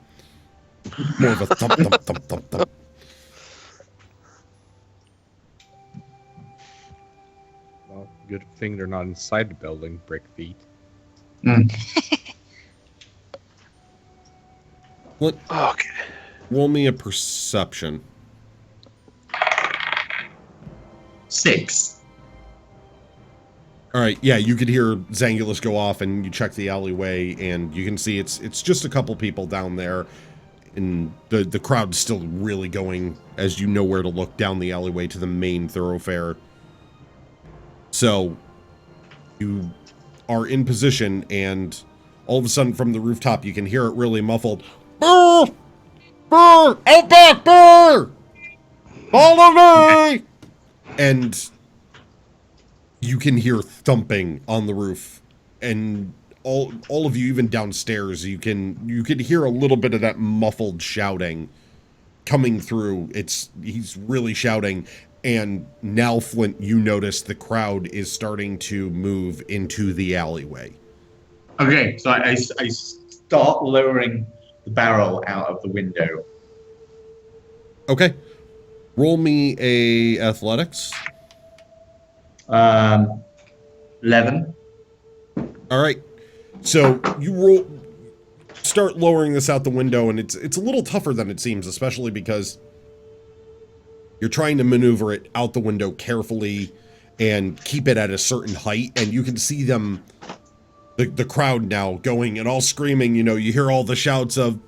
More of a thump, thump, thump, thump, thump. Well, good thing they're not inside the building, brick feet. Okay. Roll me a perception. 6. All right, yeah, you could hear Zangulus go off, and you check the alleyway, and you can see it's just a couple people down there, and the crowd's still really going, as you know where to look down the alleyway to the main thoroughfare. So you are in position, and all of a sudden from the rooftop you can hear it really muffled. Burr! Burr! Out back, burr! Follow me! And you can hear thumping on the roof, and all of you, even downstairs, you can hear a little bit of that muffled shouting coming through. He's really shouting, and now, Flint, you notice the crowd is starting to move into the alleyway. Okay, so I start lowering the barrel out of the window. Okay, roll me a athletics. 11. All right. So you start lowering this out the window, and it's a little tougher than it seems, especially because you're trying to maneuver it out the window carefully and keep it at a certain height, and you can see them, the crowd now going and all screaming. You hear all the shouts of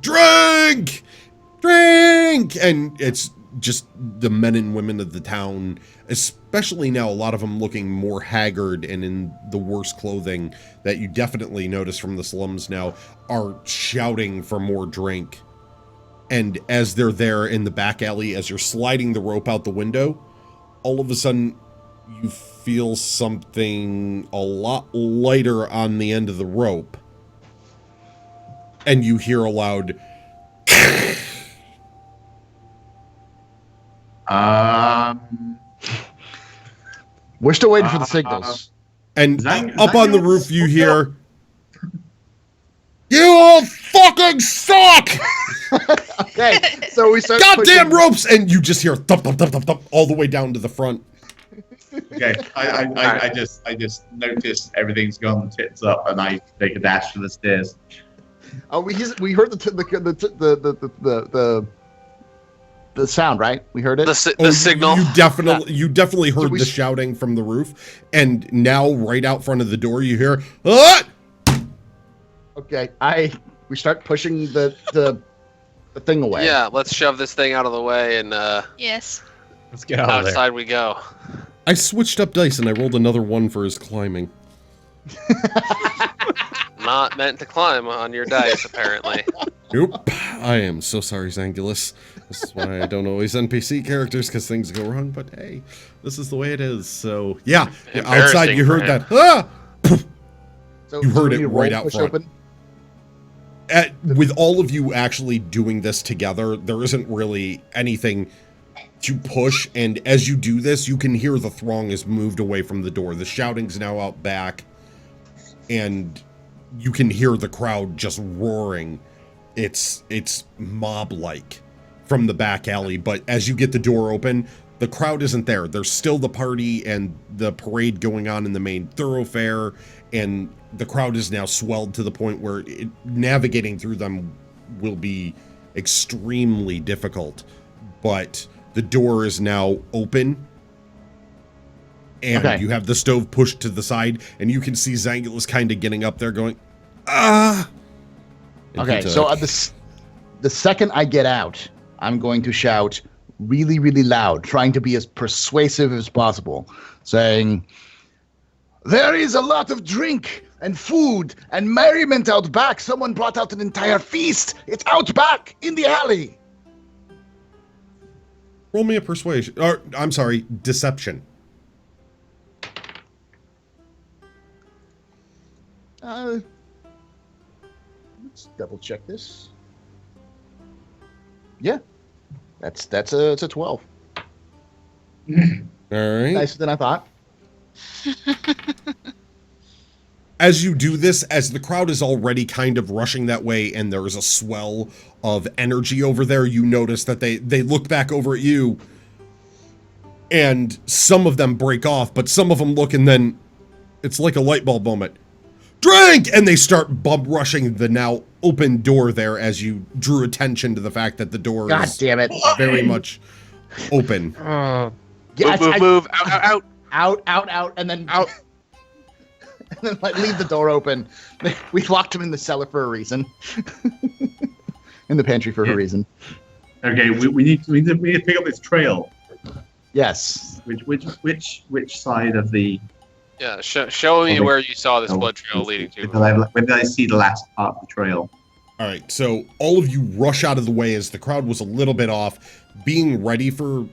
drink, drink, and it's just the men and women of the town, especially now, a lot of them looking more haggard and in the worst clothing that you definitely notice from the slums now, are shouting for more drink. And as they're there in the back alley, as you're sliding the rope out the window, all of a sudden you feel something a lot lighter on the end of the rope, and you hear a loud We're still waiting for the signals. and Is up that on the yours? roof you hear, "You all fucking suck! Okay, so we start Goddamn pushing- ropes!" And you just hear thump, thump, thump, thump, thump, all the way down to the front. Okay, I just noticed everything's gone tits up, and I take a dash for the stairs. Oh, we heard the sound, right? We heard it. The signal. You definitely heard we the s- shouting from the roof, and now right out front of the door you hear, "Ah!" Okay, we start pushing the thing away. Yeah, let's shove this thing out of the way, and Yes. Let's get out of there. outside we go. I switched up dice and I rolled another 1 for his climbing. Not meant to climb on your dice, apparently. Nope. I am so sorry, Zangulus. This is why I don't always NPC characters, because things go wrong, but hey, this is the way it is. So, yeah, outside you heard that, "Ah!" So, You heard we it need to right roll out push front. open? With all of you actually doing this together, there isn't really anything to push, and as you do this, you can hear the throng is moved away from the door. The shouting's now out back, and you can hear the crowd just roaring. It's mob-like from the back alley, but as you get the door open, the crowd isn't there. There's still the party and the parade going on in the main thoroughfare, and the crowd is now swelled to the point where navigating through them will be extremely difficult. But the door is now open, and Okay. you have the stove pushed to the side, and you can see Zangulus kind of getting up there going, "Ah!" And Okay, he's, so the second I get out, I'm going to shout really, really loud, trying to be as persuasive as possible, saying, "There is a lot of drink and food and merriment out back. Someone brought out an entire feast. It's out back in the alley. Roll me a persuasion. Or, I'm sorry, deception. Let's double check this. Yeah, it's a 12. All right. Nicer than I thought. As you do this, as the crowd is already kind of rushing that way and there is a swell of energy over there, you notice that they look back over at you and some of them break off, but some of them look and then it's like a light bulb moment. Drink! And they start bum rushing the now open door there as you drew attention to the fact that the door God is damn it. very much open. Yes, Move. Out. And then out. And then like leave the door open. We locked him in the cellar for a reason. In the pantry for a reason. Okay, we need to pick up this trail. Yes. Which side of the? Yeah, show me where you saw this blood trail leading to. When did I see the last part of the trail? All right, so all of you rush out of the way as the crowd was a little bit off, being ready for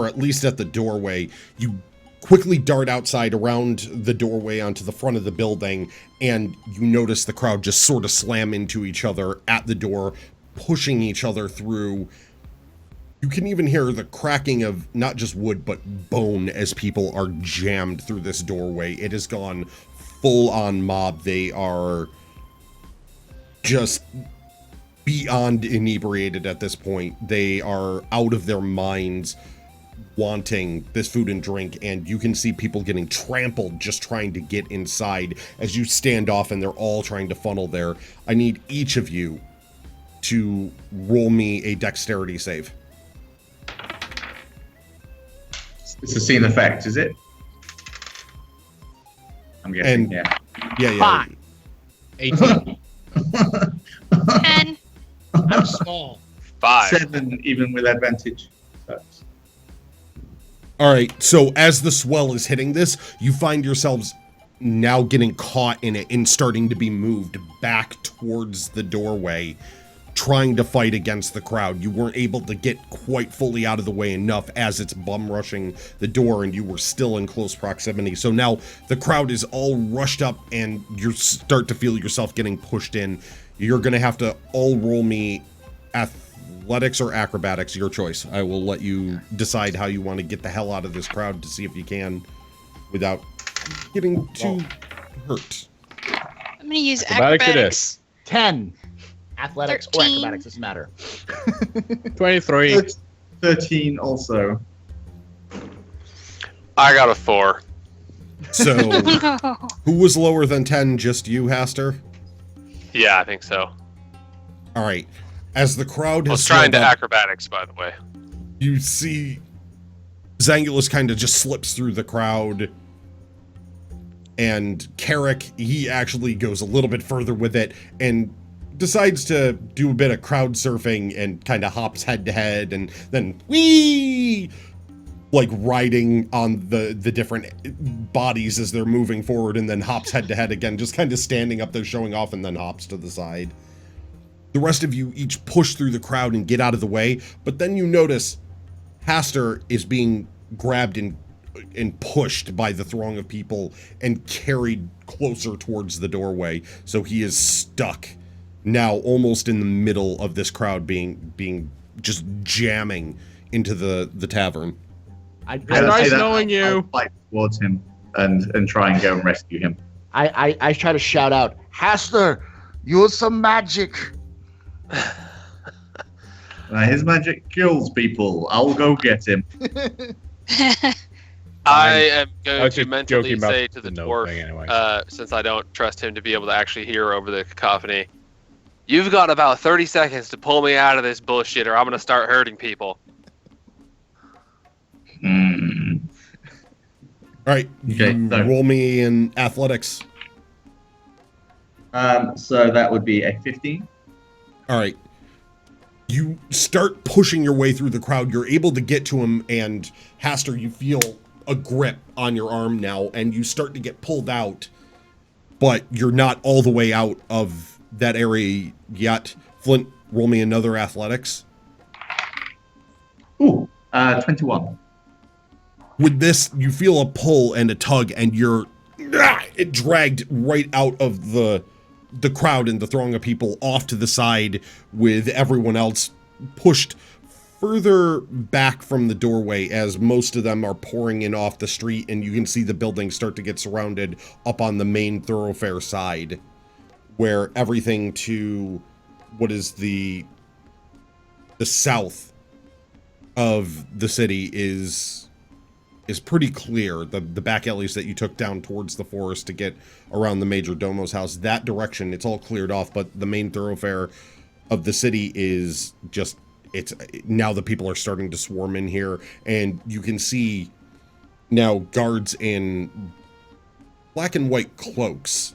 at least at the doorway. You quickly dart outside around the doorway onto the front of the building, and you notice the crowd just sort of slam into each other at the door, pushing each other through. You can even hear the cracking of not just wood, but bone as people are jammed through this doorway. It has gone full-on mob. They are just beyond inebriated at this point. They are out of their minds wanting this food and drink, and you can see people getting trampled just trying to get inside as you stand off and they're all trying to funnel there. I need each of you to roll me a dexterity save. It's a scene effect, is it? I'm guessing, And- yeah. Yeah. 18. 10. I'm small. 5. 7, even with advantage. That's- All right, so as the swell is hitting this, you find yourselves now getting caught in it and starting to be moved back towards the doorway, trying to fight against the crowd. You weren't able to get quite fully out of the way enough as it's bum rushing the door, and you were still in close proximity. So now the crowd is all rushed up and you start to feel yourself getting pushed in. You're going to have to all roll me athletics or acrobatics, your choice. I will let you decide how you want to get the hell out of this crowd to see if you can without getting too hurt. I'm going to use Acrobatics it acrobatics. 10. Athletics 13. or acrobatics doesn't matter. 23. 13 also. I got a 4. So No. who was lower than 10? Just you, Haster? Yeah, I think so. All right. As the crowd I has was trying to swelled up, acrobatics, by the way. you see Zangulus kind of just slips through the crowd, and Carrick, he actually goes a little bit further with it and decides to do a bit of crowd surfing and kind of hops head to head and then whee, like riding on the different bodies as they're moving forward, and then hops head to head again, just kind of standing up there showing off and then hops to the side. The rest of you each push through the crowd and get out of the way, but then you notice Haster is being grabbed and pushed by the throng of people and carried closer towards the doorway, so he is stuck now almost in the middle of this crowd being just jamming into the tavern. Nice knowing you. I'll fight towards him and try and go and rescue him. I try to shout out, Haster, use some magic. His magic kills people. I'll go get him. I am I going was to just mentally joking about say to the the note dwarf, thing anyway. since I don't trust him to be able to actually hear over the cacophony, you've got about 30 seconds to pull me out of this bullshit, or I'm going to start hurting people. Hmm. All right, Okay, you so- roll me in athletics. So that would be a 15. All right. You start pushing your way through the crowd. You're able to get to him, and Haster, you feel a grip on your arm now, and you start to get pulled out. but you're not all the way out of that area yet. Flint, roll me another athletics. Ooh, 21. With this, you feel a pull and a tug, and you're dragged right out of the crowd and the throng of people off to the side, with everyone else pushed further back from the doorway as most of them are pouring in off the street, and you can see the buildings start to get surrounded up on the main thoroughfare side, where everything to what is the south of the city is pretty clear. The back alleys that you took down towards the forest to get around the Major Domo's house, that direction, it's all cleared off, but the main thoroughfare of the city is just, it's now the people are starting to swarm in here, and you can see now guards in black and white cloaks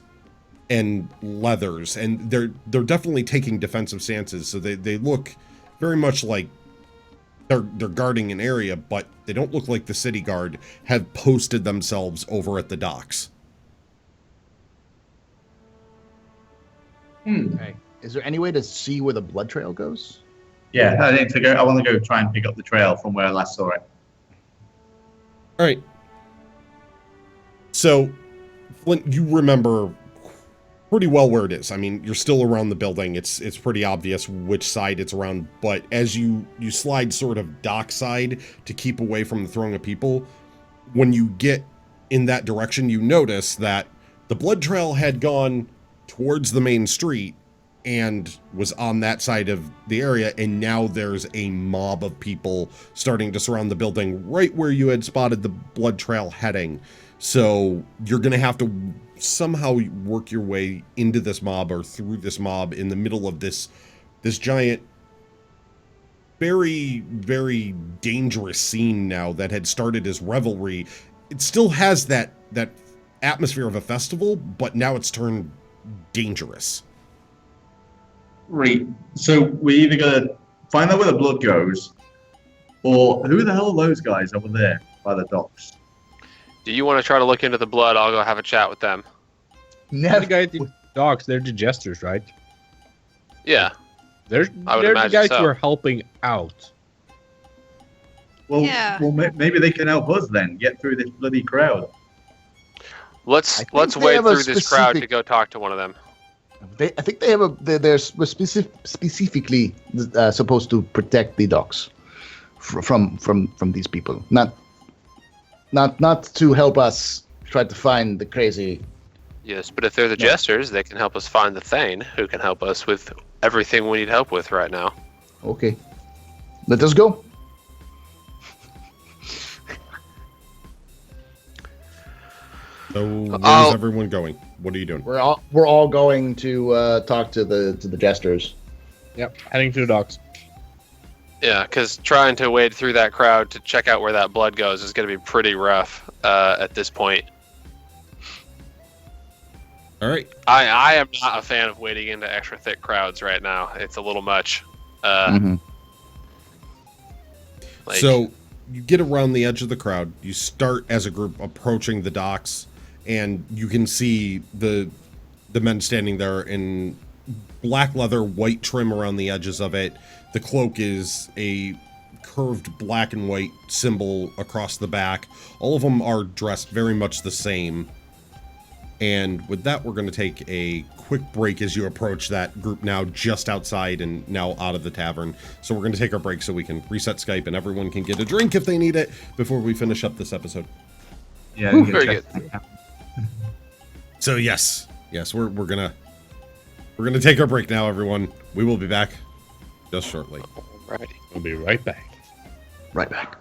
and leathers, and they're definitely taking defensive stances, so they look very much like they're guarding an area, but they don't look like the city guard have posted themselves over at the docks. Okay. Is there any way to see where the blood trail goes? Yeah, I need to go. I want to go try and pick up the trail from where I last saw it. All right. So, Flint, you remember pretty well where it is. I mean, you're still around the building. It's pretty obvious which side it's around, but as you slide sort of dockside to keep away from the throng of people, when you get in that direction, you notice that the blood trail had gone towards the main street and was on that side of the area, and now there's a mob of people starting to surround the building right where you had spotted the blood trail heading. So you're going to have to somehow work your way into this mob or through this mob in the middle of this giant, very, very dangerous scene now that had started as revelry. It still has that atmosphere of a festival, but now it's turned dangerous. Right. So we either gotta find out where the blood goes, or who the hell are those guys over there by the docks? Do you want to try to look into the blood? I'll go have a chat with them. The guy at the docks, they're the jesters, right? Yeah. They're I would the imagine guys so. who are helping out. Well, Yeah. Maybe they can help us then get through this bloody crowd. Let's I think wade they have a through this crowd to specific- go talk to one of them. I think they have they're specifically supposed to protect the docks from these people, not to help us try to find the crazy. Yes, but if they're the jesters, they can help us find the Thane, who can help us with everything we need help with right now. Okay, let us go. So where's I'll- everyone going? What are you doing? We're all going to talk to the jesters. Yep, heading to the docks. Yeah, because trying to wade through that crowd to check out where that blood goes is going to be pretty rough at this point. All right. I am not a fan of wading into extra thick crowds right now. It's a little much. Mhm. Like, So you get around the edge of the crowd. You start as a group approaching the docks, and you can see the men standing there in black leather, white trim around the edges of it. The cloak is a curved black and white symbol across the back. All of them are dressed very much the same. And with that, we're going to take a quick break as you approach that group now just outside and now out of the tavern. So we're going to take our break so we can reset Skype and everyone can get a drink if they need it before we finish up this episode. Yeah, Ooh, very good. So yes, we're gonna take our break now, everyone. We will be back just shortly. alrighty. We'll be right back. Right back.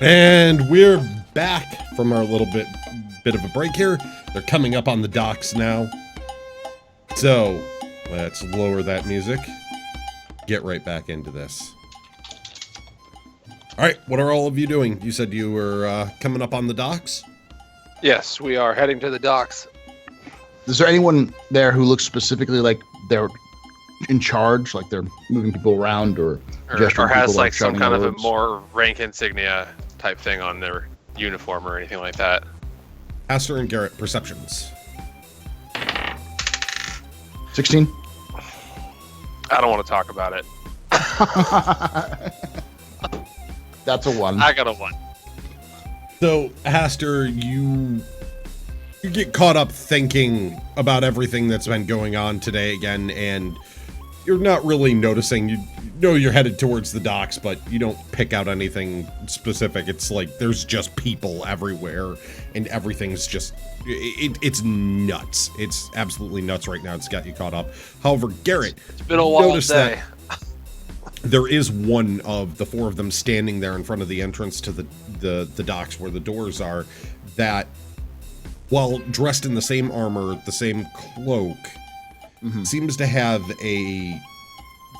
And we're back from our little bit of a break here. They're coming up on the docks now. So, let's lower that music. Get right back into this. All right, what are all of you doing? You said you were coming up on the docks? Yes, we are heading to the docks. Is there anyone there who looks specifically like they're in charge, like they're moving people around or gesturing Or has people, like some shouting kind of a words? more rank insignia type thing on their uniform or anything like that. Aster and Garrett, perceptions. 16. I don't want to talk about it. That's a 1. I got a 1. So, Aster, you get caught up thinking about everything that's been going on today again, and you're not really noticing. You know you're headed towards the docks, but you don't pick out anything specific. It's like there's just people everywhere, and everything's just... It's nuts. It's absolutely nuts right now. It's got you caught up. However, Garrett, It's been a wild notice day. that there is one of the 4 of them standing there in front of the entrance to the docks where the doors are, that while dressed in the same armor, the same cloak, seems to have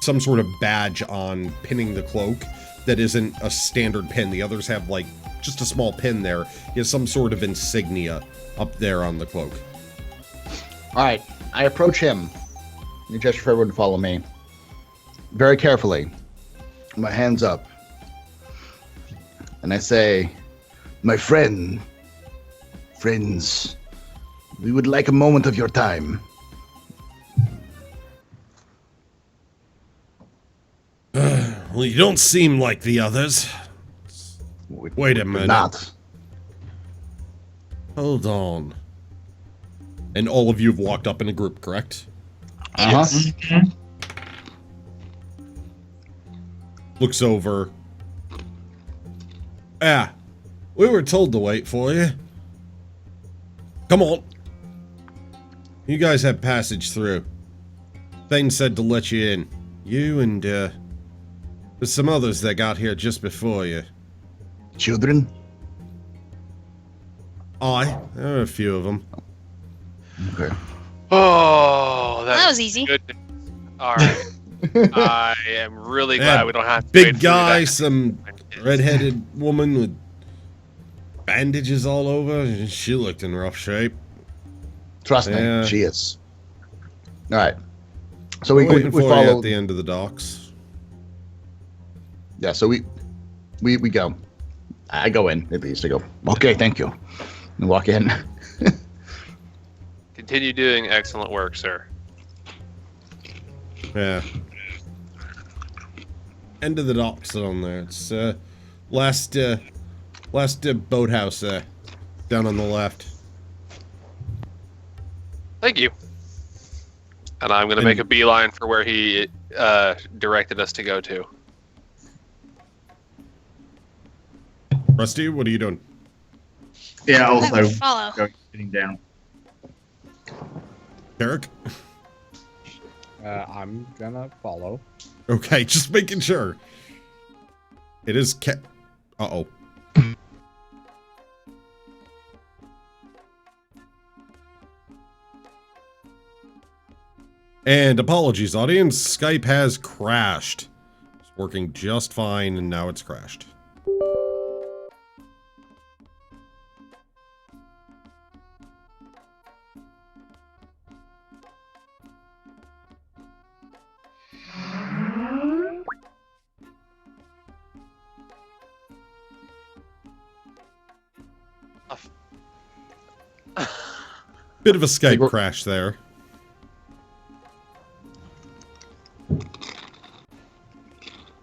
some sort of badge on pinning the cloak that isn't a standard pin. The others have like just a small pin there. He has some sort of insignia up there on the cloak. All right, I approach him. You gesture for everyone to follow me. Very carefully. My hands up. And I say, my friends, we would like a moment of your time. Well, you don't seem like the others. Wait a minute. Not. Hold on. And all of you have walked up in a group, correct? Uh-huh. Looks over. Ah, we were told to wait for you. Come on. You guys have passage through. Thane said to let you in. You and, there's some others that got here just before you. Children? Aye, there are a few of them. Okay. Oh, That was easy. Good. All right. I am really glad Yeah, we don't have to wait Big through guy, that. some red-headed woman with bandages all over. She looked in rough shape. Trust Yeah. me, she is. All right. So we Waiting for you follow. at the end of the docks. Yeah, so we go. I go in, at least. I go, okay, thank you. And walk in. Continue doing excellent work, sir. Yeah. End of the docks on there. It's last boathouse there, down on the left. Thank you. And I'm going to make a beeline for where he directed us to go to. Rusty, what are you doing? Yeah, also Follow. going sitting down. Eric? I'm gonna follow. Okay, just making sure. It is uh-oh. And apologies, audience. Skype has crashed. It's working just fine, and now it's crashed. Bit of a Skype crash there.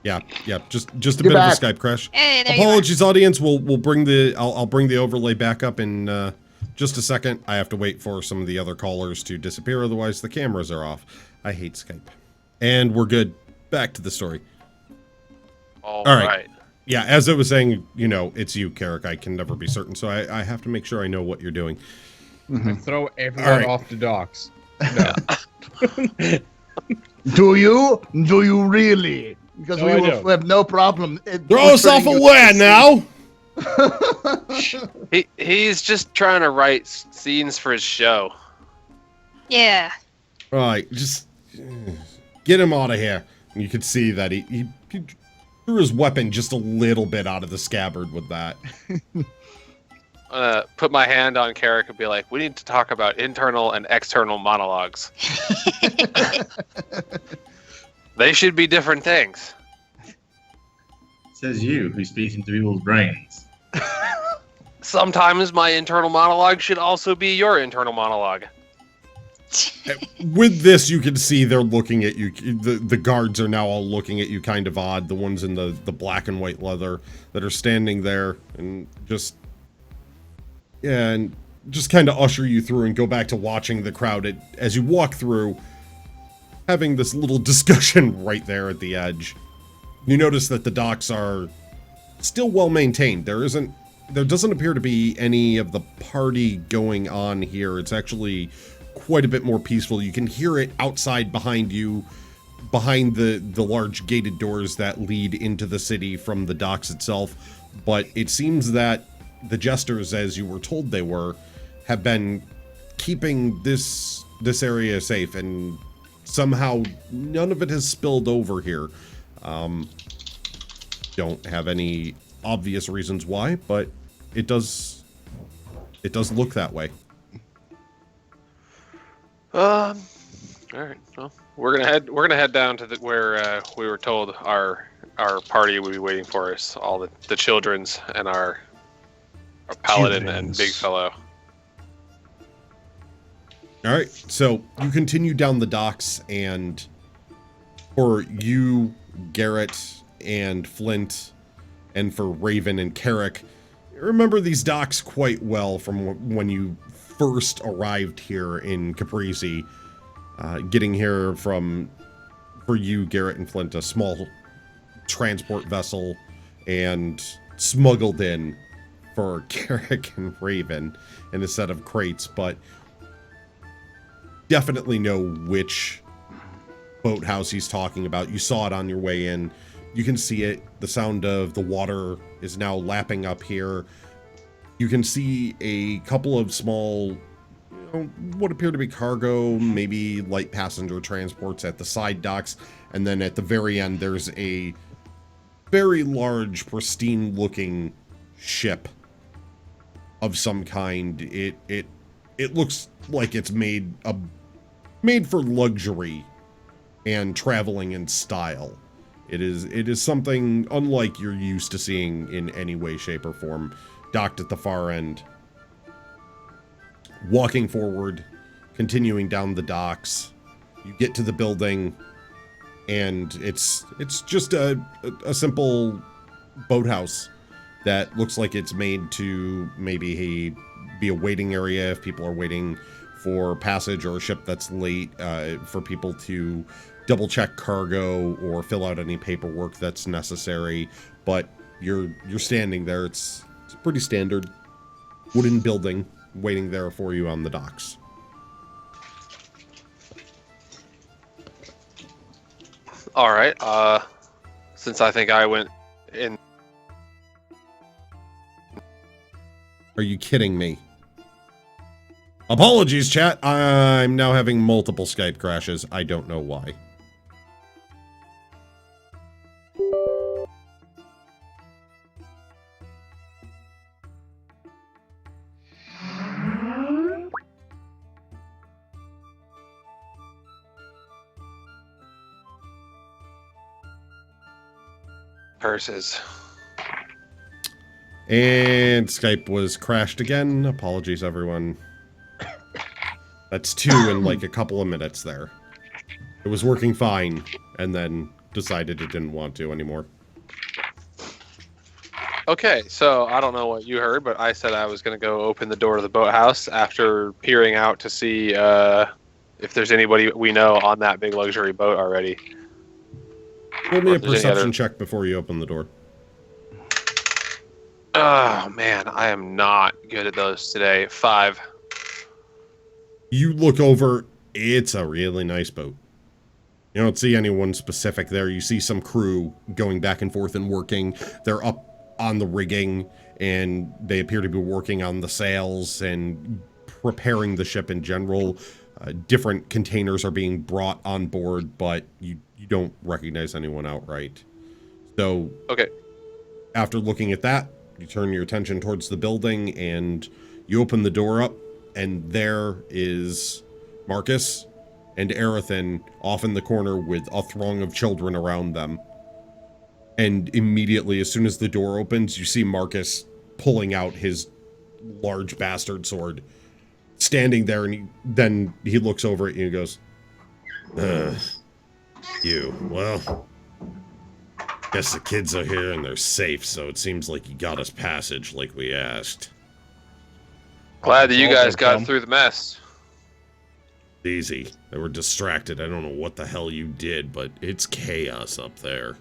Yeah, just a bit back. of a Skype crash. Hey, there Apologies, audience. We'll bring the I'll bring the overlay back up in just a second. I have to wait for some of the other callers to disappear, otherwise the cameras are off. I hate Skype. And we're good. Back to the story. All right. right. Yeah, as I was saying, you know, it's you, Carrick. I can never be certain, so I have to make sure I know what you're doing. Throw everyone off the docks. No. Do you? Do you really? Because No, we I will don't. have no problem. Throw us off away now! He's just trying to write scenes for his show. Yeah. All right, just get him out of here. And you could see that he threw his weapon just a little bit out of the scabbard with that. Put my hand on Carrick and be like, we need to talk about internal and external monologues. They should be different things. Says you, who speaks into people's brains. Sometimes my internal monologue should also be your internal monologue. With this, you can see they're looking at you. The guards are now all looking at you kind of odd. The ones in the black and white leather that are standing there and just kind of usher you through and go back to watching the crowd as you walk through, having this little discussion right there at the edge. You notice that the docks are still well maintained. There doesn't appear to be any of the party going on here. It's actually quite a bit more peaceful. You can hear it outside behind you, behind the large gated doors that lead into the city from the docks itself. But it seems that the jesters, as you were told they were, have been keeping this area safe, and somehow none of it has spilled over here. Don't have any obvious reasons why, but it does look that way. All right. Well, we're gonna head down to where we were told our party would be waiting for us. All the children's and our paladin and big fellow. All right, so you continue down the docks, and for you, Garrett and Flint, and for Raven and Carrick, you remember these docks quite well from when you first arrived here in Caprisci. Getting here for you, Garrett and Flint, a small transport vessel, and smuggled in for Carrick and Raven in a set of crates, but definitely know which boathouse he's talking about. You saw it on your way in. You can see it. The sound of the water is now lapping up here. You can see a couple of small, what appear to be cargo, maybe light passenger transports at the side docks. And then at the very end, there's a very large, pristine-looking ship of some kind. It looks like it's made for luxury and traveling in style. It is something unlike you're used to seeing in any way, shape, or form. Docked at the far end. Walking forward, continuing down the docks, you get to the building, and it's just a simple boathouse that looks like it's made to maybe be a waiting area if people are waiting for passage, or a ship that's late, for people to double check cargo or fill out any paperwork that's necessary. But you're standing there. It's a pretty standard wooden building waiting there for you on the docks. All right. Since I think I went in. Are you kidding me? Apologies, chat. I'm now having multiple Skype crashes. I don't know why. Purses. And Skype was crashed again. Apologies, everyone. That's 2 in like a couple of minutes there. It was working fine, and then decided it didn't want to anymore. Okay, so I don't know what you heard, but I said I was going to go open the door to the boathouse after peering out to see if there's anybody we know on that big luxury boat already. Roll me a perception check before you open the door. Oh, man, I am not good at those today. 5. You look over, it's a really nice boat. You don't see anyone specific there. You see some crew going back and forth and working. They're up on the rigging, and they appear to be working on the sails and preparing the ship in general. Different containers are being brought on board, but you don't recognize anyone outright. So, okay. After looking at that, you turn your attention towards the building, and you open the door up, and there is Marcus and Aerothin off in the corner with a throng of children around them. And immediately, as soon as the door opens, you see Marcus pulling out his large bastard sword, standing there, and then he looks over at you and goes, well, guess the kids are here and they're safe, so it seems like you got us passage like we asked. Glad that you guys got through the mess. Easy. They were distracted. I don't know what the hell you did, but it's chaos up there.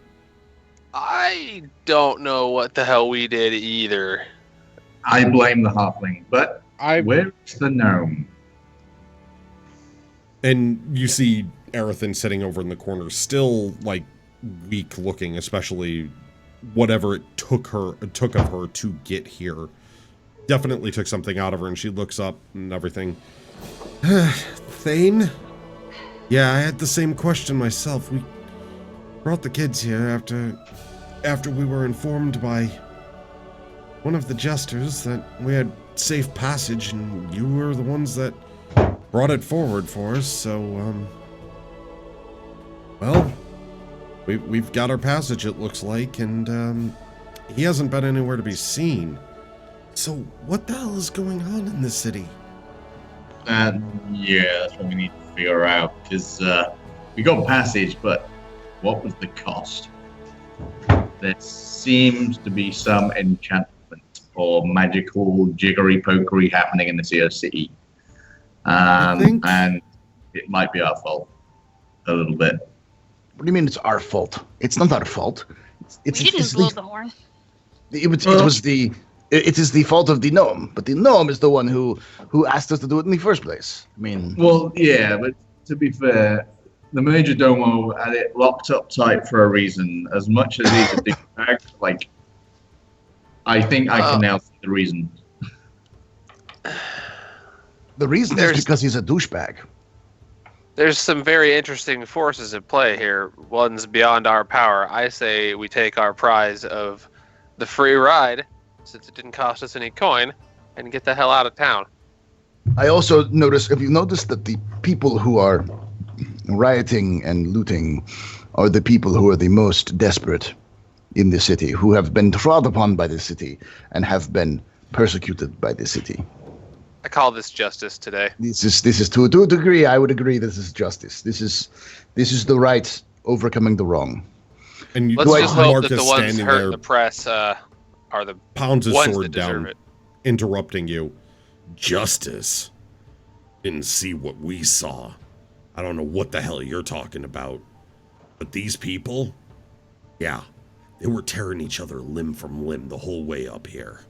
I don't know what the hell we did either. I blame the halfling, but where's the gnome? And you see Aerothin sitting over in the corner, still, like, weak looking, especially whatever it took of her to get here. Definitely took something out of her, and she looks up and everything. Thane? Yeah, I had the same question myself. We brought the kids here after we were informed by one of the jesters that we had safe passage, and you were the ones that brought it forward for us, so, well, we've got our passage, it looks like, and, he hasn't been anywhere to be seen. So, what the hell is going on in this city? Yeah, that's what we need to figure out, because, we got passage, but what was the cost? There seems to be some enchantment or magical jiggery-pokery happening in this here city. And it might be our fault. A little bit. What do you mean it's our fault? It's not our fault. We didn't blow the horn. It is the fault of the gnome, but the gnome is the one who asked us to do it in the first place. I mean... Well, yeah, but to be fair, the Major Domo had it locked up tight for a reason. As much as he's a douchebag, like, I think I can now see the reason. The reason is because he's a douchebag. There's some very interesting forces at play here. One's beyond our power. I say we take our prize of the free ride, since it didn't cost us any coin, and get the hell out of town. I also noticed, have you noticed that the people who are rioting and looting are the people who are the most desperate in the city, who have been trod upon by the city and have been persecuted by the city. I call this justice today. This is to a degree, I would agree this is justice. This is the right overcoming the wrong. And let's just hope that the ones hurting the press are the pounds his ones sword that deserve down, it. interrupting you. Justice? Didn't see what we saw. I don't know what the hell you're talking about. But these people? Yeah, they were tearing each other limb from limb the whole way up here.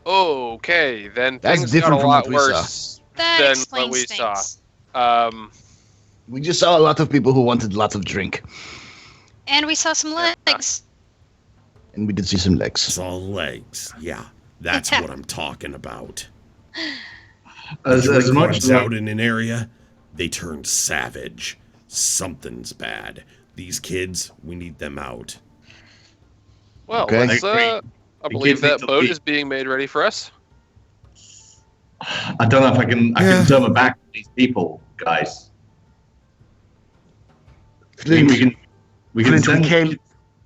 Okay, then That's things different got a from lot what we worse That than explains what we things. saw. We just saw a lot of people who wanted lots of drink. And we saw some legs. And we did see some legs. Saw legs. Yeah, that's what I'm talking about. As much Drink out in an area, they turned savage. Something's bad. These kids, we need them out. Well, Okay. let's, I believe that boat is being made ready for us. I don't know if I can turn my back on these people, guys. Flint, We can Flint, send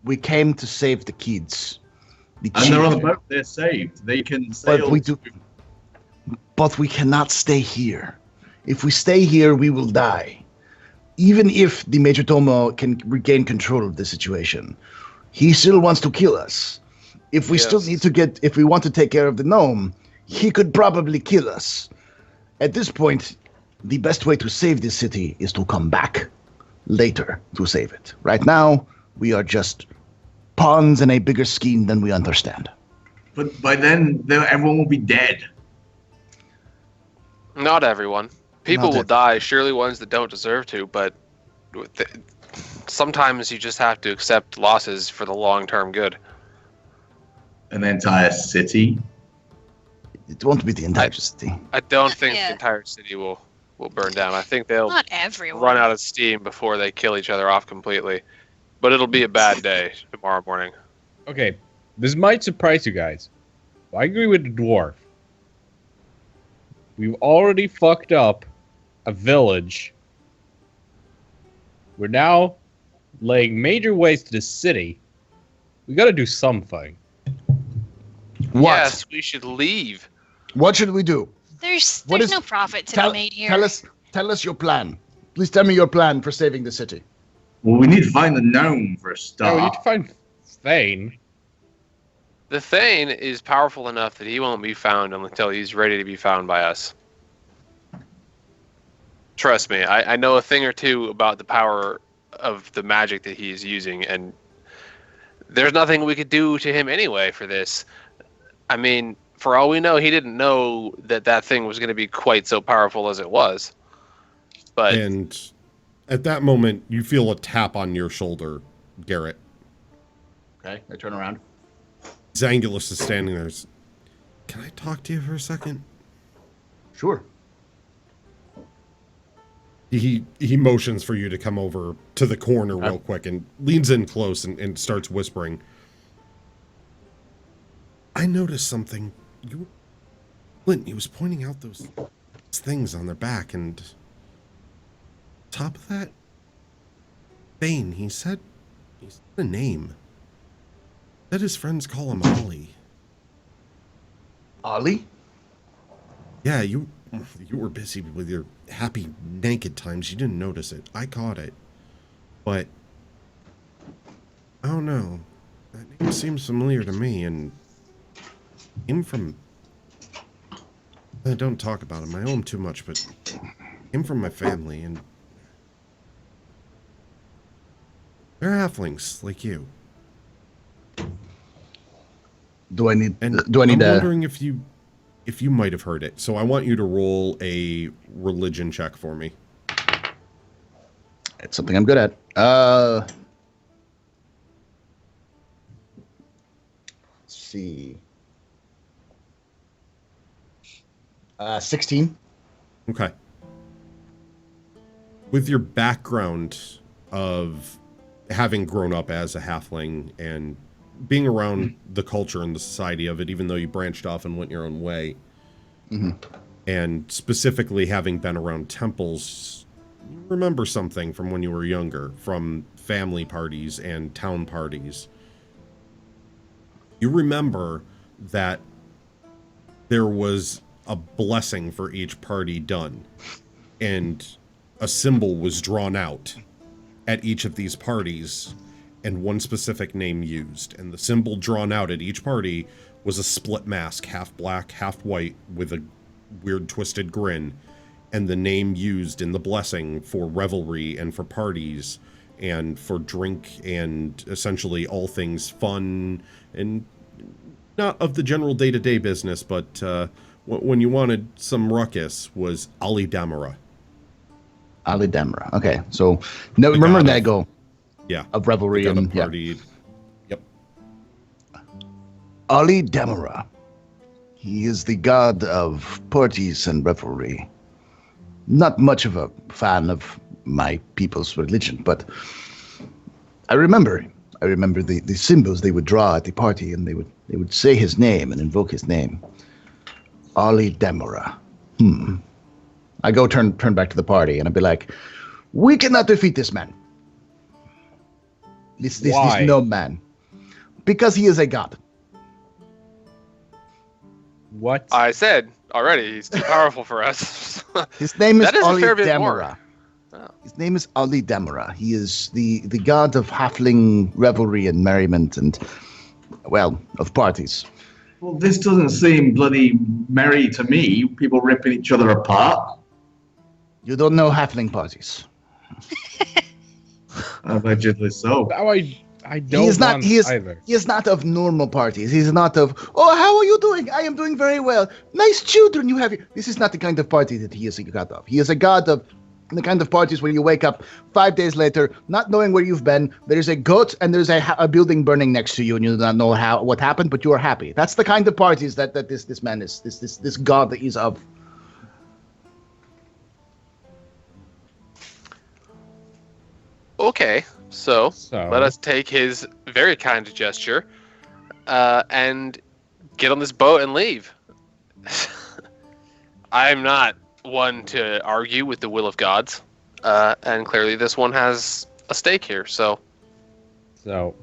we came to save the kids. The and they're on the children. boat. They're saved. They can sail. But we cannot stay here. If we stay here, we will die. Even if the Major Domo can regain control of the situation, he still wants to kill us. If we still need to if we want to take care of the gnome, he could probably kill us. At this point, the best way to save this city is to come back later to save it. Right now, we are just pawns in a bigger scheme than we understand. But by then, everyone will be dead. Not everyone. People will die, surely ones that don't deserve to, but sometimes you just have to accept losses for the long-term good. An entire city? It won't be the entire city. I don't think the entire city will burn down. I think they'll Not everyone. run out of steam before they kill each other off completely. But it'll be a bad day tomorrow morning. Okay, this might surprise you guys. I agree with the dwarf. We've already fucked up a village. We're now laying major waste to the city. We gotta do something. What? Yes, we should leave. What should we do? There's What is- no profit to be made here. Tell us your plan. Please tell me your plan for saving the city. Well, we need to find the gnome for a start. Yeah, we need to find Thane. The Thane is powerful enough that he won't be found until he's ready to be found by us. Trust me, I know a thing or two about the power of the magic that he's using, and there's nothing we could do to him anyway for this. I mean, for all we know, he didn't know that thing was going to be quite so powerful as it was. But And at that moment, you feel a tap on your shoulder, Garrett. Okay, I turn around. Zangulus is standing there. Can I talk to you for a second? Sure. He motions for you to come over to the corner real quick and leans in close and starts whispering. I noticed something. Clint, he was pointing out those things on their back, and top of that, Bane, he said a name. Said his friends call him Ollie. Ollie? Yeah, you were busy with your happy naked times. You didn't notice it. I caught it. But I don't know. That name seems familiar to me, and came from... I don't talk about him. I owe him too much, but came from my family, and they're halflings like you. Do I need I'm a... wondering if you might have heard it. So I want you to roll a religion check for me. It's something I'm good at. Let's see. 16. Okay. With your background of having grown up as a halfling and being around the culture and the society of it, even though you branched off and went your own way, and specifically having been around temples, you remember something from when you were younger, from family parties and town parties. You remember that there was a blessing for each party done, and a symbol was drawn out at each of these parties, and one specific name used. And the symbol drawn out at each party was a split mask, half black, half white, with a weird twisted grin. And the name used in the blessing for revelry and for parties and for drink and essentially all things fun and not of the general day-to-day business, but when you wanted some ruckus, was Ali Damara. Ali Damara. Okay, so no, remember Nego. Yeah. Of revelry and party. Yep. Ali Damara. He is the god of parties and revelry. Not much of a fan of my people's religion, but I remember the symbols they would draw at the party, and they would say his name and invoke his name. Ali Damara. I go turn back to the party, and I'd be like, we cannot defeat this man. This no man. Because he is a god. What? I said already. He's too powerful for us. His name is That is a Ali fair bit more. Demora. Oh. His name is Ali Demora. He is the god of halfling revelry and merriment and, well, of parties. Well, this doesn't seem bloody merry to me. People ripping each other apart. You don't know halfling parties. Allegedly so. Now I don't He is not. want He is. either. He is not of normal parties. He is not of. Oh, how are you doing? I am doing very well. Nice children you have. This is not the kind of party that he is a god of. He is a god of the kind of parties where you wake up 5 days later, not knowing where you've been. There is a goat and there's a building burning next to you, and you do not know what happened, but you are happy. That's the kind of parties that this man is. This god that he's of. Okay, so So let us take his very kind gesture and get on this boat and leave. I'm not one to argue with the will of gods, and clearly this one has a stake here, so... So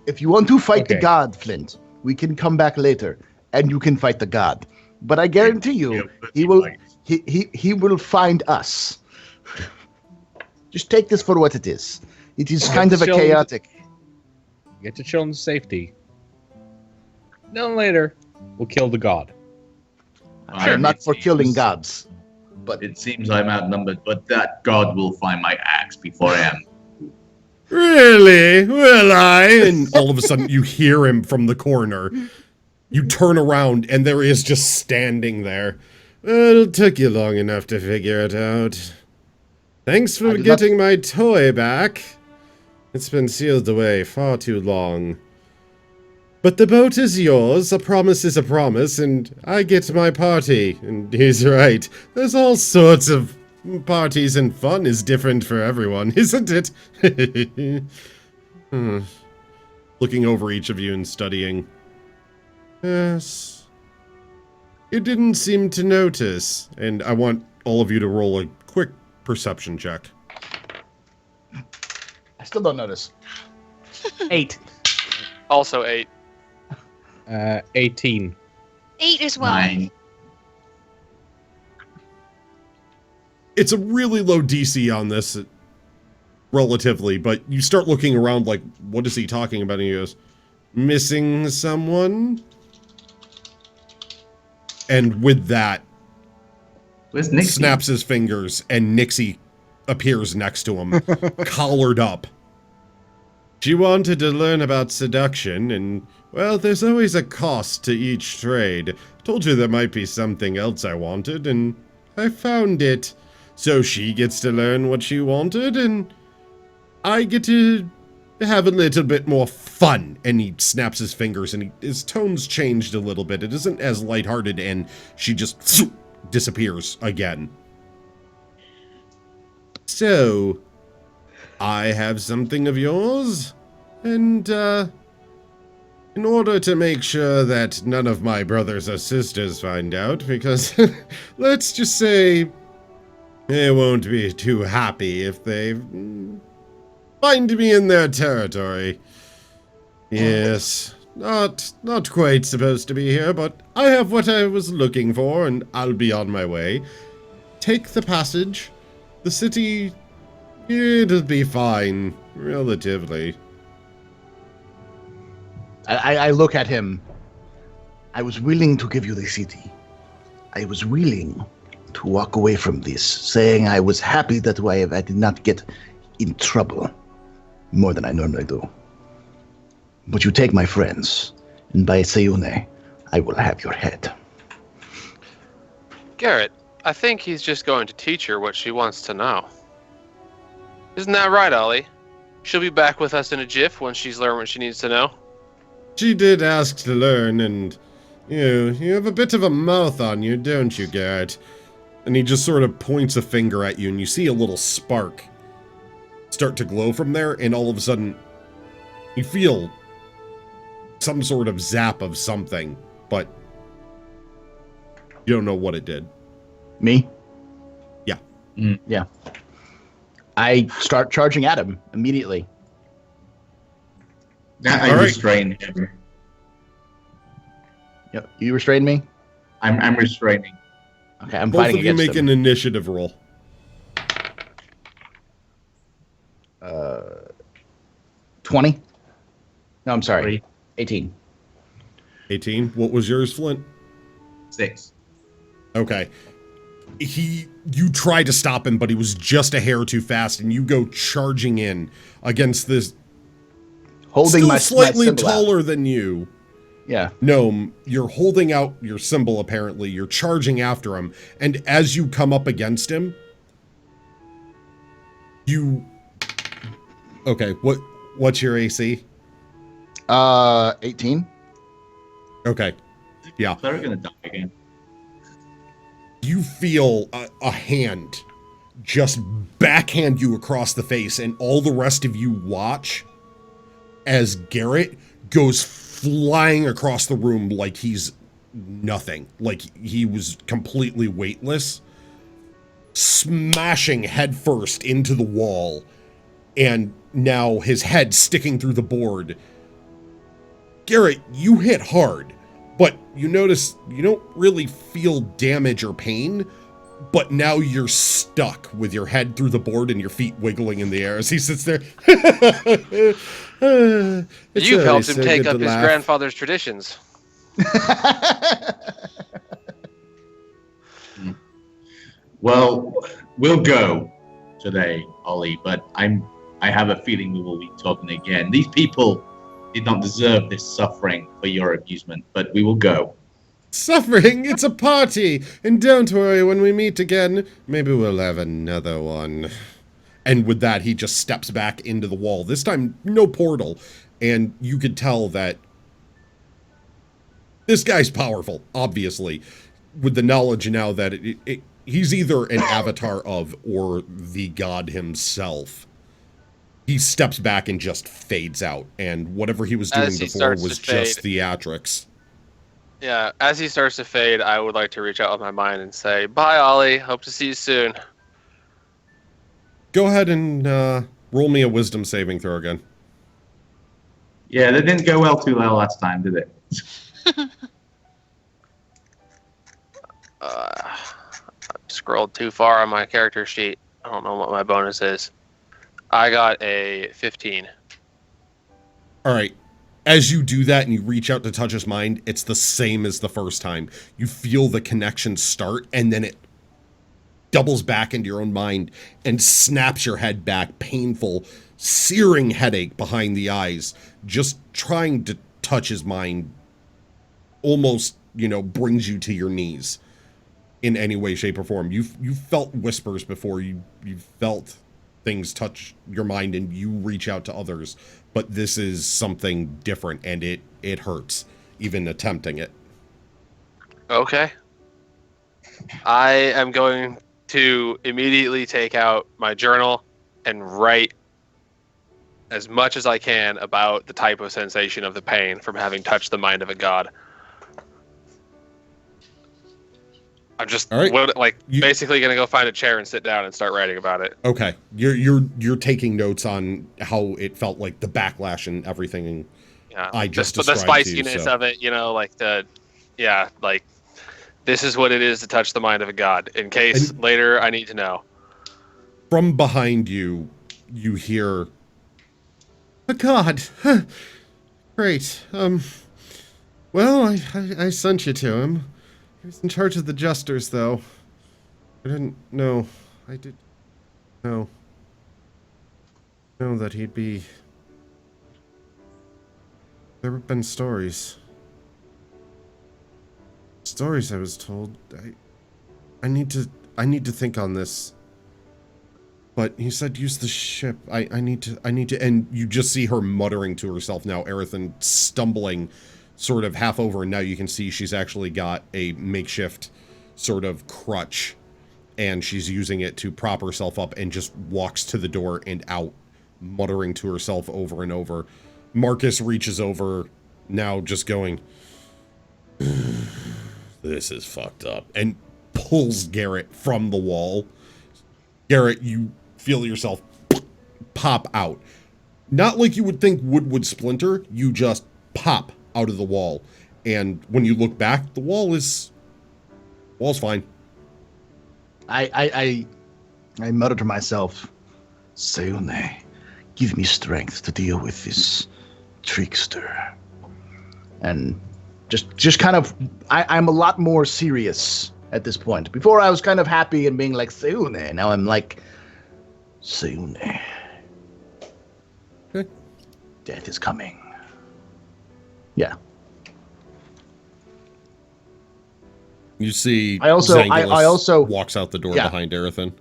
If you want to fight the Okay. god, Flint, we can come back later, and you can fight the god. But I guarantee you, he will. He will find us. Just take this for what it is. It is kind of a Children- chaotic. get to children's safety. Then later, we'll kill the god. I am not for killing gods. But it seems I'm outnumbered. But that god will find my axe before I am. Really? Will I? And all of a sudden you hear him from the corner. You turn around and there he is just standing there. Well, it took you long enough to figure it out. Thanks I for did getting my toy back. It's been sealed away far too long. But the boat is yours, a promise is a promise, and I get my party. And he's right. There's all sorts of parties, and fun is different for everyone, isn't it? Looking over each of you and studying. Yes. You didn't seem to notice, and I want all of you to roll a quick perception check. I still don't notice. 8. Also 8. 18. 8 as well. 9. It's a really low DC on this, relatively, but you start looking around like, what is he talking about? And he goes, missing someone? And with that, Where's Nick? snaps his fingers, and Nixie appears next to him, collared up. She wanted to learn about seduction, and, well, there's always a cost to each trade. Told you there might be something else I wanted, and I found it. So she gets to learn what she wanted, and I get to have a little bit more fun. And he snaps his fingers, and his tone's changed a little bit. It isn't as lighthearted, and she just disappears again. So, I have something of yours, and, in order to make sure that none of my brothers or sisters find out, because, let's just say, they won't be too happy if they find me in their territory. Yes, not quite supposed to be here, but I have what I was looking for, and I'll be on my way. Take the passage. The city, it'll be fine, relatively. I look at him. I was willing to give you the city. I was willing to walk away from this, saying I was happy that way I did not get in trouble more than I normally do. But you take my friends, and by Sayune, I will have your head. Garrett, I think he's just going to teach her what she wants to know. Isn't that right, Ollie? She'll be back with us in a jiff once she's learned what she needs to know. She did ask to learn, and you have a bit of a mouth on you, don't you, Garrett? And he just sort of points a finger at you, and you see a little spark start to glow from there, and all of a sudden, you feel some sort of zap of something, but you don't know what it did. Me? Yeah. Yeah. I start charging at him immediately. I All right. restrain him. Yep. You restrain me? I'm restraining. Okay, I'm Both fighting of you against make him. an initiative roll. 20? No, I'm sorry. 3, 18. 18. What was yours, Flint? 6. Okay. You try to stop him, but he was just a hair too fast, and you go charging in against this Holding still my slightly symbol out. taller than you. Yeah. Gnome. You're holding out your symbol, apparently. You're charging after him, and as you come up against him, you... Okay, what's your AC? 18. Okay, yeah. They're gonna die again. You feel a hand just backhand you across the face, and all the rest of you watch as Garrett goes flying across the room like he's nothing, like he was completely weightless, smashing headfirst into the wall, and now his head sticking through the board. Garrett, you hit hard, but you notice you don't really feel damage or pain, but now you're stuck with your head through the board and your feet wiggling in the air as he sits there. You've helped him take up his grandfather's traditions. Well, we'll go today, Ollie, but I have a feeling we will be talking again. These people did not deserve this suffering for your amusement, but we will go. Suffering? It's a party! And don't worry, when we meet again, maybe we'll have another one. And with that, he just steps back into the wall. This time, no portal. And you could tell that this guy's powerful, obviously, with the knowledge now that he's either an avatar of or the god himself. He steps back and just fades out, and whatever he was doing before was just theatrics. Yeah, as he starts to fade, I would like to reach out with my mind and say, bye, Ollie. Hope to see you soon. Go ahead and roll me a wisdom saving throw again. Yeah, that didn't go well too well last time, did it? I scrolled too far on my character sheet. I don't know what my bonus is. I got a 15. All right. As you do that and you reach out to touch his mind, it's the same as the first time. You feel the connection start, and then it doubles back into your own mind and snaps your head back, painful, searing headache behind the eyes. Just trying to touch his mind almost, brings you to your knees in any way, shape, or form. You felt whispers before. You felt things touch your mind and you reach out to others, but this is something different, and it hurts even attempting it. Okay. I am going to immediately take out my journal and write as much as I can about the type of sensation of the pain from having touched the mind of a god. I'm just basically gonna go find a chair and sit down and start writing about it. Okay, you're taking notes on how it felt, like the backlash and everything. Yeah, I just the spiciness of it, like this is what it is to touch the mind of a god. In case later I need to know. From behind you, you hear a god. Great. Well, I sent you to him. He was in charge of the jesters, though. I didn't know. I did know that he'd be... There have been stories. Stories I was told. I need to think on this. But he said use the ship. I need to, and you just see her muttering to herself now, Erethan stumbling sort of half over, and now you can see she's actually got a makeshift sort of crutch, and she's using it to prop herself up and just walks to the door and out, muttering to herself over and over. Marcus reaches over, now just going, this is fucked up, and pulls Garrett from the wall. Garrett, you feel yourself pop out. Not like you would think wood would splinter, you just pop out of the wall. And when you look back, the wall is Wall's fine. I mutter to myself, Seune, give me strength to deal with this trickster. And just kind of, I'm a lot more serious at this point. Before I was kind of happy and being like, Seune. Now I'm like, Seune. Okay. Death is coming. Yeah. You see I also Zangulus walks out the door yeah. behind Erethan.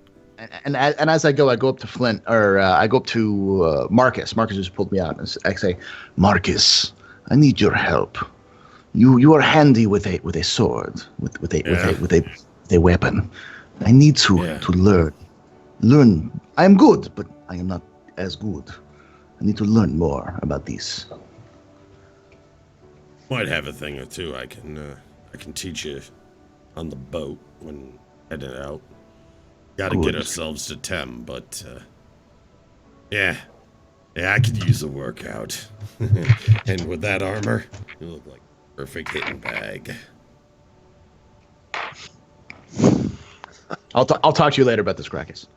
And as I go up to Flint, or I go up to Marcus. Marcus just pulled me out, and I say, Marcus, I need your help. You are handy with a sword, with a weapon. I need to learn. I am good, but I am not as good. I need to learn more about these. Might have a thing or two I can teach you on the boat when heading out. Gotta get ourselves to Tem, but yeah, I could use a workout. And with that armor, you look like a perfect hitting bag. I'll talk to you later about this, Grakees.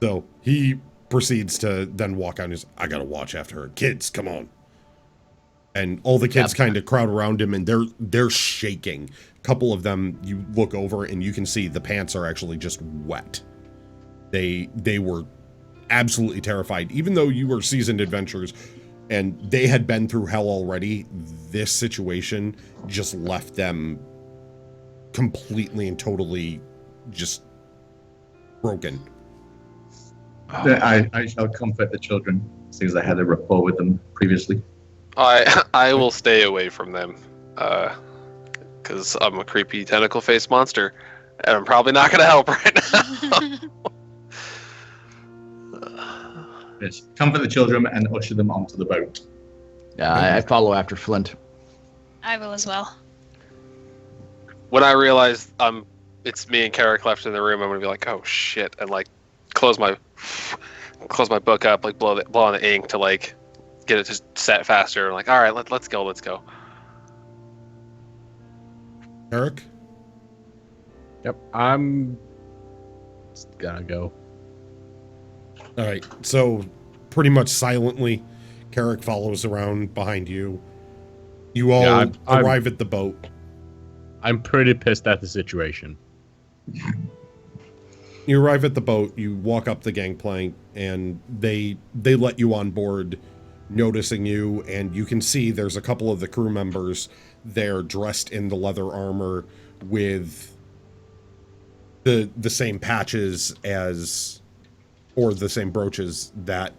So he proceeds to then walk out and he's, I gotta watch after her. Kids, come on. And all the kids kind of crowd around him and they're shaking. A couple of them, you look over and you can see the pants are actually just wet. They were absolutely terrified. Even though you were seasoned adventurers and they had been through hell already, this situation just left them completely and totally just broken. I shall comfort the children, since I had a rapport with them previously. I will stay away from them, because I'm a creepy tentacle-faced monster, and I'm probably not going to help right now. Yes, comfort the children and usher them onto the boat. Yeah, I follow after Flint. I will as well. When I realize it's me and Carrick left in the room, I'm going to be like, oh shit, and like close my book up, like blow on the ink to like get it to set faster. I'm like, all right, let's go. Eric? Yep, I'm just gonna go. All right, so pretty much silently, Carrick follows around behind you. You all arrive at the boat. I'm pretty pissed at the situation. You arrive at the boat, you walk up the gangplank, and they let you on board, noticing you, and you can see there's a couple of the crew members there dressed in the leather armor with the same patches as, or the same brooches that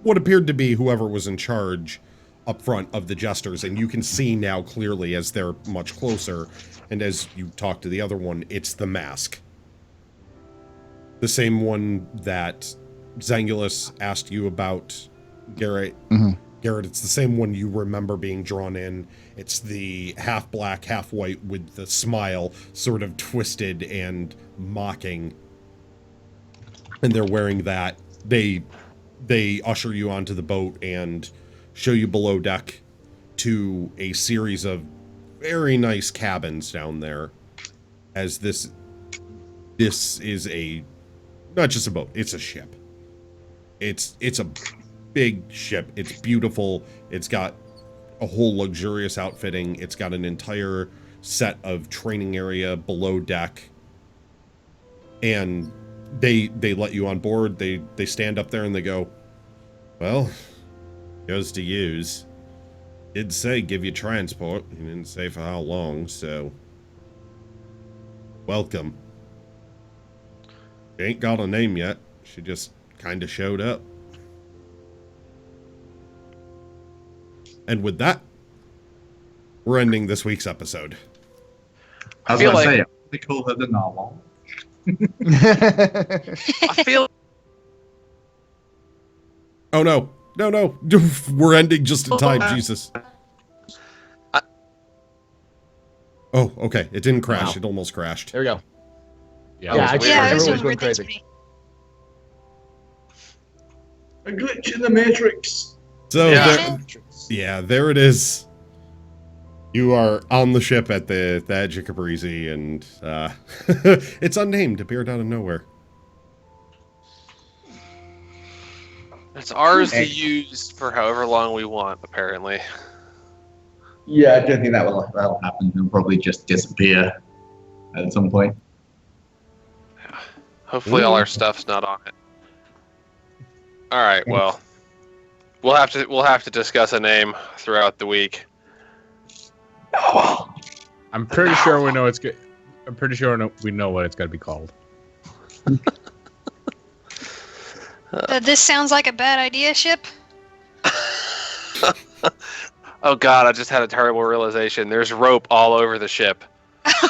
what appeared to be whoever was in charge up front of the jesters, and you can see now clearly as they're much closer, and as you talk to the other one, it's the mask. The same one that Zangulus asked you about, Garrett. Mm-hmm. Garrett, it's the same one you remember being drawn in. It's the half black, half white with the smile sort of twisted and mocking. And they're wearing that. They usher you onto the boat and show you below deck to a series of very nice cabins down there. As this is not just a boat, it's a ship. It's a big ship. It's beautiful. It's got a whole luxurious outfitting. It's got an entire set of training area below deck. And they let you on board. They stand up there and they go, well, goes to use. Did say give you transport. He didn't say for how long, so welcome. She ain't got a name yet. She just kind of showed up. And with that, we're ending this week's episode. I was going to say, they call her the narwhal. I feel. Oh no. No. We're ending just in time, Jesus. Oh, okay. It didn't crash. Wow. It almost crashed. There we go. Yeah, Yeah, It was everyone's doing going weird things crazy. to me. A glitch in the Matrix. So, Yeah. there it is. You are on the ship at the edge of Caprisci, and it's unnamed, appeared out of nowhere. It's ours to use for however long we want, apparently. Yeah, I don't think that'll happen. It'll probably just disappear at some point. Hopefully all our stuff's not on it. All right, well, we'll have to discuss a name throughout the week. I'm pretty sure we know it's good. I'm pretty sure we know what it's going to be called. This sounds like a bad idea, Ship. Oh God, I just had a terrible realization. There's rope all over the ship.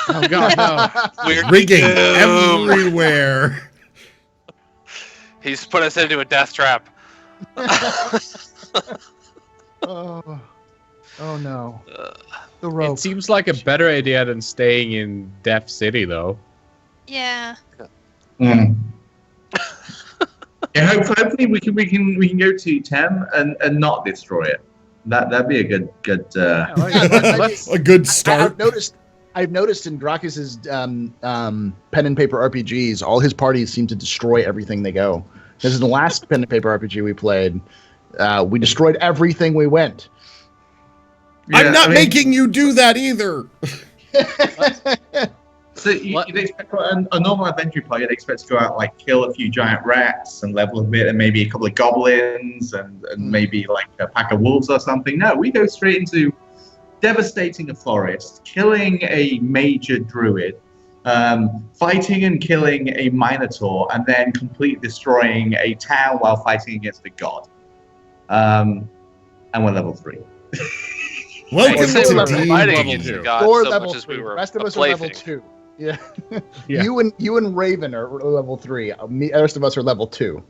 Oh God, no! We're Rigging doomed. everywhere. He's put us into a death trap. Oh no. The rope. It seems like a better idea than staying in Death City, though. Yeah. Mm. Yeah, hopefully we can go to Tem and not destroy it. That'd be a good. A good start. I've noticed in Grakees' pen and paper RPGs, all his parties seem to destroy everything they go. This is the last pen and paper RPG we played. We destroyed everything we went. I'm not making you do that either. So you'd expect a normal adventure party. You'd expect to go out like kill a few giant rats and level a bit, and maybe a couple of goblins and maybe like a pack of wolves or something. No, we go straight into devastating a forest, killing a major druid, fighting and killing a minotaur, and then completely destroying a town while fighting against a god. And we're level 3. Welcome Say we to were D fighting level against two. the gods Or so level much as 3. we were The rest of us are plaything. level 2. Yeah. Yeah. You and Raven are level 3. The rest of us are level 2.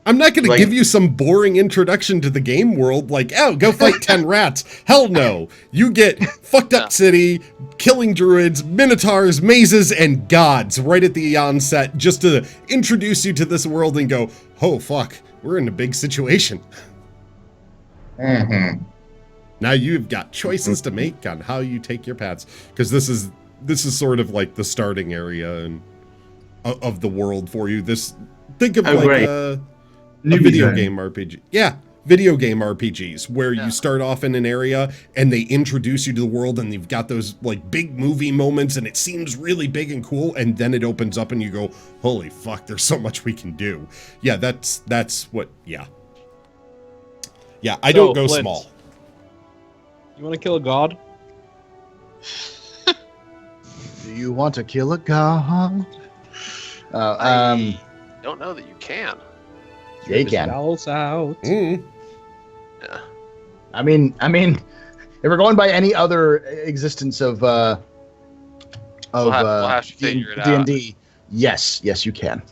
I'm not going to Like- give you some boring introduction to the game world like, oh, go fight 10 rats. Hell no. You get fucked up city, killing druids, minotaurs, mazes, and gods right at the onset just to introduce you to this world and go, oh, fuck, we're in a big situation. Mm-hmm. Now you've got choices to make on how you take your paths, because this is sort of like the starting area of the world for you. Think of great. a Newbie video zone. game RPG. Yeah, video game RPGs where you start off in an area and they introduce you to the world and you've got those like big movie moments and it seems really big and cool, and then it opens up and you go, holy fuck, there's so much we can do. Yeah, that's what. Yeah, I don't go Flint, small. You want to kill a god? Do you want to kill a god? I don't know that you can. Yeah, you can. Spells out. Mm. Yeah. I mean, if we're going by any other existence of We'll have to figure it out. D&D, yes, you can.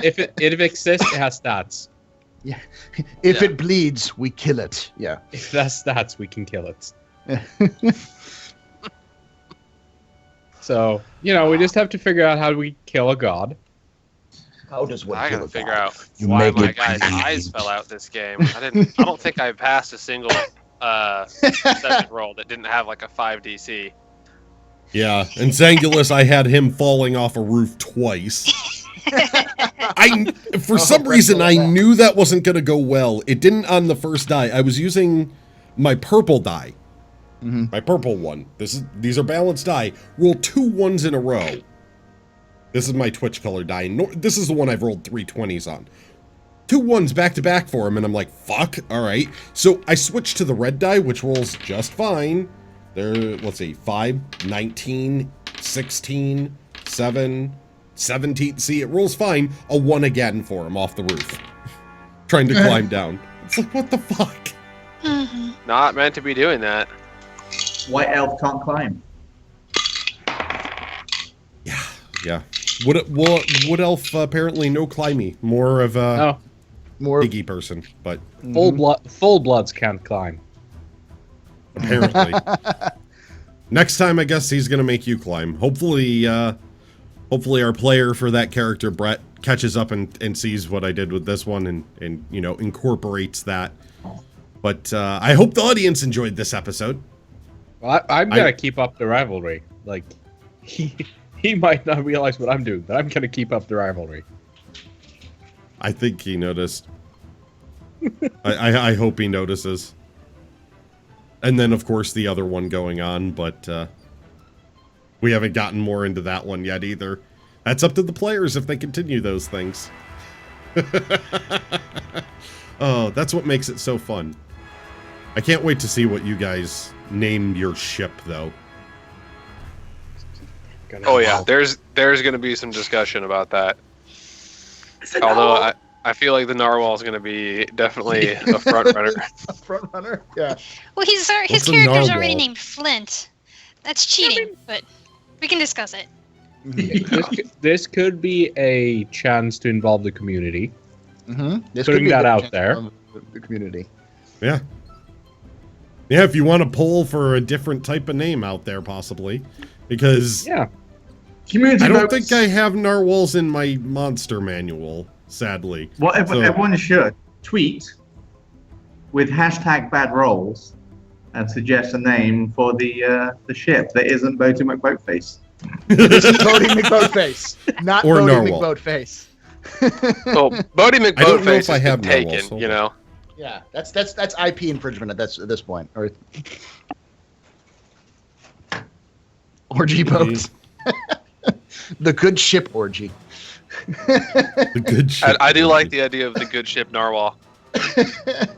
If it exists, it has stats. If Yeah. it bleeds, we kill it. Yeah. If it has stats, we can kill it. So, we just have to figure out how we kill a god. How does one I kill gotta a figure god? out You why make my it guy's bleed. eyes fell out this game. I don't think I passed a single session roll that didn't have like a 5 DC. Yeah, and Zangulus, I had him falling off a roof twice. For some reason, I knew that wasn't going to go well. It didn't on the first die. I was using my purple die. My purple one. These are balanced die. Roll 2 1s in a row. This is my Twitch color die. This is the one I've rolled 3 20s on. 2 1s back to back for him, and I'm like, fuck, all right. So I switched to the red die, which rolls just fine. There, let's see, 5, 19, 16, 7, 17. See, it rolls fine. A 1 again for him off the roof. Trying to climb down. It's like, what the fuck? Not meant to be doing that. White elf can't climb. Yeah. Wood elf apparently no climby. More of a More piggy person, but Full bloods can't climb. apparently. Next time, I guess he's gonna make you climb. Hopefully our player for that character, Brett, catches up and sees what I did with this one and incorporates that. But I hope the audience enjoyed this episode. Well, I'm gonna keep up the rivalry. Like, he might not realize what I'm doing, but I'm gonna keep up the rivalry. I think he noticed. I hope he notices. And then, of course, the other one going on, but we haven't gotten more into that one yet either. That's up to the players if they continue those things. Oh, that's what makes it so fun. I can't wait to see what you guys name your ship, though. Oh yeah, there's going to be some discussion about that. Although I feel like the narwhal is going to be definitely a front runner. A front runner? Yeah. Well, his What's a character's narwhal? already named Flint. That's cheating, but we can discuss it. This could be a chance to involve the community. This Putting could be that a out chance there. from the community. Yeah. Yeah, if you want to poll for a different type of name out there, possibly. Because Yeah. Community I don't votes. think I have narwhals in my monster manual, sadly. Well, So- everyone should tweet with hashtag bad rolls and suggest a name for the ship that isn't Boaty McBoatface. This is Bodie McBoatface, not Or Bodie narwhal. McBoatface. Well, Bodie I don't know McBoatface if I has have been taken, narwhals, hold you on. know. Yeah, that's IP infringement at this point. Or orgy boats. The good ship orgy. The good ship. I do like the idea of the good ship narwhal. The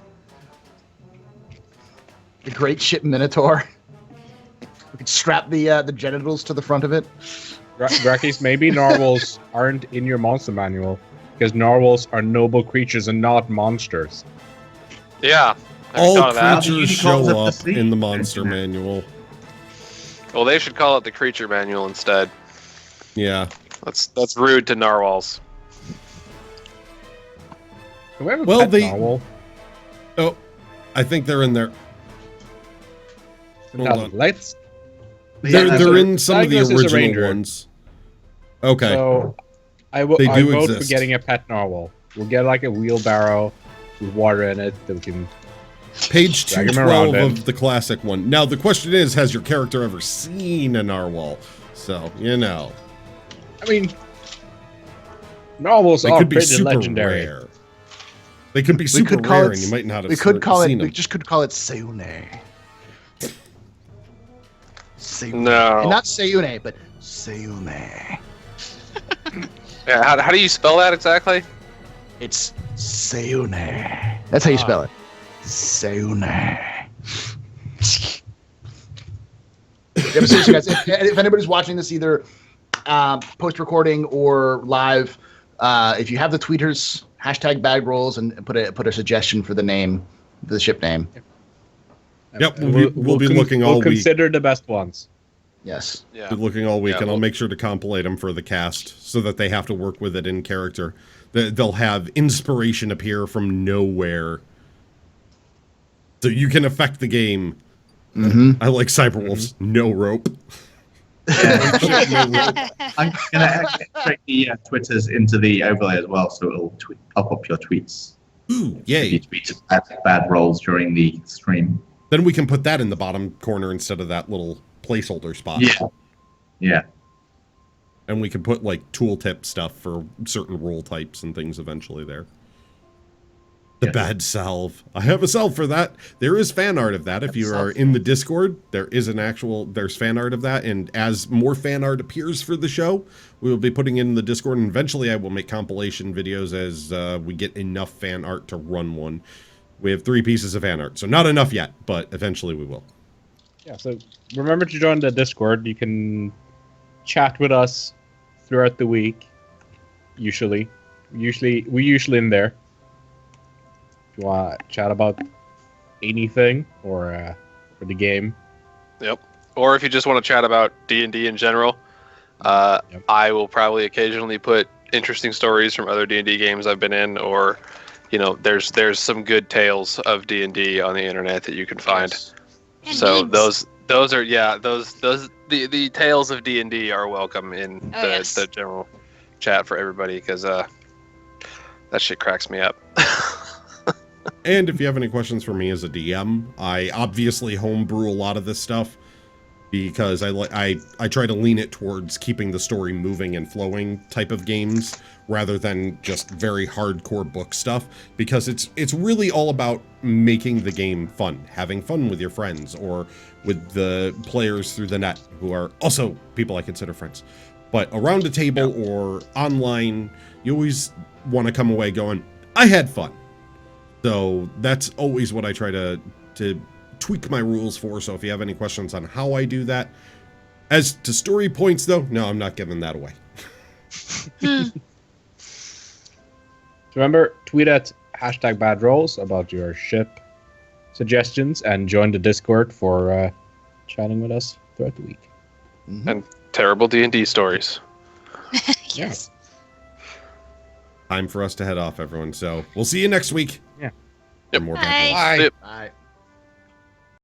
great ship Minotaur. We could strap the genitals to the front of it. Grakees, maybe narwhals aren't in your monster manual because narwhals are noble creatures and not monsters. Yeah, I All thought of that. creatures Unicorns show of the up sea. in the monster manual. Well, they should call it the creature manual instead. Yeah. That's rude to narwhals. Do we have a Well, pet they- narwhal? Oh, I think they're in there. Hold on. Let's. They're in some of the Douglas is a original ranger. ones. Okay. So I They do vote for exist. getting a pet narwhal. We'll get like a wheelbarrow with water in it that we can. Page drag 'em around 212 it. of the classic one. Now, the question is, has your character ever seen a narwhal? So, you know. I mean, narwhals They are could be pretty super legendary. rare. They could be super could call rare, it- and you might not have We could call seen it. We them. just could call it Seune. Seune. No. And not Seune, but Seune. Yeah, how do you spell that exactly? It's Seune. That's how you spell it. Seune. Yeah, but seriously, guys, if anybody's watching this either post-recording or live, if you have the tweeters, hashtag bag rolls and put a suggestion for the name, the ship name. Yep, we'll be looking all We'll week. consider the best ones. Yes. Yeah. Be looking all week, Yeah, and I'll well- make sure to compilate them for the cast so that they have to work with it in character. They'll have inspiration appear from nowhere. So you can affect the game. Mm-hmm. I like Cyberwolf's no rope. I'm gonna check the Twitters into the overlay as well, so it'll pop up your tweets. Ooh, You yay. tweeted bad rolls during the stream. Then we can put that in the bottom corner instead of that little placeholder spot. Yeah. Yeah. And we can put like tooltip stuff for certain role types and things eventually there. The Yes. bad salve. I have a salve for that. There is fan art of that. If you are in the Discord, there's fan art of that. And as more fan art appears for the show, we will be putting it in the Discord. And eventually I will make compilation videos as we get enough fan art to run one. We have 3 pieces of fan art. So not enough yet, but eventually we will. Yeah, so remember to join the Discord. You can chat with us throughout the week. We're usually in there. If you want to chat about anything or the game. Yep. Or if you just want to chat about D&D in general, Yep. I will probably occasionally put interesting stories from other D&D games I've been in, or there's some good tales of D&D on the internet that you can find. And So memes. those are the tales of D&D are welcome in Oh, yes. the general chat for everybody, because that shit cracks me up. And if you have any questions for me as a DM, I obviously homebrew a lot of this stuff. because I try to lean it towards keeping the story moving and flowing type of games rather than just very hardcore book stuff, because it's really all about making the game fun, having fun with your friends or with the players through the net who are also people I consider friends. But around a table or online, you always want to come away going, I had fun. So that's always what I try to tweak my rules for. So if you have any questions on how I do that, as to story points though, no, I'm not giving that away. Remember, tweet at #badrolls about your ship suggestions and join the Discord for chatting with us throughout the week. And terrible D&D stories. Yes. Time for us to head off, everyone. So we'll see you next week. Yeah. Yep. For more Bye. Bad Rolls. Bye. Yep.